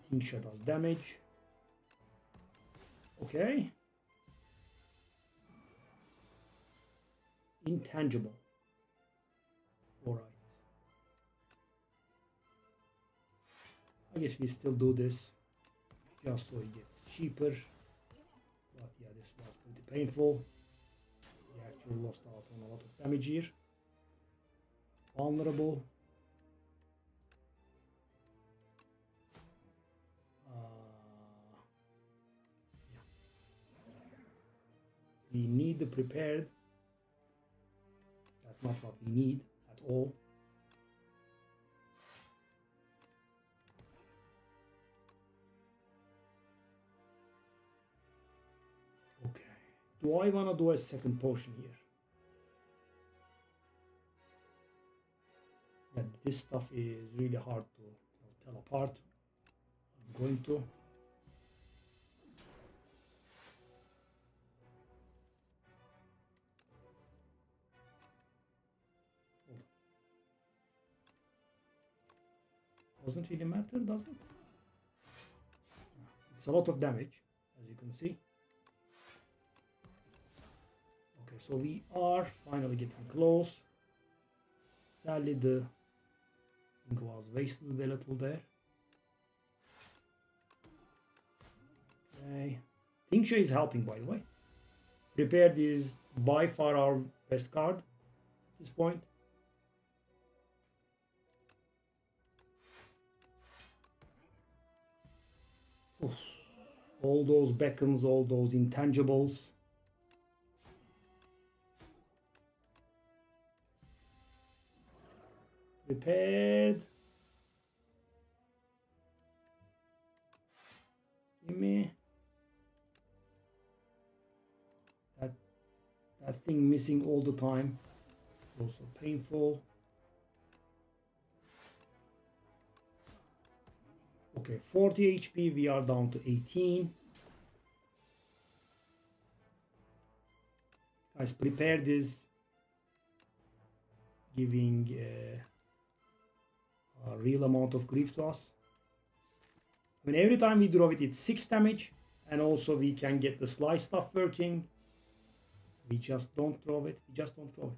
Tincture does damage. Okay. Intangible. All right. I guess we still do this just so it gets cheaper. But yeah, this was pretty painful. We actually lost out on a lot of damage here. Vulnerable. We need the prepared. That's not what we need at all. Okay. Do I want to do a second potion here? Yeah, this stuff is really hard to tell apart. I'm going to. Doesn't really matter, does it? It's a lot of damage, as you can see. Okay, so we are finally getting close. Sadly, the thing was wasted a little there. Okay. Tincture is helping, by the way. Prepared is by far our best card at this point. Oof. All those beacons, all those intangibles. Prepared. Give me that thing missing all the time. Also painful. Okay, 40 HP, we are down to 18. Guys, prepare this, giving a real amount of grief to us. I mean, every time we draw it, it's 6 damage, and also we can get the slice stuff working. We just don't throw it. We just don't throw it.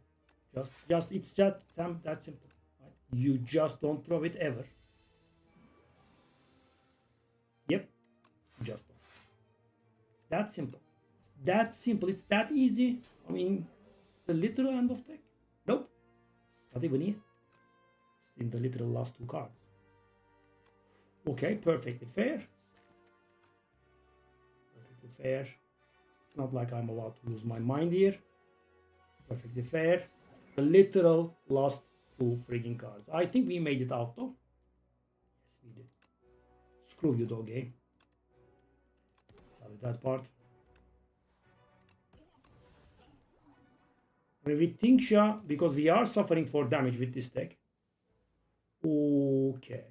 It's just that simple. Right? You just don't throw it ever. Yep, just don't. It's that simple. It's that simple. It's that easy. I mean, the literal end of deck. Nope. Not even here. It's in the literal last 2 cards. Okay, perfectly fair. Perfectly fair. It's not like I'm about to lose my mind here. Perfectly fair. The literal last 2 frigging cards. I think we made it out though. Yes, we did. Screw you, dog game. Tell you that part. I mean, with Tingsha, because we are suffering for damage with this deck. Okay.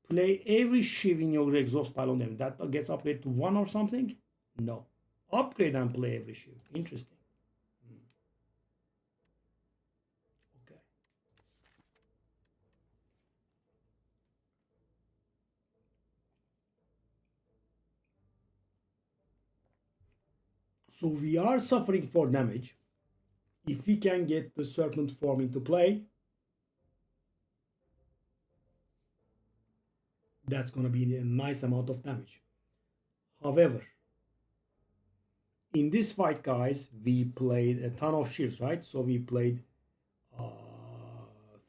Play every shiv in your exhaust pile on them. That gets upgraded to 1 or something? No. Upgrade and play every shiv. Interesting. Okay. So we are suffering for damage. If we can get the serpent form into play, that's going to be a nice amount of damage. However, in this fight, guys, we played a ton of shivs, right? So we played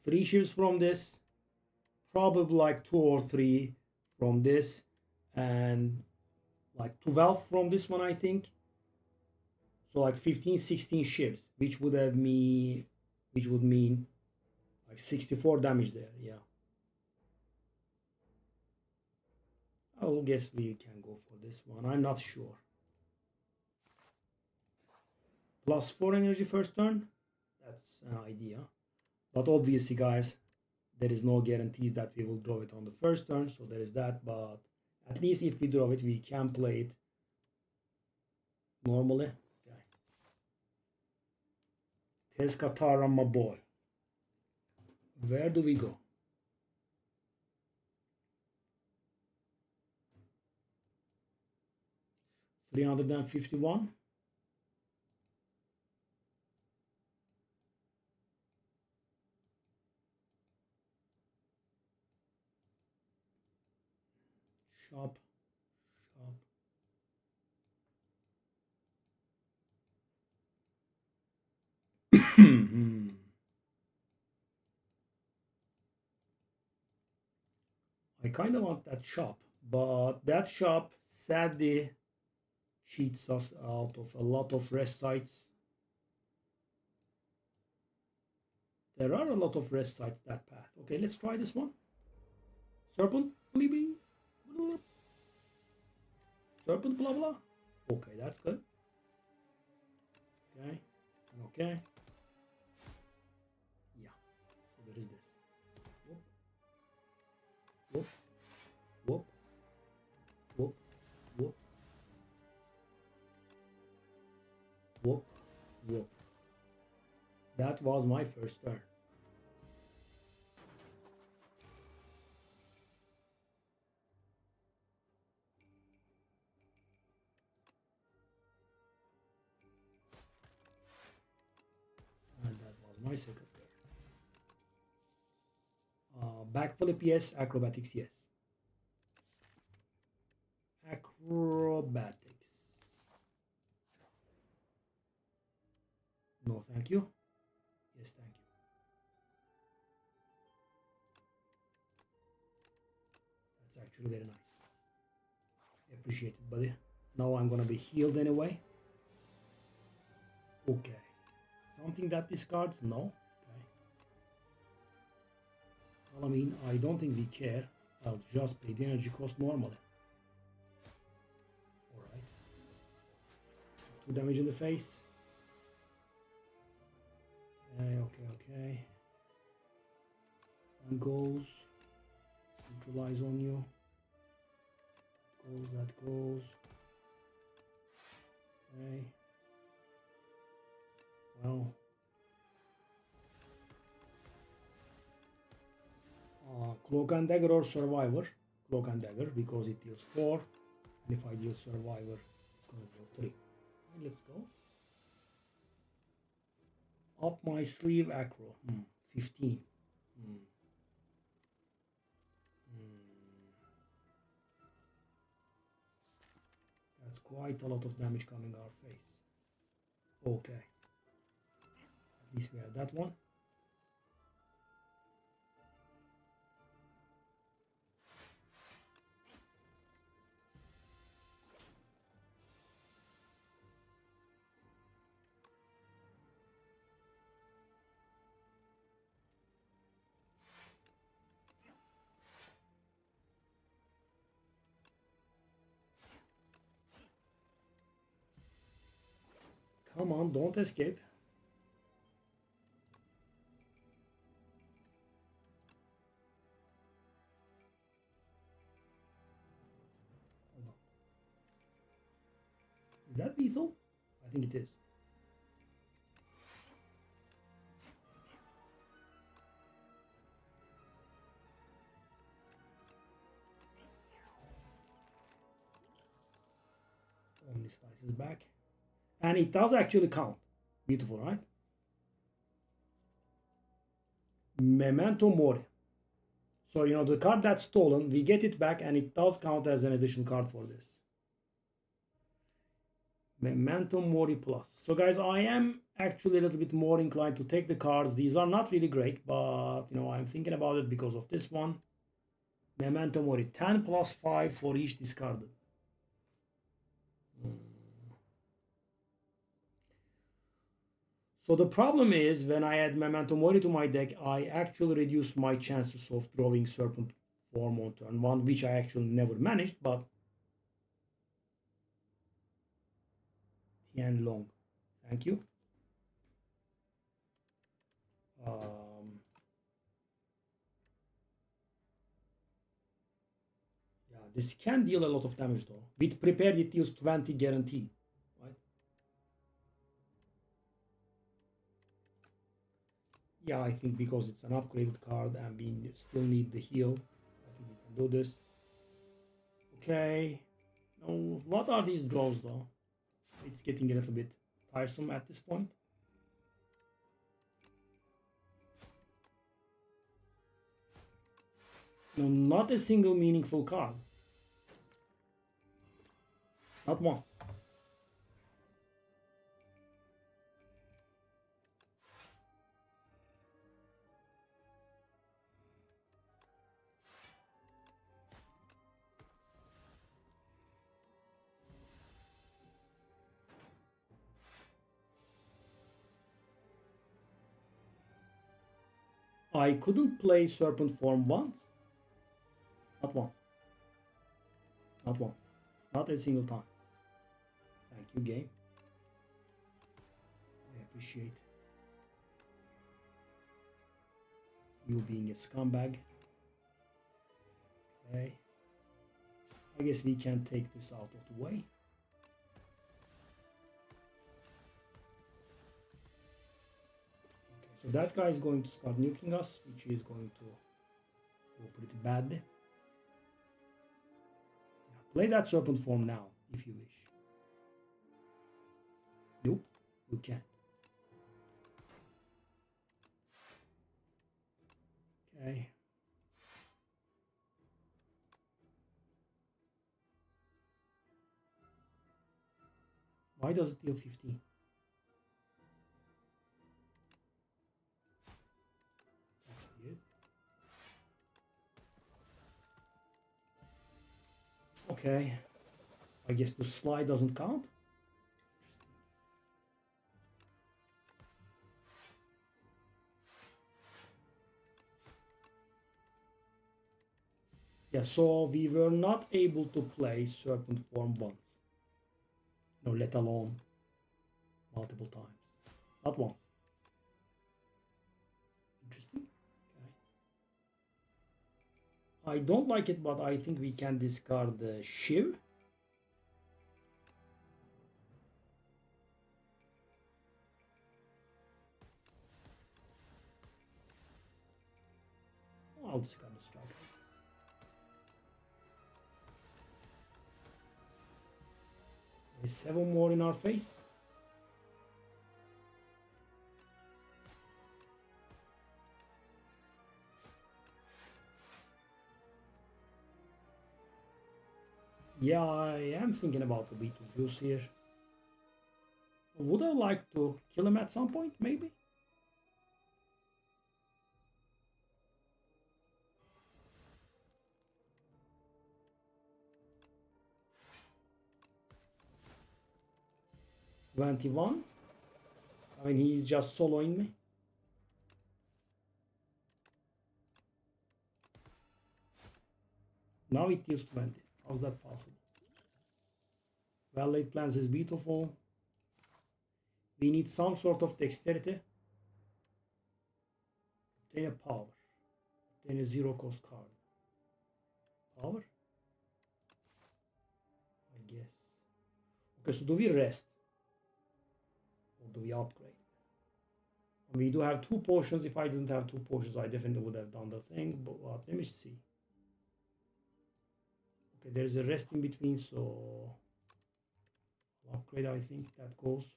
3 shivs from this, probably like 2 or 3 from this, and like 12 from this one, I think. So like 15, 16 shivs, which would mean like 64 damage there. Yeah. I will guess we can go for this one. I'm not sure. Plus 4 energy first turn. That's an idea. But obviously, guys, there is no guarantees that we will draw it on the first turn. So there is that. But at least if we draw it, we can play it normally. Okay. Tezkatara, my boy. Where do we go? $351. Shop. I kind of want that shop, but that shop sadly cheats us out of a lot of rest sites. There are a lot of rest sites that path. Okay, let's try this one. Serpent, bleeping. Serpent, blah blah. Okay, that's good. Okay, okay. Yeah, so there is this. Whoop, whoop, whoop, whoop, whoop, whoop, whoop. That was my first turn. And that was my second turn. Backflip, yes. Acrobatics, yes. Acrobatics. No, thank you. Yes, thank you. That's actually very nice. Appreciate it, buddy. Now I'm gonna be healed anyway. Okay. Something that discards? No. Okay. Well, I mean, I don't think we care. I'll just pay the energy cost normally. Alright. 2 damage in the face. Okay. One goes. Neutralize on you. That goes. Okay. Well. Cloak and Dagger or Survivor. Cloak and Dagger because it deals 4. And if I deal Survivor, it's gonna deal 3. And let's go. Up my sleeve acro. 15. That's quite a lot of damage coming our face. Okay. At least we have that one. Come on, don't escape. Is that lethal? I think it is. Omni slices back. And it does actually count. Beautiful, right? Memento Mori. So, you know, the card that's stolen, we get it back and it does count as an additional card for this. Memento Mori Plus. So guys, I am actually a little bit more inclined to take the cards. These are not really great, but you know, I'm thinking about it because of this one. Memento Mori, 10 plus 5 for each discarded. So the problem is when I add Memento Mori to my deck, I actually reduce my chances of drawing Serpent Form on turn 1, which I actually never managed, but Tian Long, thank you. Yeah, this can deal a lot of damage though. With prepared, it deals 20 guaranteed, right? Yeah, I think because it's an upgraded card and we still need the heal, I think we can do this. Okay. Now, what are these draws though? It's getting a little bit tiresome at this point. No, not a single meaningful card. Not one. I couldn't play Serpent Form once. Not once. Not once. Not a single time. Thank you, game. I appreciate you being a scumbag. Okay. I guess we can take this out of the way. Okay, so that guy is going to start nuking us, which is going to go pretty bad. Play that Serpent Form now, if you wish. Nope, you can't. Okay. Why does it deal 15? That's weird. Okay. I guess the slide doesn't count. Yeah, so we were not able to play Serpent Form once. No, let alone multiple times. Not once. Interesting. Okay. I don't like it, but I think we can discard the Shiv. I'll discard the strike. There's 7 more in our face. Yeah, I am thinking about the Beetlejuice here. Would I like to kill him at some point, maybe? $21. I mean, he's just soloing me. Now it deals 20. How's that possible? Well, laid plans is beautiful. We need some sort of dexterity. Obtain a power. Obtain a 0 cost card. Power? I guess. Okay, so do we rest? Or do we upgrade? We do have 2 potions. If I didn't have 2 potions, I definitely would have done the thing. But let me see. Okay, there's a rest in between, so I'll upgrade. I think that goes.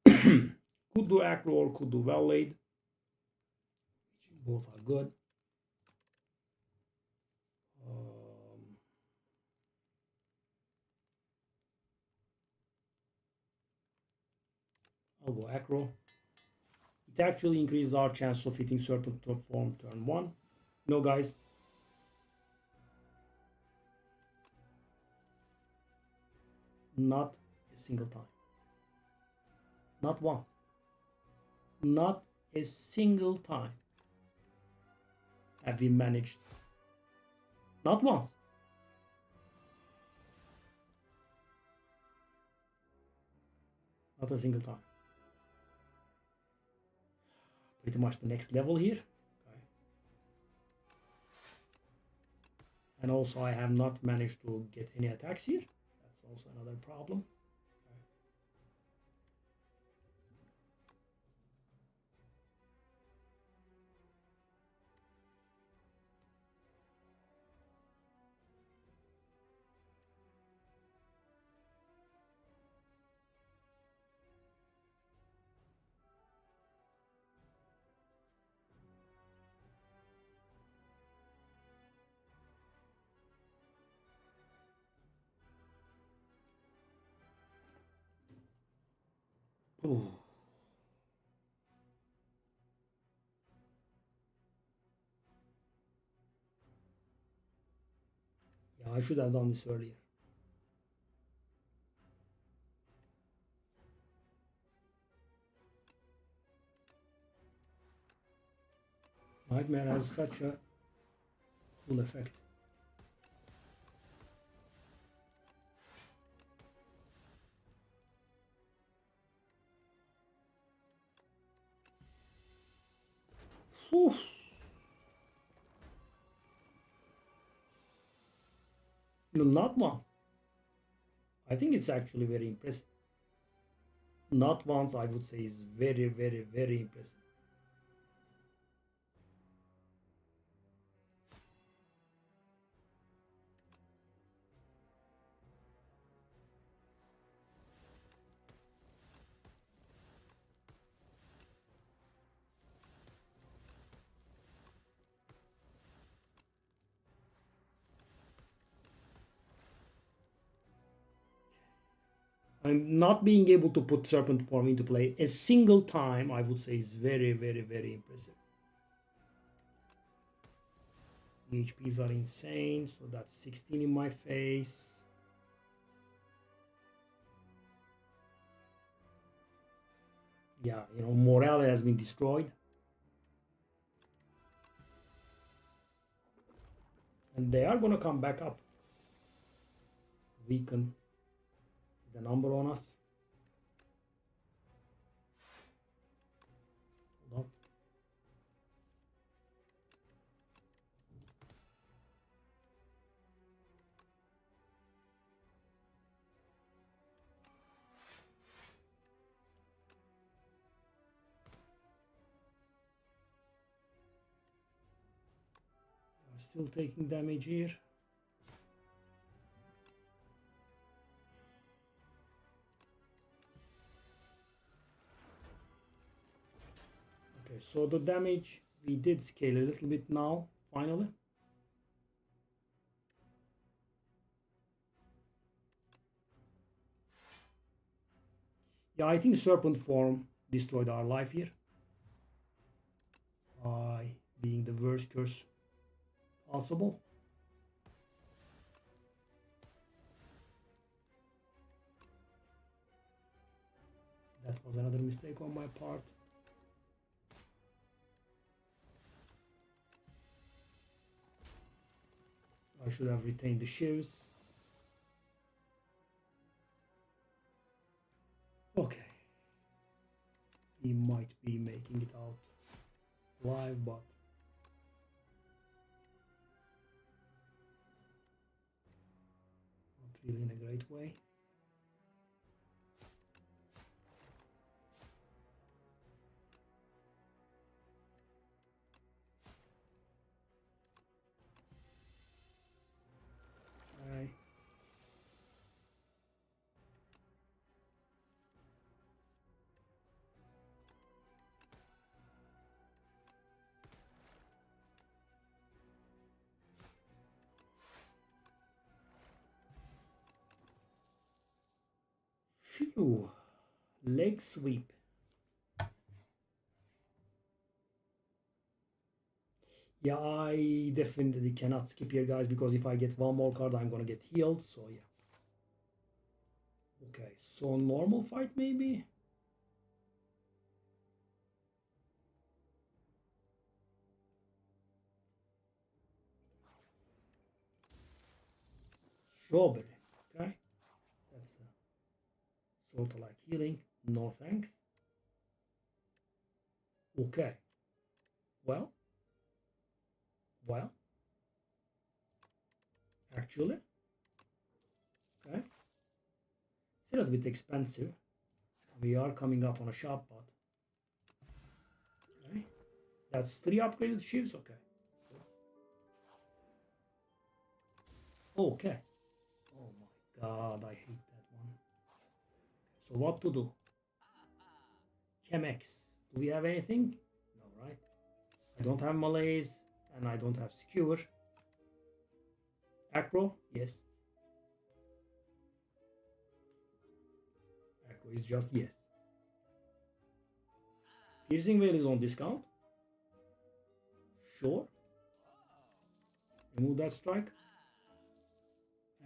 Could do acro or could do well laid. Both are good. I'll go acro. It actually increases our chance of hitting serpent form turn 1. No, guys. Not a single time. Not once. Not a single time have we managed. Not once. Not a single time. Pretty much the next level here. Okay. And also I have not managed to get any attacks here. That's also another problem. Ooh. Yeah, I should have done this earlier. Nightmare has such a cool effect. Whew. No, not once. I think it's actually very impressive. Not once, I would say, is very, very, very impressive. I'm not being able to put serpent form into play a single time, I would say, is very, very, very impressive. The HPs are insane, so that's 16 in my face. Yeah, you know, morale has been destroyed. And they are gonna come back up. Weaken the number on us. Hold up. Still taking damage here. Okay, so the damage we did scale a little bit now, finally. Yeah, I think serpent form destroyed our life here by being the worst curse possible. That was another mistake on my part. I should have retained the shivs. Okay. He might be making it out live, but not really in a great way. Okay. Phew. Leg sweep. Yeah, I definitely cannot skip here, guys, because if I get one more card, I'm gonna get healed. So yeah. Okay, so normal fight maybe. Strawberry. Okay, that's sort of like healing. No thanks. Okay. Well. Well. Actually. Okay. It's a little bit expensive. We are coming up on a shop, but okay. That's 3 upgraded shields. Okay. Okay. Oh my god, I hate that one. So what to do? Chemex. Do we have anything? No, right? I don't have Malaise and I don't have Skewer. Acro? Yes. Acro is just yes. Piercing Veil is on discount. Sure. Remove that strike.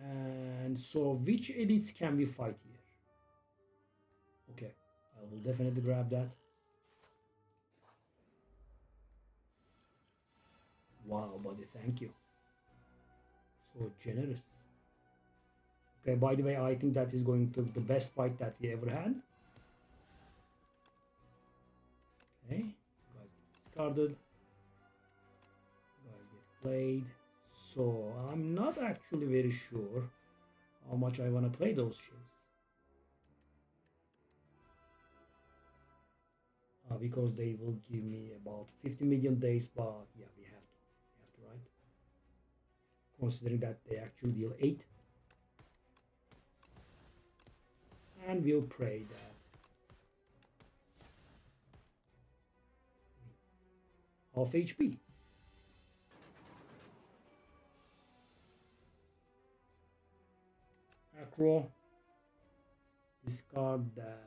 And so which elites can we fight here? Okay. I will definitely grab that. Wow, buddy, thank you. So generous. Okay, by the way, I think that is going to be the best fight that we ever had. Okay, guys get discarded. Guys get played. So I'm not actually very sure how much I want to play those shields. Because they will give me about 50 million days, but yeah, we have to, right? Considering that they actually deal 8. And we'll pray that half HP. Acro. Discard that.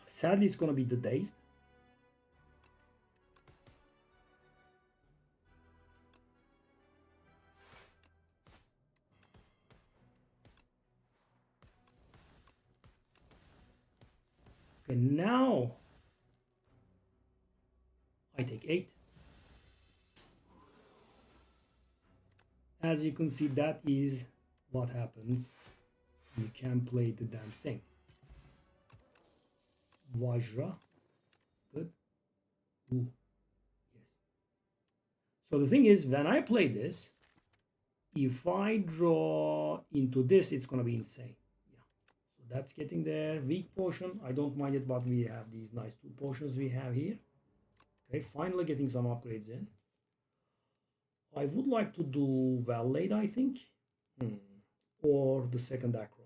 Sadly, it's gonna be the Dazed. Okay, now I take 8. As you can see, that is what happens. You can play the damn thing. Vajra. Good. Ooh. Yes. So the thing is, when I play this, if I draw into this, it's going to be insane. Yeah. So that's getting there. Weak potion. I don't mind it, but we have these nice 2 potions we have here. Okay, finally getting some upgrades in. I would like to do Valade, I think. Or the second Acro.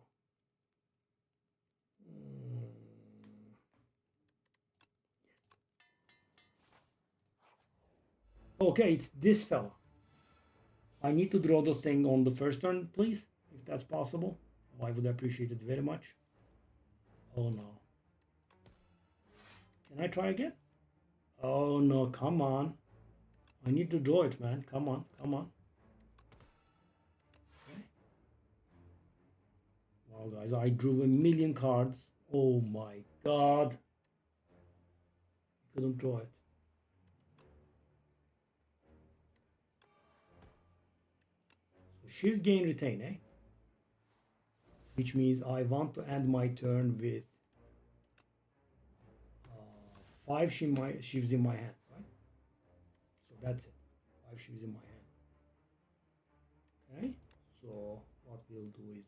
Okay, it's this fella. I need to draw the thing on the first turn, please, if that's possible. I would appreciate it very much. Oh no. Can I try again? Oh no, come on. I need to draw it, man. Come on, come on. Okay. Wow, guys, I drew a million cards. Oh my god. I couldn't draw it. So she's gain retain, eh? Which means I want to end my turn with 5 shivs in my hand, right? So that's it. 5 shivs in my hand. Okay, so what we'll do is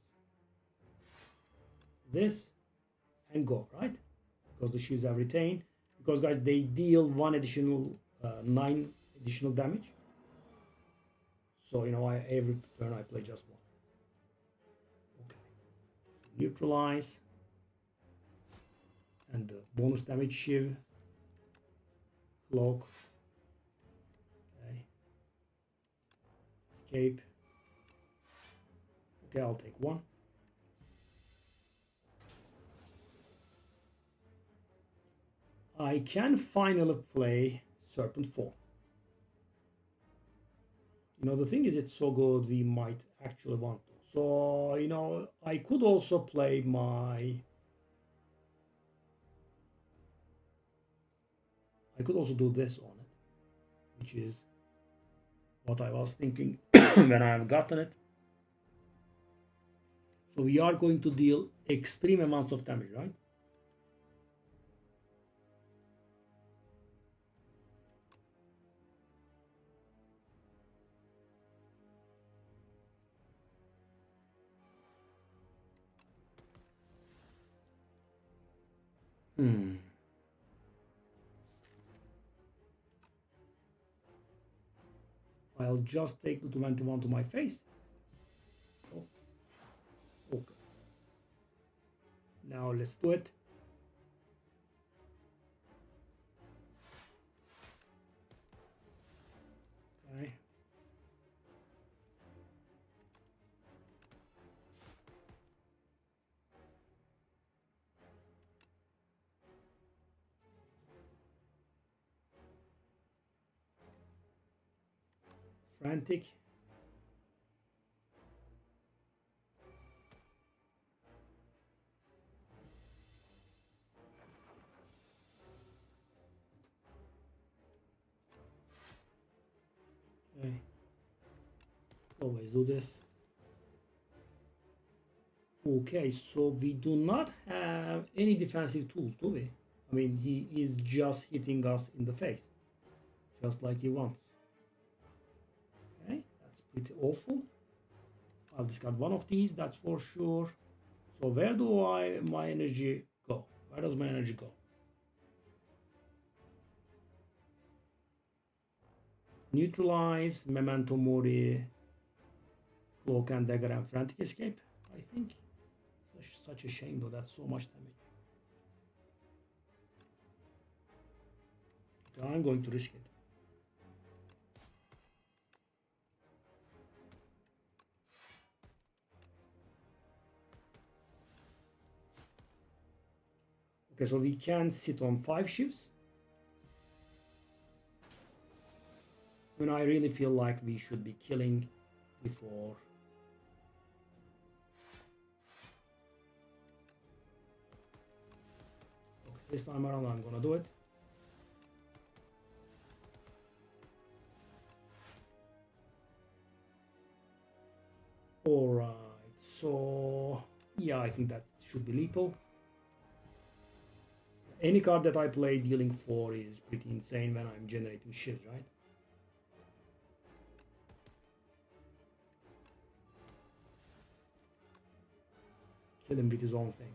this and go, right? Because the shivs are retained. Because guys, they deal 9 additional damage. So you know, every turn I play just one. Okay, so neutralize, and the bonus damage shiv, cloak. Okay, escape. Okay, I'll take one. I can finally play Serpent Form. You know, the thing is, it's so good, we might actually want to. So, you know, I could also play I could also do this on it, which is what I was thinking when I have gotten it. So we are going to deal extreme amounts of damage, right? I'll just take the 21 to my face. So, okay. Now let's do it. Okay. Frantic. Okay. Always do this. Okay, so we do not have any defensive tools, do we? I mean, he is just hitting us in the face, just like he wants. Okay, that's pretty awful. I'll discard one of these, that's for sure. So where do my energy go? Where does my energy go? Neutralize, Memento Mori, Cloak and Dagger, and Frantic Escape, I think. Such a shame though, that's so much damage. Okay, I'm going to risk it. Okay, so we can sit on 5 shivs. I mean, I really feel like we should be killing before. Okay, this time around I'm gonna do it. Alright, so yeah, I think that should be lethal. Any card that I play dealing 4 is pretty insane when I'm generating shivs, right? Kill him with his own thing.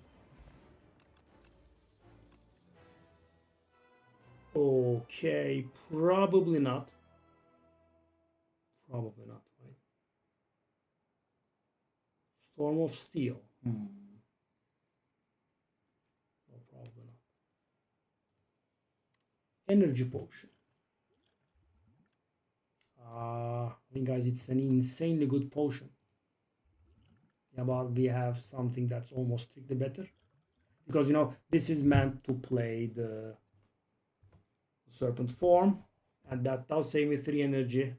Okay, probably not. Probably not, right? Storm of Steel. No, probably not. Energy Potion. I mean, guys, it's an insanely good potion. Yeah, but we have something that's almost strictly better. Because, you know, this is meant to play the Serpent Form. And that does save me 3 energy.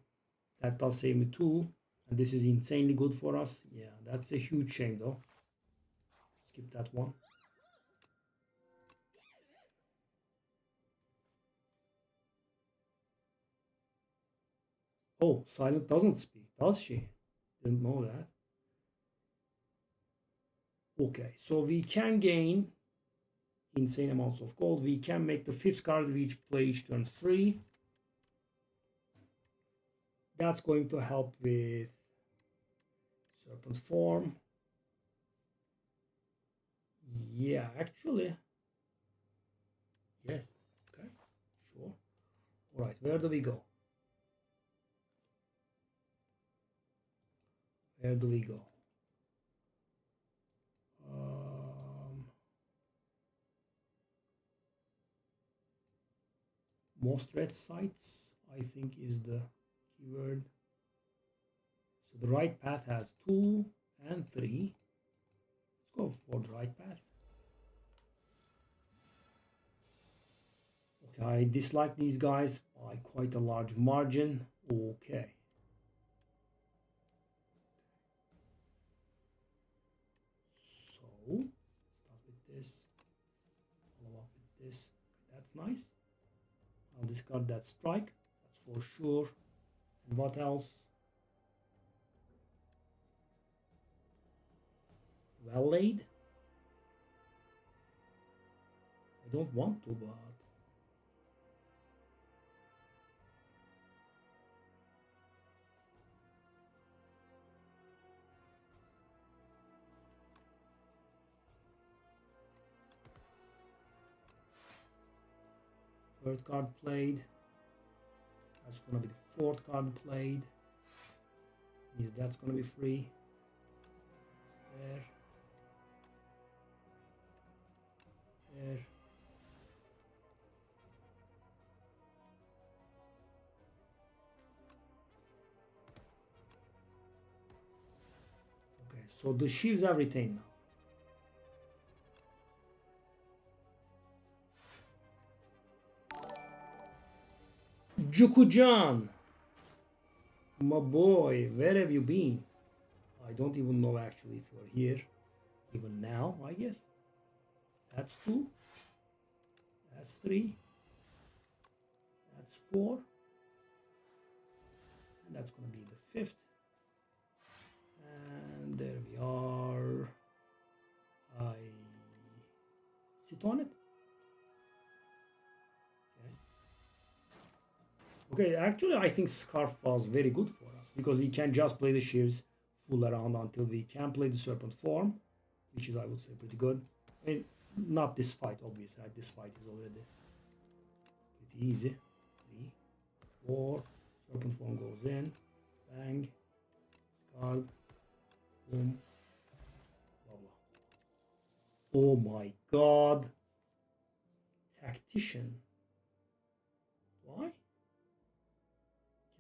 That does save me 2. And this is insanely good for us. Yeah, that's a huge shame, though. Skip that one. Oh, Silent doesn't speak, does she? Didn't know that. Okay, so we can gain insane amounts of gold. We can make the 5th card we play each turn free. That's going to help with serpent form. Yeah, actually. Yes. Okay. Sure. All right. Where do we go? Where do we go? Most read sites, I think, is the keyword. So the right path has 2 and 3. Let's go for the right path. Okay, I dislike these guys by quite a large margin. Okay. So, start with this. Follow up with this. Okay, that's nice. I'll discard that strike. That's for sure. And what else? Well laid. I don't want to, but third card played. That's gonna be the fourth card played. Means that's gonna be free. It's there. There. Okay, so the sheaves are retained now. Jukujan, my boy, where have you been? I don't even know actually if you're here. Even now, I guess. That's 2. That's 3. That's 4. And that's going to be the 5th. And there we are. I sit on it. Okay, actually I think Scarf was very good for us because we can just play the shears full around until we can play the serpent form, which is, I would say, pretty good. I mean, not this fight, obviously. This fight is already pretty easy. 3, 4, serpent form goes in, bang, discard, boom, blah blah. Oh my god, tactician. Why?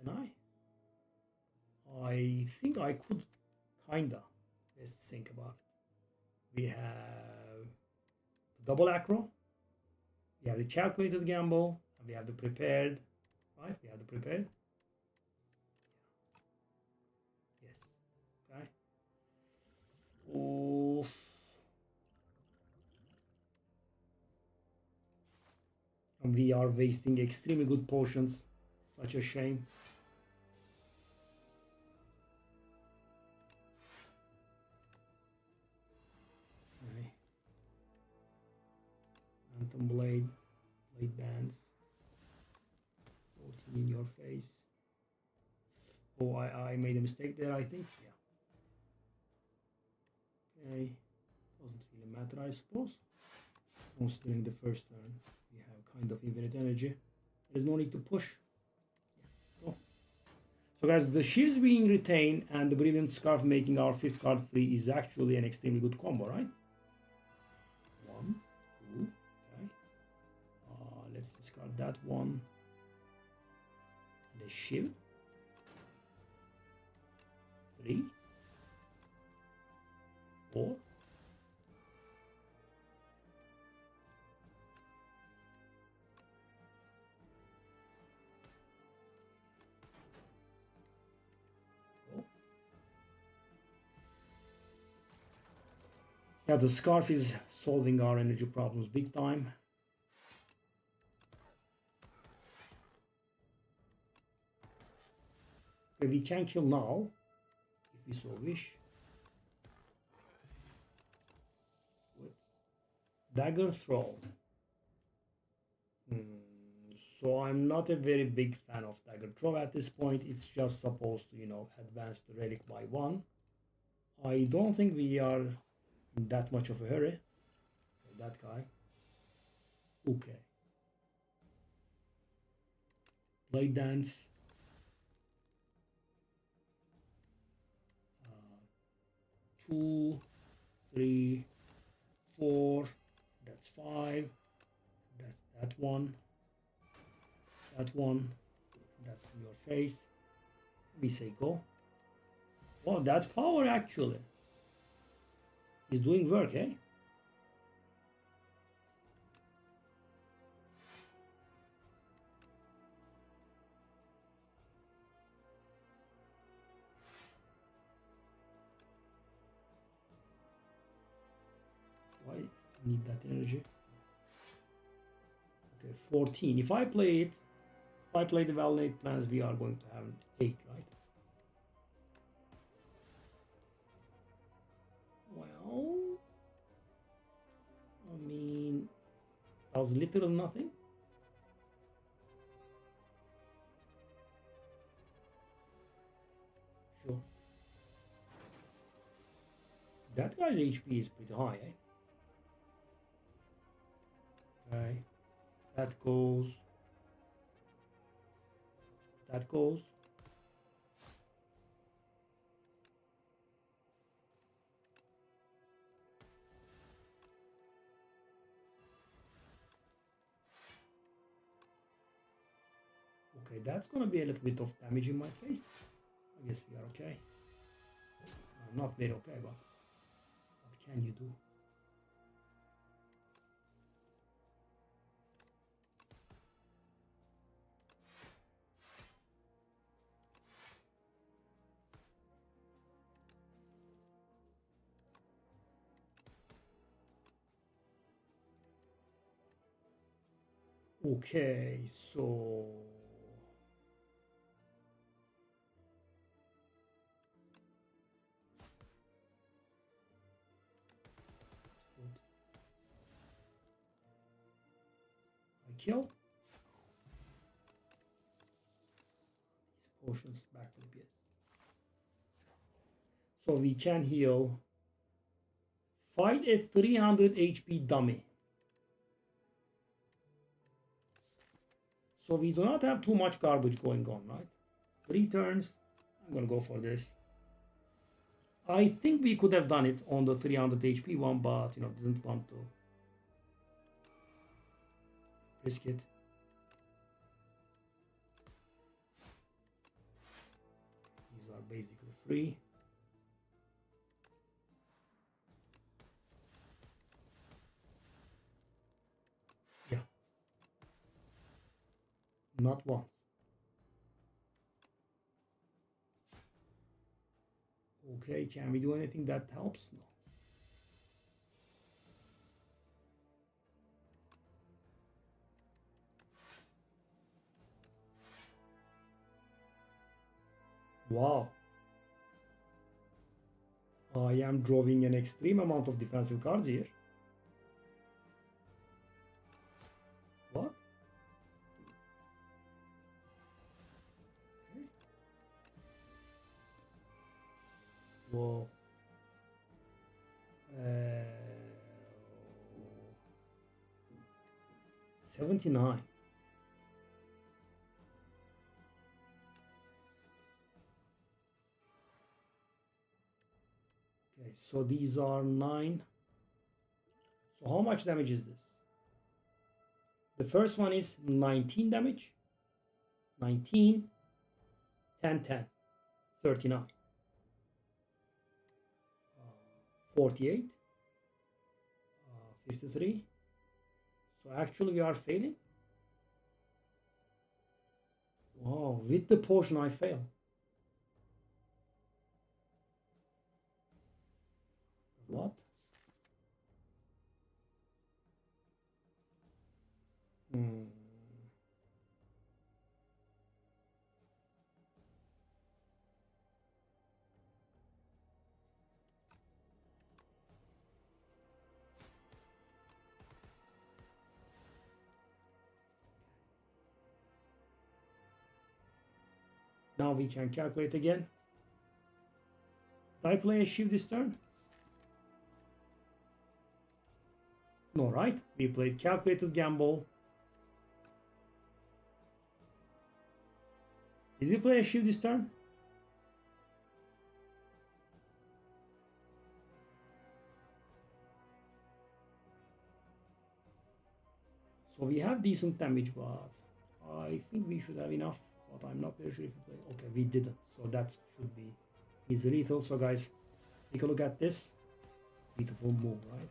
Can I think I could kinda. Let's think about it. We have the double acro, we have the calculated gamble, and we have the prepared, right? We have the prepared. Yes. Okay. Oh. And we are wasting extremely good potions. Such a shame. Okay. Phantom blade, blade bands. 14 in your face. Oh, I made a mistake there, I think. Yeah. Okay. Doesn't really matter, I suppose. Considering the first turn, we have kind of infinite energy. There's no need to push. Yeah, let's go. So guys, the sheaves being retained and the brilliant scarf making our 5th card free is actually an extremely good combo, right? 1, 2, okay. Let's discard that one. The shield. 3, 4. Yeah, the scarf is solving our energy problems big time. Okay, we can kill now, if we so wish. Dagger throw. So I'm not a very big fan of dagger throw at this point. It's just supposed to, advance the relic by 1. I don't think we are in that much of a hurry. That guy. Okay. Blade dance. 2, 3, 4. That's 5. That's that one. That one. That's your face. We say go. Wow, that's power actually. He's doing work, eh? Why need that energy? Okay, 14. If I play the Validate plans, we are going to have an 8, right? Well, I mean, does little nothing. Sure. That guy's HP is pretty high, eh? Okay. That goes. That goes. Okay, that's gonna be a little bit of damage in my face. I guess we are okay. Not very okay, but what can you do? Okay, so I kill. These potions back to the PS. So we can heal. Fight a 300 HP dummy. So we do not have too much garbage going on, right? 3 turns. I'm gonna go for this. I think we could have done it on the 300 HP one, but didn't want to risk it. These are basically free. Yeah. Not once. Okay, can we do anything that helps? No. Wow. I am drawing an extreme amount of defensive cards here. What? Okay. Whoa. 79. Okay, so these are 9. So how much damage is this? The first one is 19 damage. 19, 10, 10, 39. 48, 53. So actually we are failing. Wow, with the potion I fail. What? Hmm. Now we can calculate again. Did I play a shift this turn? No, right? We played calculated gamble. Did we play a shift this turn? So we have decent damage, but I think we should have enough. But I'm not very sure if we play. Okay, we didn't. So that should be easy lethal. So guys, take a look at this. Beautiful move, right?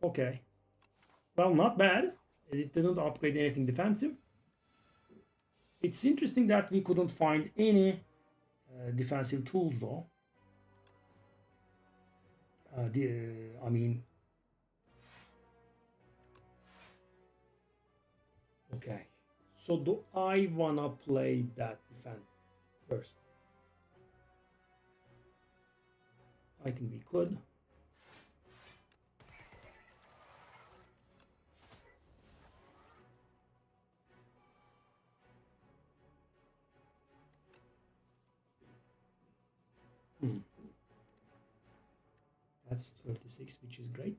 Okay. Well, not bad. It didn't upgrade anything defensive. It's interesting that we couldn't find any defensive tools though. I mean, okay. So do I wanna play that defense first? I think we could. That's 36, which is great.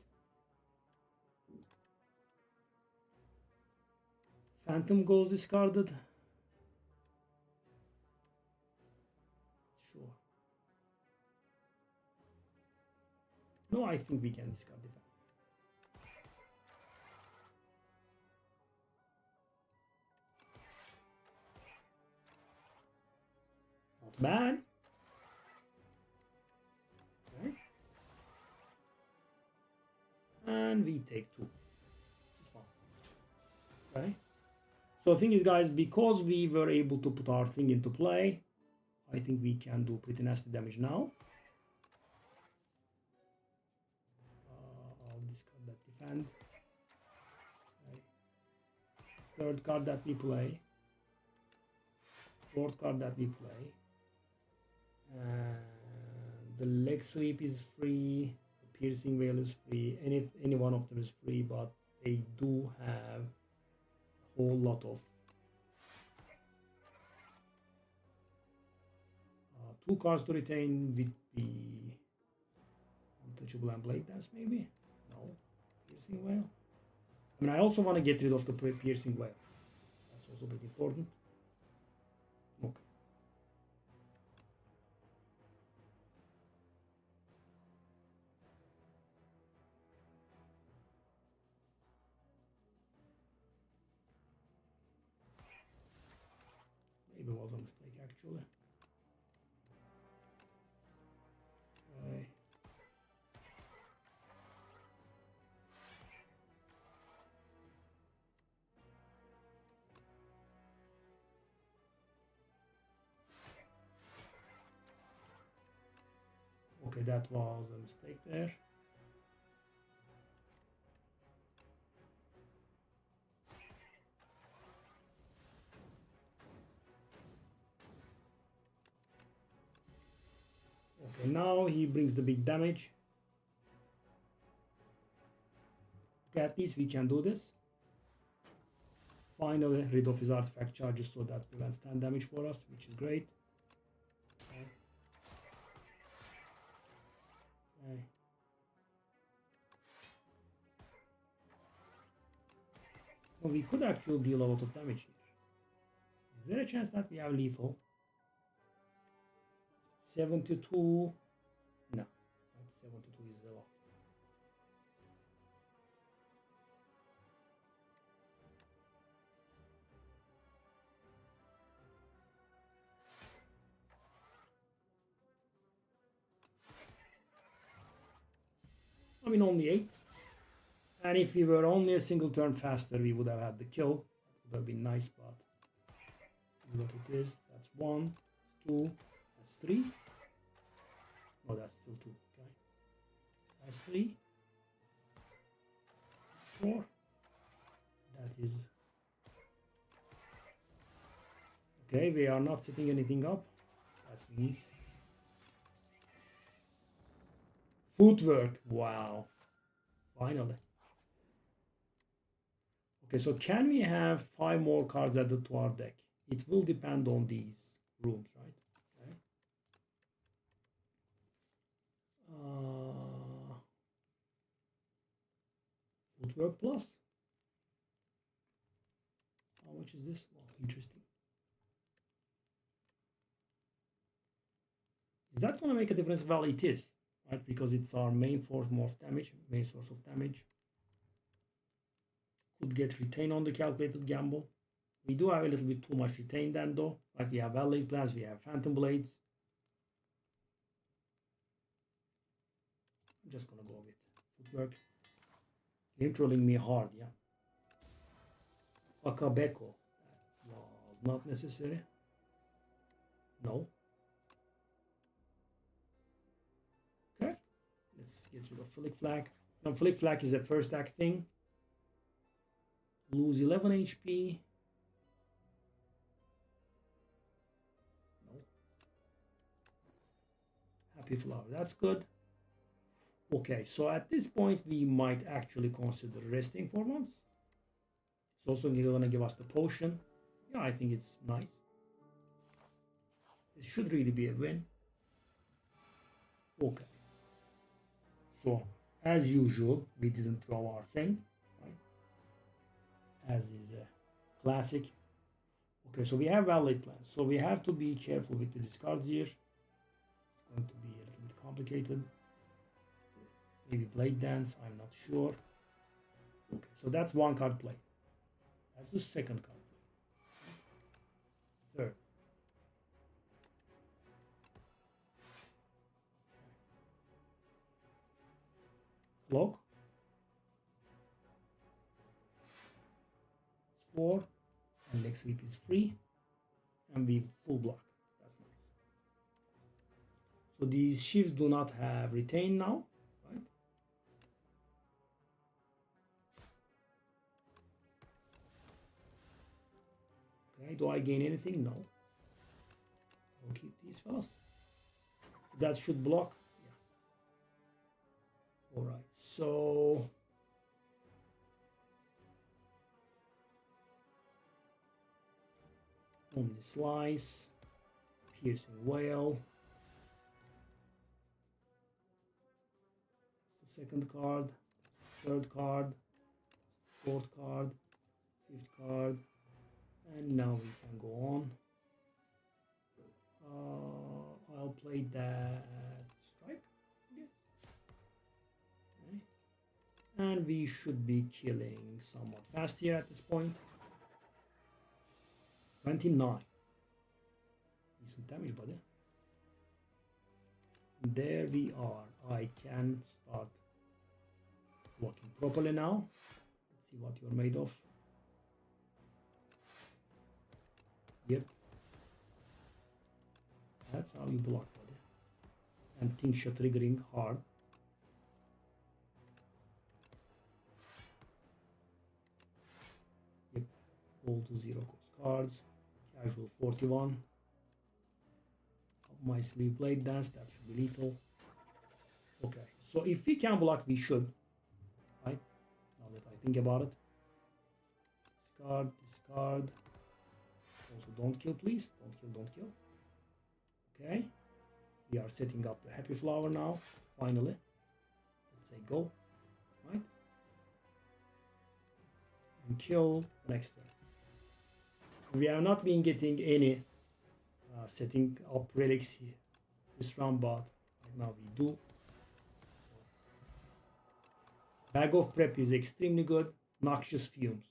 Phantom goes discarded. Sure. No, I think we can discard the Phantom. Not bad. Okay. And we take 2. It's fine. Okay. So the thing is, guys, because we were able to put our thing into play, I think we can do pretty nasty damage now. I'll discard that defend. Okay. Third card that we play. Fourth card that we play. And the leg sweep is free. The piercing veil is free. Any one of them is free, but they do have a whole lot of 2 cards to retain with the untouchable and blade dance, maybe. No, piercing veil. I mean, I also want to get rid of the piercing veil. That's also pretty important. Okay. Maybe it was a mistake actually. Okay. Okay, that was a mistake there. Okay, now he brings the big damage. Okay, at least we can do this. Finally, rid of his artifact charges so that prevents 10 damage for us, which is great. Okay. Okay. Well, we could actually deal a lot of damage here. Is there a chance that we have lethal? 72. No, 72 is a lot. I mean, only 8. And if we were only a single turn faster, we would have had the kill. That would have been nice, but this is what it is. That's 1, 2, that's 3. Oh, that's still 2. Okay, that's 3. 4. That is okay. We are not setting anything up. That means footwork. Wow, finally. Okay, so can we have 5 more cards added to our deck? It will depend on these rooms, right? Okay. Footwork Plus. How much is this? Wow, interesting. Is that going to make a difference? Well, it is, right? Because it's our main source of damage, main source of damage. Could get retained on the calculated gamble. We do have a little bit too much retained then though. Right? We have Valid Plans, we have Phantom Blades. I'm just gonna go with Footwork. Game trolling me hard, yeah. Akabeko. That was not necessary. No. Okay. Let's get rid of Flick Flag. Now Flick Flag is a first act thing. Lose 11 HP. No. Happy Flower. That's good. Okay, so at this point, we might actually consider resting for once. It's also going to give us the potion. Yeah, I think it's nice. This should really be a win. Okay. So, as usual, we didn't draw our thing, right? As is a classic. Okay, so we have Valid Plans. So we have to be careful with the discards here. It's going to be a little bit complicated. Maybe Blade Dance, I'm not sure. Okay, so that's one card play. That's the second card play. Third. Cloak. It's 4. And next sleep is free. And we full block. That's nice. So these shifts do not have retain now. Okay, do I gain anything? No. I'll keep these fellas. That should block. Yeah. Alright, so Omni Slice, Piercing Whale. That's the second card, third card, fourth card, fifth card. And now we can go on. I'll play that strike, I guess. Okay. And we should be killing somewhat fast here at this point. 29. Decent damage, buddy. There we are. I can start blocking properly now. Let's see what you're made of. Yep. That's how you block, buddy. And Tincture triggering hard. Yep. All to 0 cost cards. Casual 41. Up my sleeve Blade Dance. That should be lethal. Okay. So if we can block, we should. Right? Now that I think about it. Discard. Discard. Also, don't kill, please. Don't kill, don't kill. Okay. We are setting up the Happy Flower now. Finally. Let's say go. Right? And kill next turn. We have not been getting any setting up relics this round, but right now we do. Bag of Prep is extremely good. Noxious Fumes.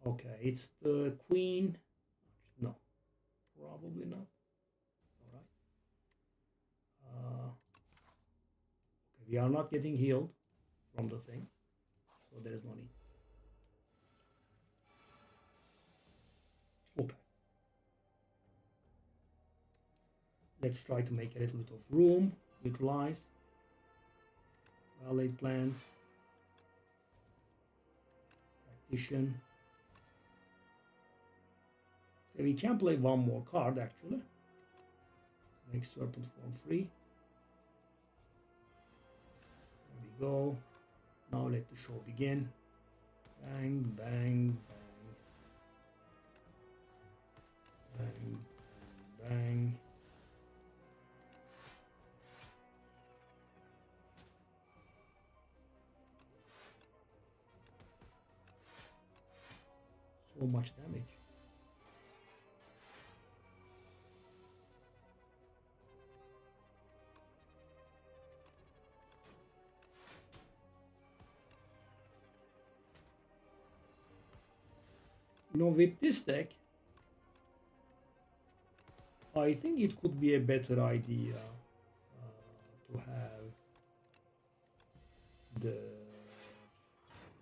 Okay, it's the Queen. No, probably not. All right. Okay, we are not getting healed from the thing, so there is no need. Okay. Let's try to make a little bit of room. Neutralize. Valid Plans. Practition. Okay, we can play one more card actually. Make Serpent Form free. There we go. Now let the show begin. Bang, bang, bang. Bang, bang. So much damage. You know, with this deck, I think it could be a better idea to have the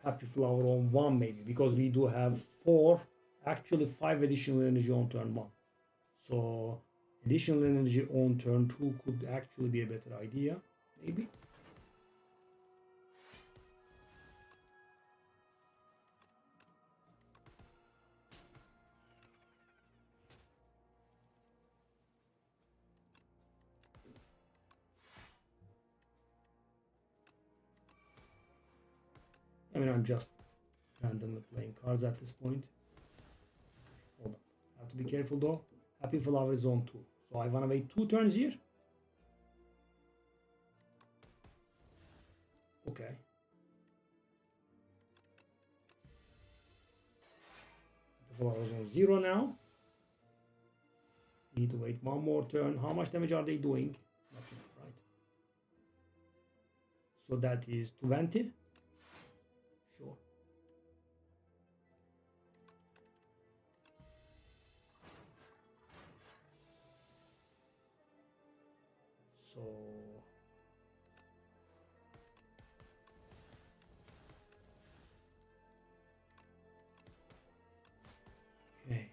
Happy Flower on 1 maybe, because we do have 4, actually 5 additional energy on turn 1. So additional energy on turn 2 could actually be a better idea, maybe. I mean, I'm just randomly playing cards at this point. Hold on. Have to be careful though. Happy Flower is on 2. So I want to wait 2 turns here. Okay. The flower is on 0 now. Need to wait 1 more turn. How much damage are they doing? Not enough, right? So that is 20. Sure. So okay.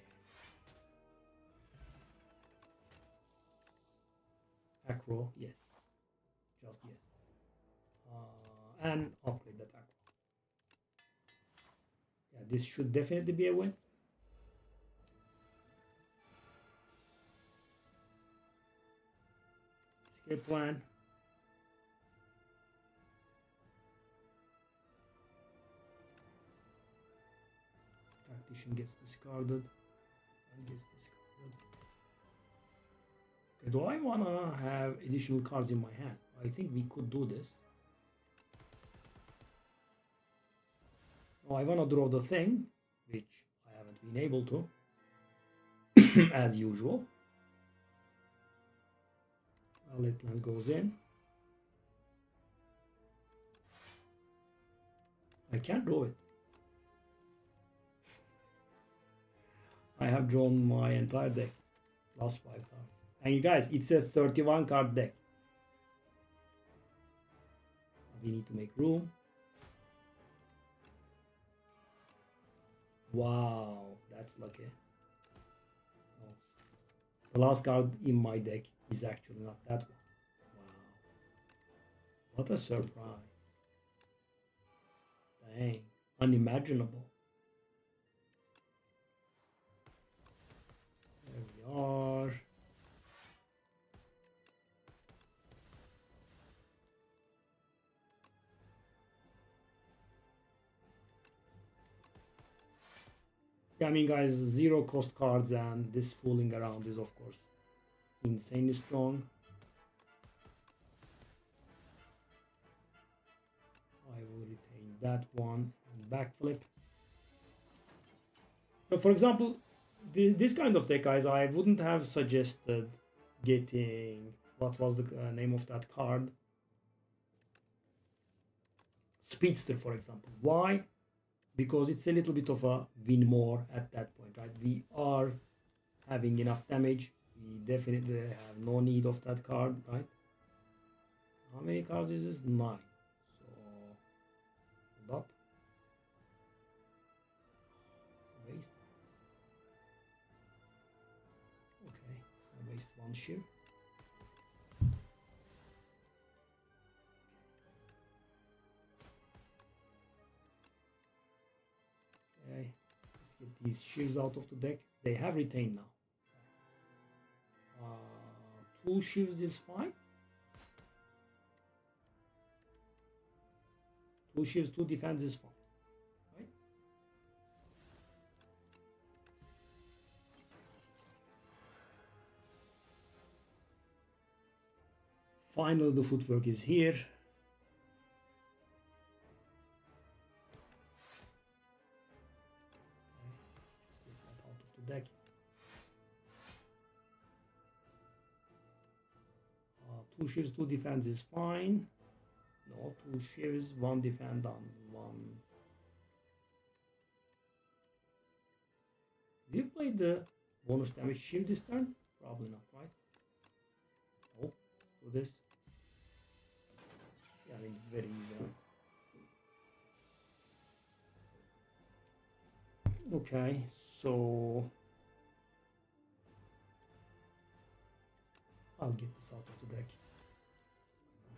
Acro, yes. Just yes. And upgrade that acro. Yeah, this should definitely be a win. Escape plan. Tactician gets discarded. And gets discarded. Okay, do I wanna have additional cards in my hand? I think we could do this. Oh, I wanna draw the thing, which I haven't been able to, as usual. Late plans goes in. I can't draw it. I have drawn my entire deck. Last 5 cards. And you guys, it's a 31 card deck. We need to make room. Wow, that's lucky. Oh. The last card in my deck is actually not that one. Wow. What a surprise. Dang. Unimaginable. There we are. Yeah, I mean, guys, 0 cost cards and this fooling around is, of course, insanely strong. I will retain that one and backflip. So, for example, this kind of deck, guys, I wouldn't have suggested getting, what was the name of that card? Speedster, for example. Why? Because it's a little bit of a win more at that point, right? We are having enough damage. We definitely have no need of that card, right? How many cards is this? 9. So, hold up. It's a waste. Okay, I waste 1 shiv. Okay, let's get these shivs out of the deck. They have retained now. 2 shivs is fine. 2 shivs, 2 defense is fine. Right? Finally, the footwork is here. Just get that out of the deck. 2 shivs, 2 defense is fine. No, 2 shivs, 1 defend on 1. Did you play the bonus damage shiv this turn? Probably not, right? Oh, let's do this. Yeah, I mean, very easy. Okay, so I'll get this out of the deck. I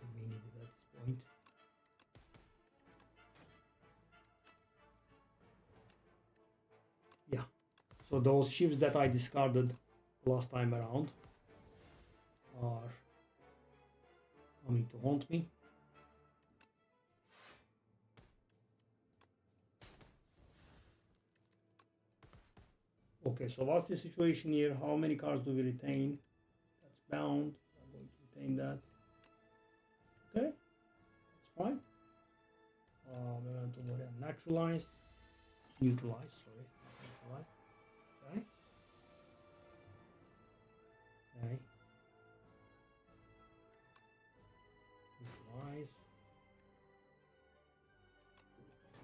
don't think we need it at this point. Yeah, so those shivs that I discarded last time around are coming to haunt me. Okay, so what's the situation here? How many cards do we retain? That's bound. I'm going to retain that. Okay, that's fine. Memento Mori, naturalize. Neutralize, sorry. Neutralize. Okay. Okay. Neutralize.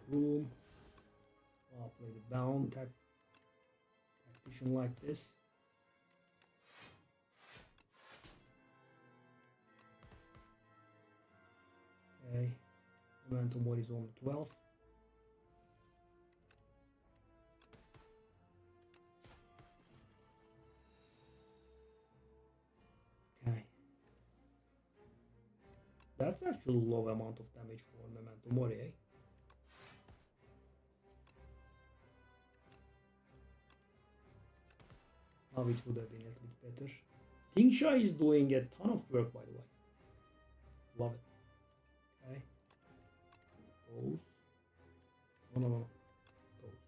Room. I'll play the bound tactician like this. Okay. Memento Mori is on the 12th. Okay. That's actually a low amount of damage for Memento Mori, eh? Now it would have been a little bit better. Tingsha is doing a ton of work, by the way. Love it. Okay. Those. No. Those.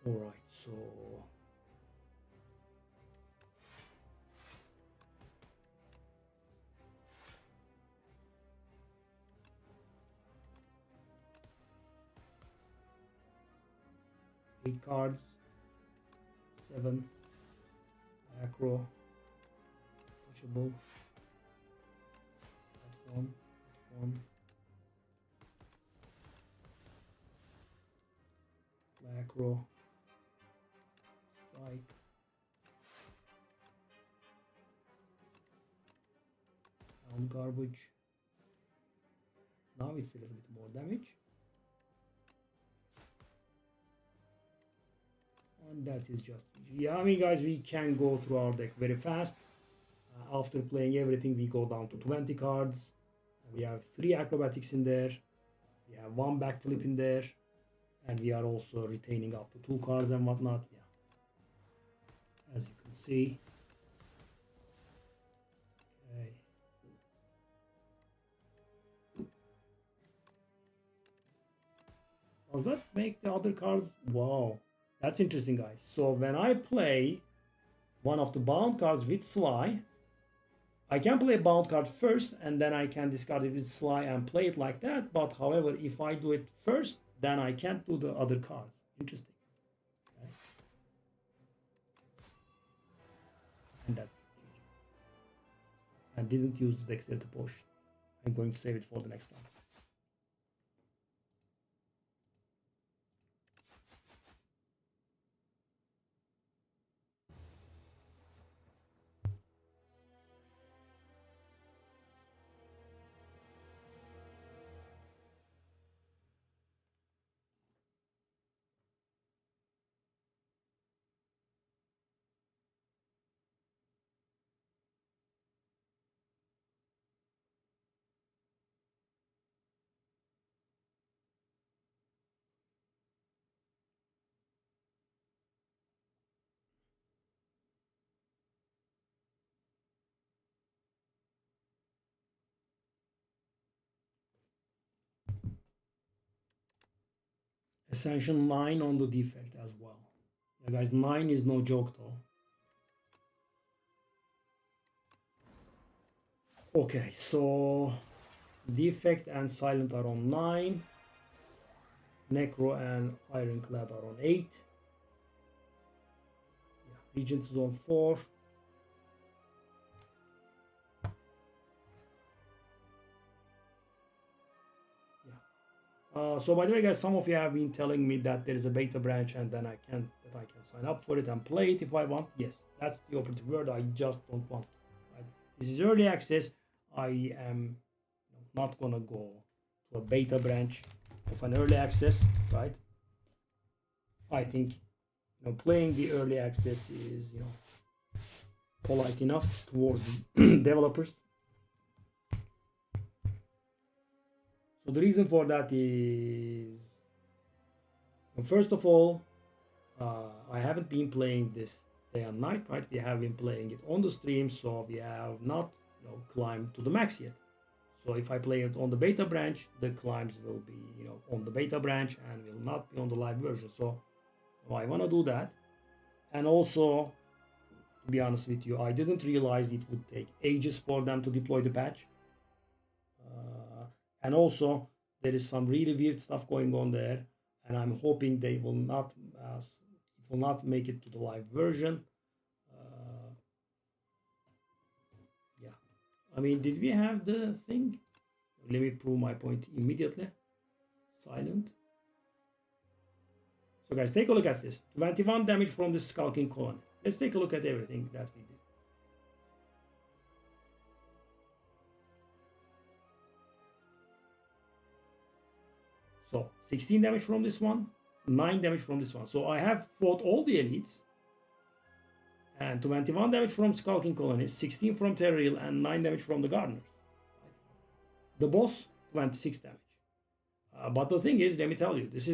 Alright, so... Eight cards. 7. Acro. Touchable. That one. That one. Macro. Strike. Down garbage. Now it's a little bit more damage. And that is just GG. Yeah, I mean, guys, we can go through our deck very fast. After playing everything, we go down to 20 cards. We have 3 acrobatics in there. We have 1 backflip in there. And we are also retaining up to 2 cards and whatnot. Yeah. As you can see. Okay. Does that make the other cards? Wow. That's interesting, guys. So when I play one of the bound cards with Sly, I can play a bound card first and then I can discard it with Sly and play it like that. But however, if I do it first, then I can't do the other cards. Interesting. Okay. And that's GG. And didn't use the Dexterity Potion. I'm going to save it for the next one. Ascension 9 on the defect as well. Yeah, guys, 9 is no joke though. Okay, so Defect and Silent are on 9. Necro and Ironclad are on 8. Yeah, Regent is on 4. So by the way, guys, some of you have been telling me that there is a beta branch and then I can sign up for it and play it if I want. Yes, that's the operative word. I just don't want to. Right? This is early access. I am not gonna go to a beta branch of an early access, right? I think playing the early access is polite enough towards developers. So the reason for that is, first of all, I haven't been playing this day and night, right? We have been playing it on the stream, so we have not climbed to the max yet. So if I play it on the beta branch, the climbs will be on the beta branch and will not be on the live version. So I want to do that. And also, to be honest with you, I didn't realize it would take ages for them to deploy the patch. And also, there is some really weird stuff going on there, and I'm hoping they will not it will not make it to the live version. Yeah, I mean, did we have the thing? Let me prove my point immediately. Silent. So guys, take a look at this. 21 damage from the Skulking Colony. Let's take a look at everything that we did. So 16 damage from this one, 9 damage from this one. So I have fought all the elites. And 21 damage from Skulking Colonies, 16 from Terroril, and 9 damage from the Gardeners. The boss, 26 damage. But the thing is, let me tell you, this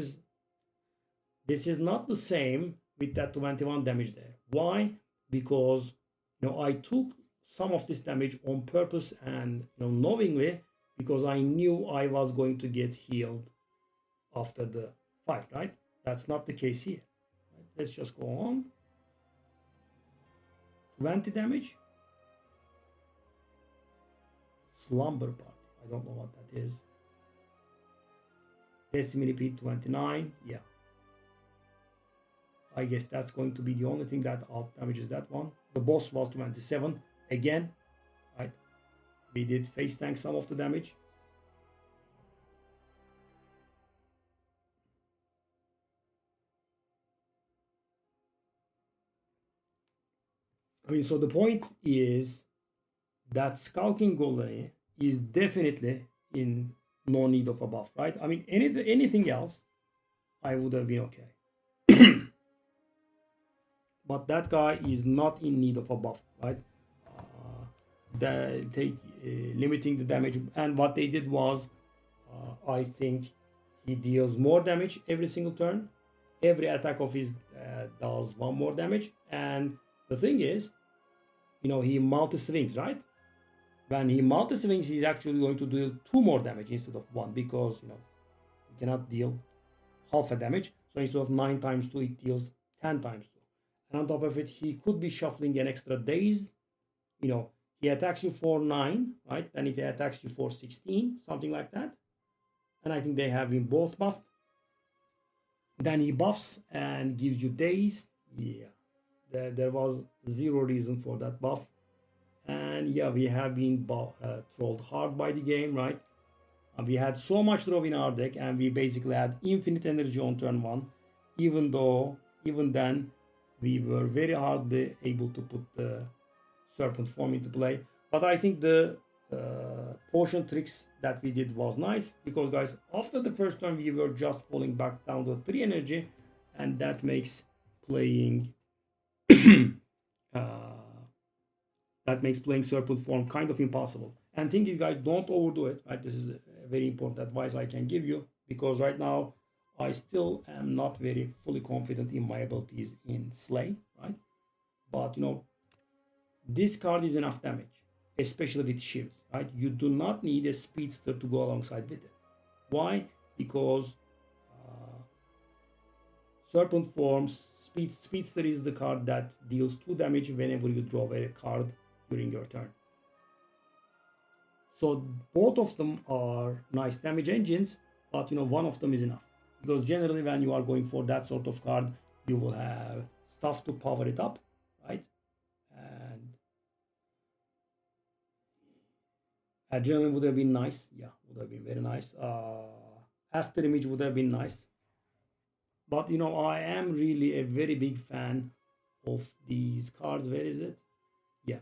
is not the same with that 21 damage there. Why? Because I took some of this damage on purpose and knowingly, because I knew I was going to get healed after the fight, right? That's not the case here. Right? Let's just go on. 20 damage. Slumber Party. I don't know what that is. Decimate Repeat 29. Yeah. I guess that's going to be the only thing that out damages that one. The boss was 27. Again, right? We did face tank some of the damage. I mean, so the point is that Skulking Golden is definitely in no need of a buff, right? I mean, anything else, I would have been okay. But that guy is not in need of a buff, right? They take limiting the damage, and what they did was, I think he deals more damage every single turn. Every attack of his does 1 more damage, and the thing is, he multi-swings, right? When he multi-swings, he's actually going to deal 2 more damage instead of 1, because he cannot deal half a damage. So instead of 9 times 2, it deals 10 times 2. And on top of it, he could be shuffling an extra days. He attacks you for 9, right? Then he attacks you for 16, something like that. And I think they have been both buffed. Then he buffs and gives you days. Yeah, there was 0 reason for that buff. And yeah, we have been trolled hard by the game, right? We had so much draw in our deck, and we basically had infinite energy on turn 1. Even then, we were very hardly able to put the Serpent form into play. But I think the potion tricks that we did was nice, because guys, after the first turn we were just falling back down to 3 energy, and that makes playing Serpent form kind of impossible. And thing is, guys, don't overdo it, right? This is a very important advice I can give you, because right now I still am not very fully confident in my abilities in Slay, right? But this card is enough damage, especially with shields, right? You do not need a speedster to go alongside with it. Why? Because Serpent forms Speedster is the card that deals 2 damage whenever you draw a card during your turn. So both of them are nice damage engines, but one of them is enough. Because generally when you are going for that sort of card, you will have stuff to power it up, right? And Adrenaline would have been nice. Yeah, would have been very nice. After Image would have been nice. But I am really a very big fan of these cards. Where is it? Yeah,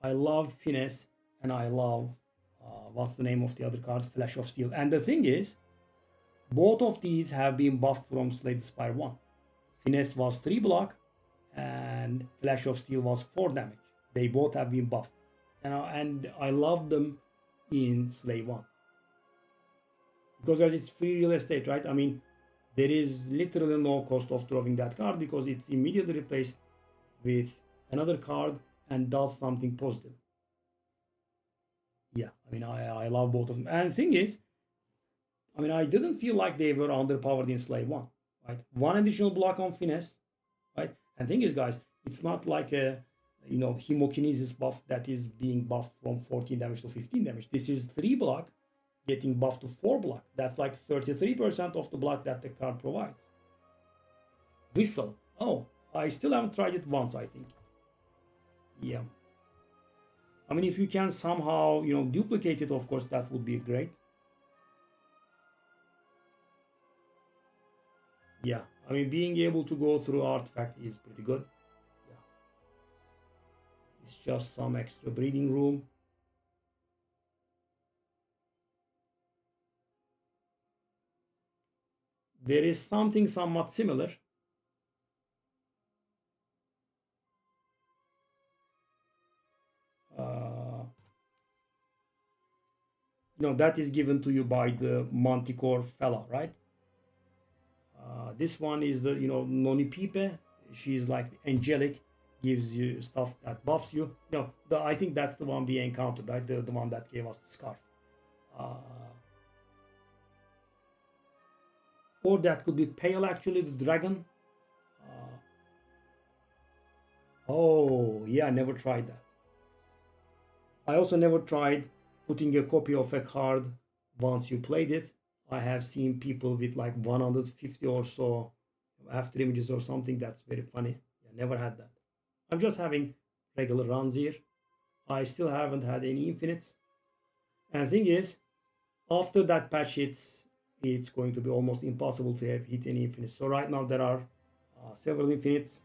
I love Finesse and I love what's the name of the other card? Flash of Steel. And the thing is, both of these have been buffed from Slay the Spire 1. Finesse was 3 block and Flash of Steel was 4 damage. They both have been buffed. And I love them in Slay 1. Because it's free real estate, right? I mean, there is literally no cost of drawing that card because it's immediately replaced with another card and does something positive. Yeah, I mean, I love both of them. And the thing is, I mean, I didn't feel like they were underpowered in Slay 1, right? 1 additional block on Finesse, right? And thing is, guys, it's not like a, Hemokinesis buff that is being buffed from 14 damage to 15 damage. This is 3 block getting buffed to 4 block. That's like 33% of the block that the card provides. Whistle. Oh, I still haven't tried it once, I think. Yeah. I mean, if you can somehow, duplicate it, of course, that would be great. Yeah, I mean, being able to go through Artifact is pretty good. Yeah. It's just some extra breathing room. There is something somewhat similar. That is given to you by the Manticore fella, right? This one is the, Noni Pipe. She's like angelic, gives you stuff that buffs you. I think that's the one we encountered, right? The one that gave us the scarf. Or that could be Pale, actually, the dragon. Oh, yeah, I never tried that. I also never tried putting a copy of a card once you played it. I have seen people with like 150 or so after images or something. That's very funny. I never had that. I'm just having regular runs here. I still haven't had any infinites. And the thing is, after that patch, it's going to be almost impossible to hit any infinites. So right now there are several infinites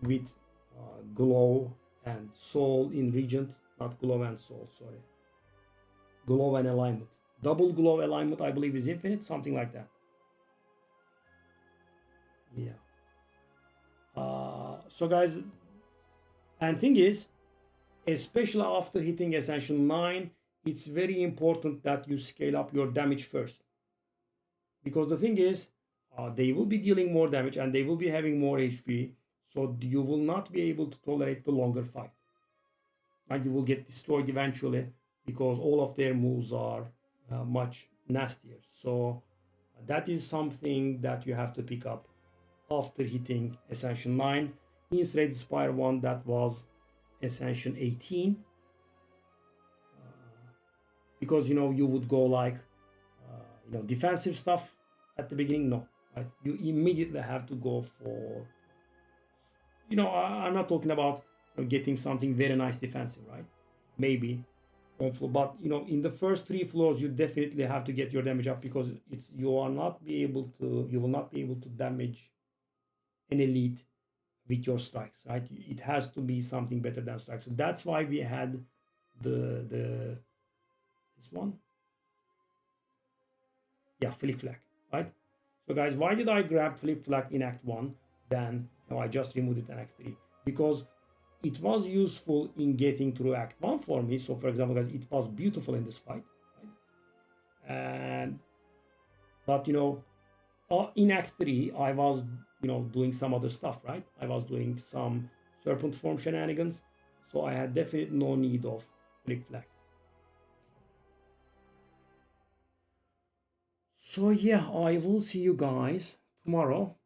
with Glow and Soul in Regent. Not Glow and Soul, sorry. Glow and Alignment. Double Glow Alignment, I believe, is infinite, something like that. Yeah. So guys, and thing is, especially after hitting Ascension 9, it's very important that you scale up your damage first. Because the thing is, they will be dealing more damage and they will be having more HP, so you will not be able to tolerate the longer fight. And you will get destroyed eventually because all of their moves are much nastier. So that is something that you have to pick up after hitting Ascension 9. In Slay the Spire 1, that was Ascension 18. Because you would go like defensive stuff at the beginning. No, right? You immediately have to go for I'm not talking about getting something very nice defensive, right? Maybe on floor, but in the first 3 floors you definitely have to get your damage up because you will not be able to damage an elite with your strikes, right? It has to be something better than strikes. So that's why we had this one. Yeah, Flip Flag, right? So guys, why did I grab Flip Flag in Act 1? Then I just removed it in Act 3 because it was useful in getting through Act 1 for me. So for example, guys, it was beautiful in this fight, right? But in Act 3 I was doing some other stuff, right? I was doing some serpent form shenanigans, so I had definitely no need of Flip Flag. So yeah, I will see you guys tomorrow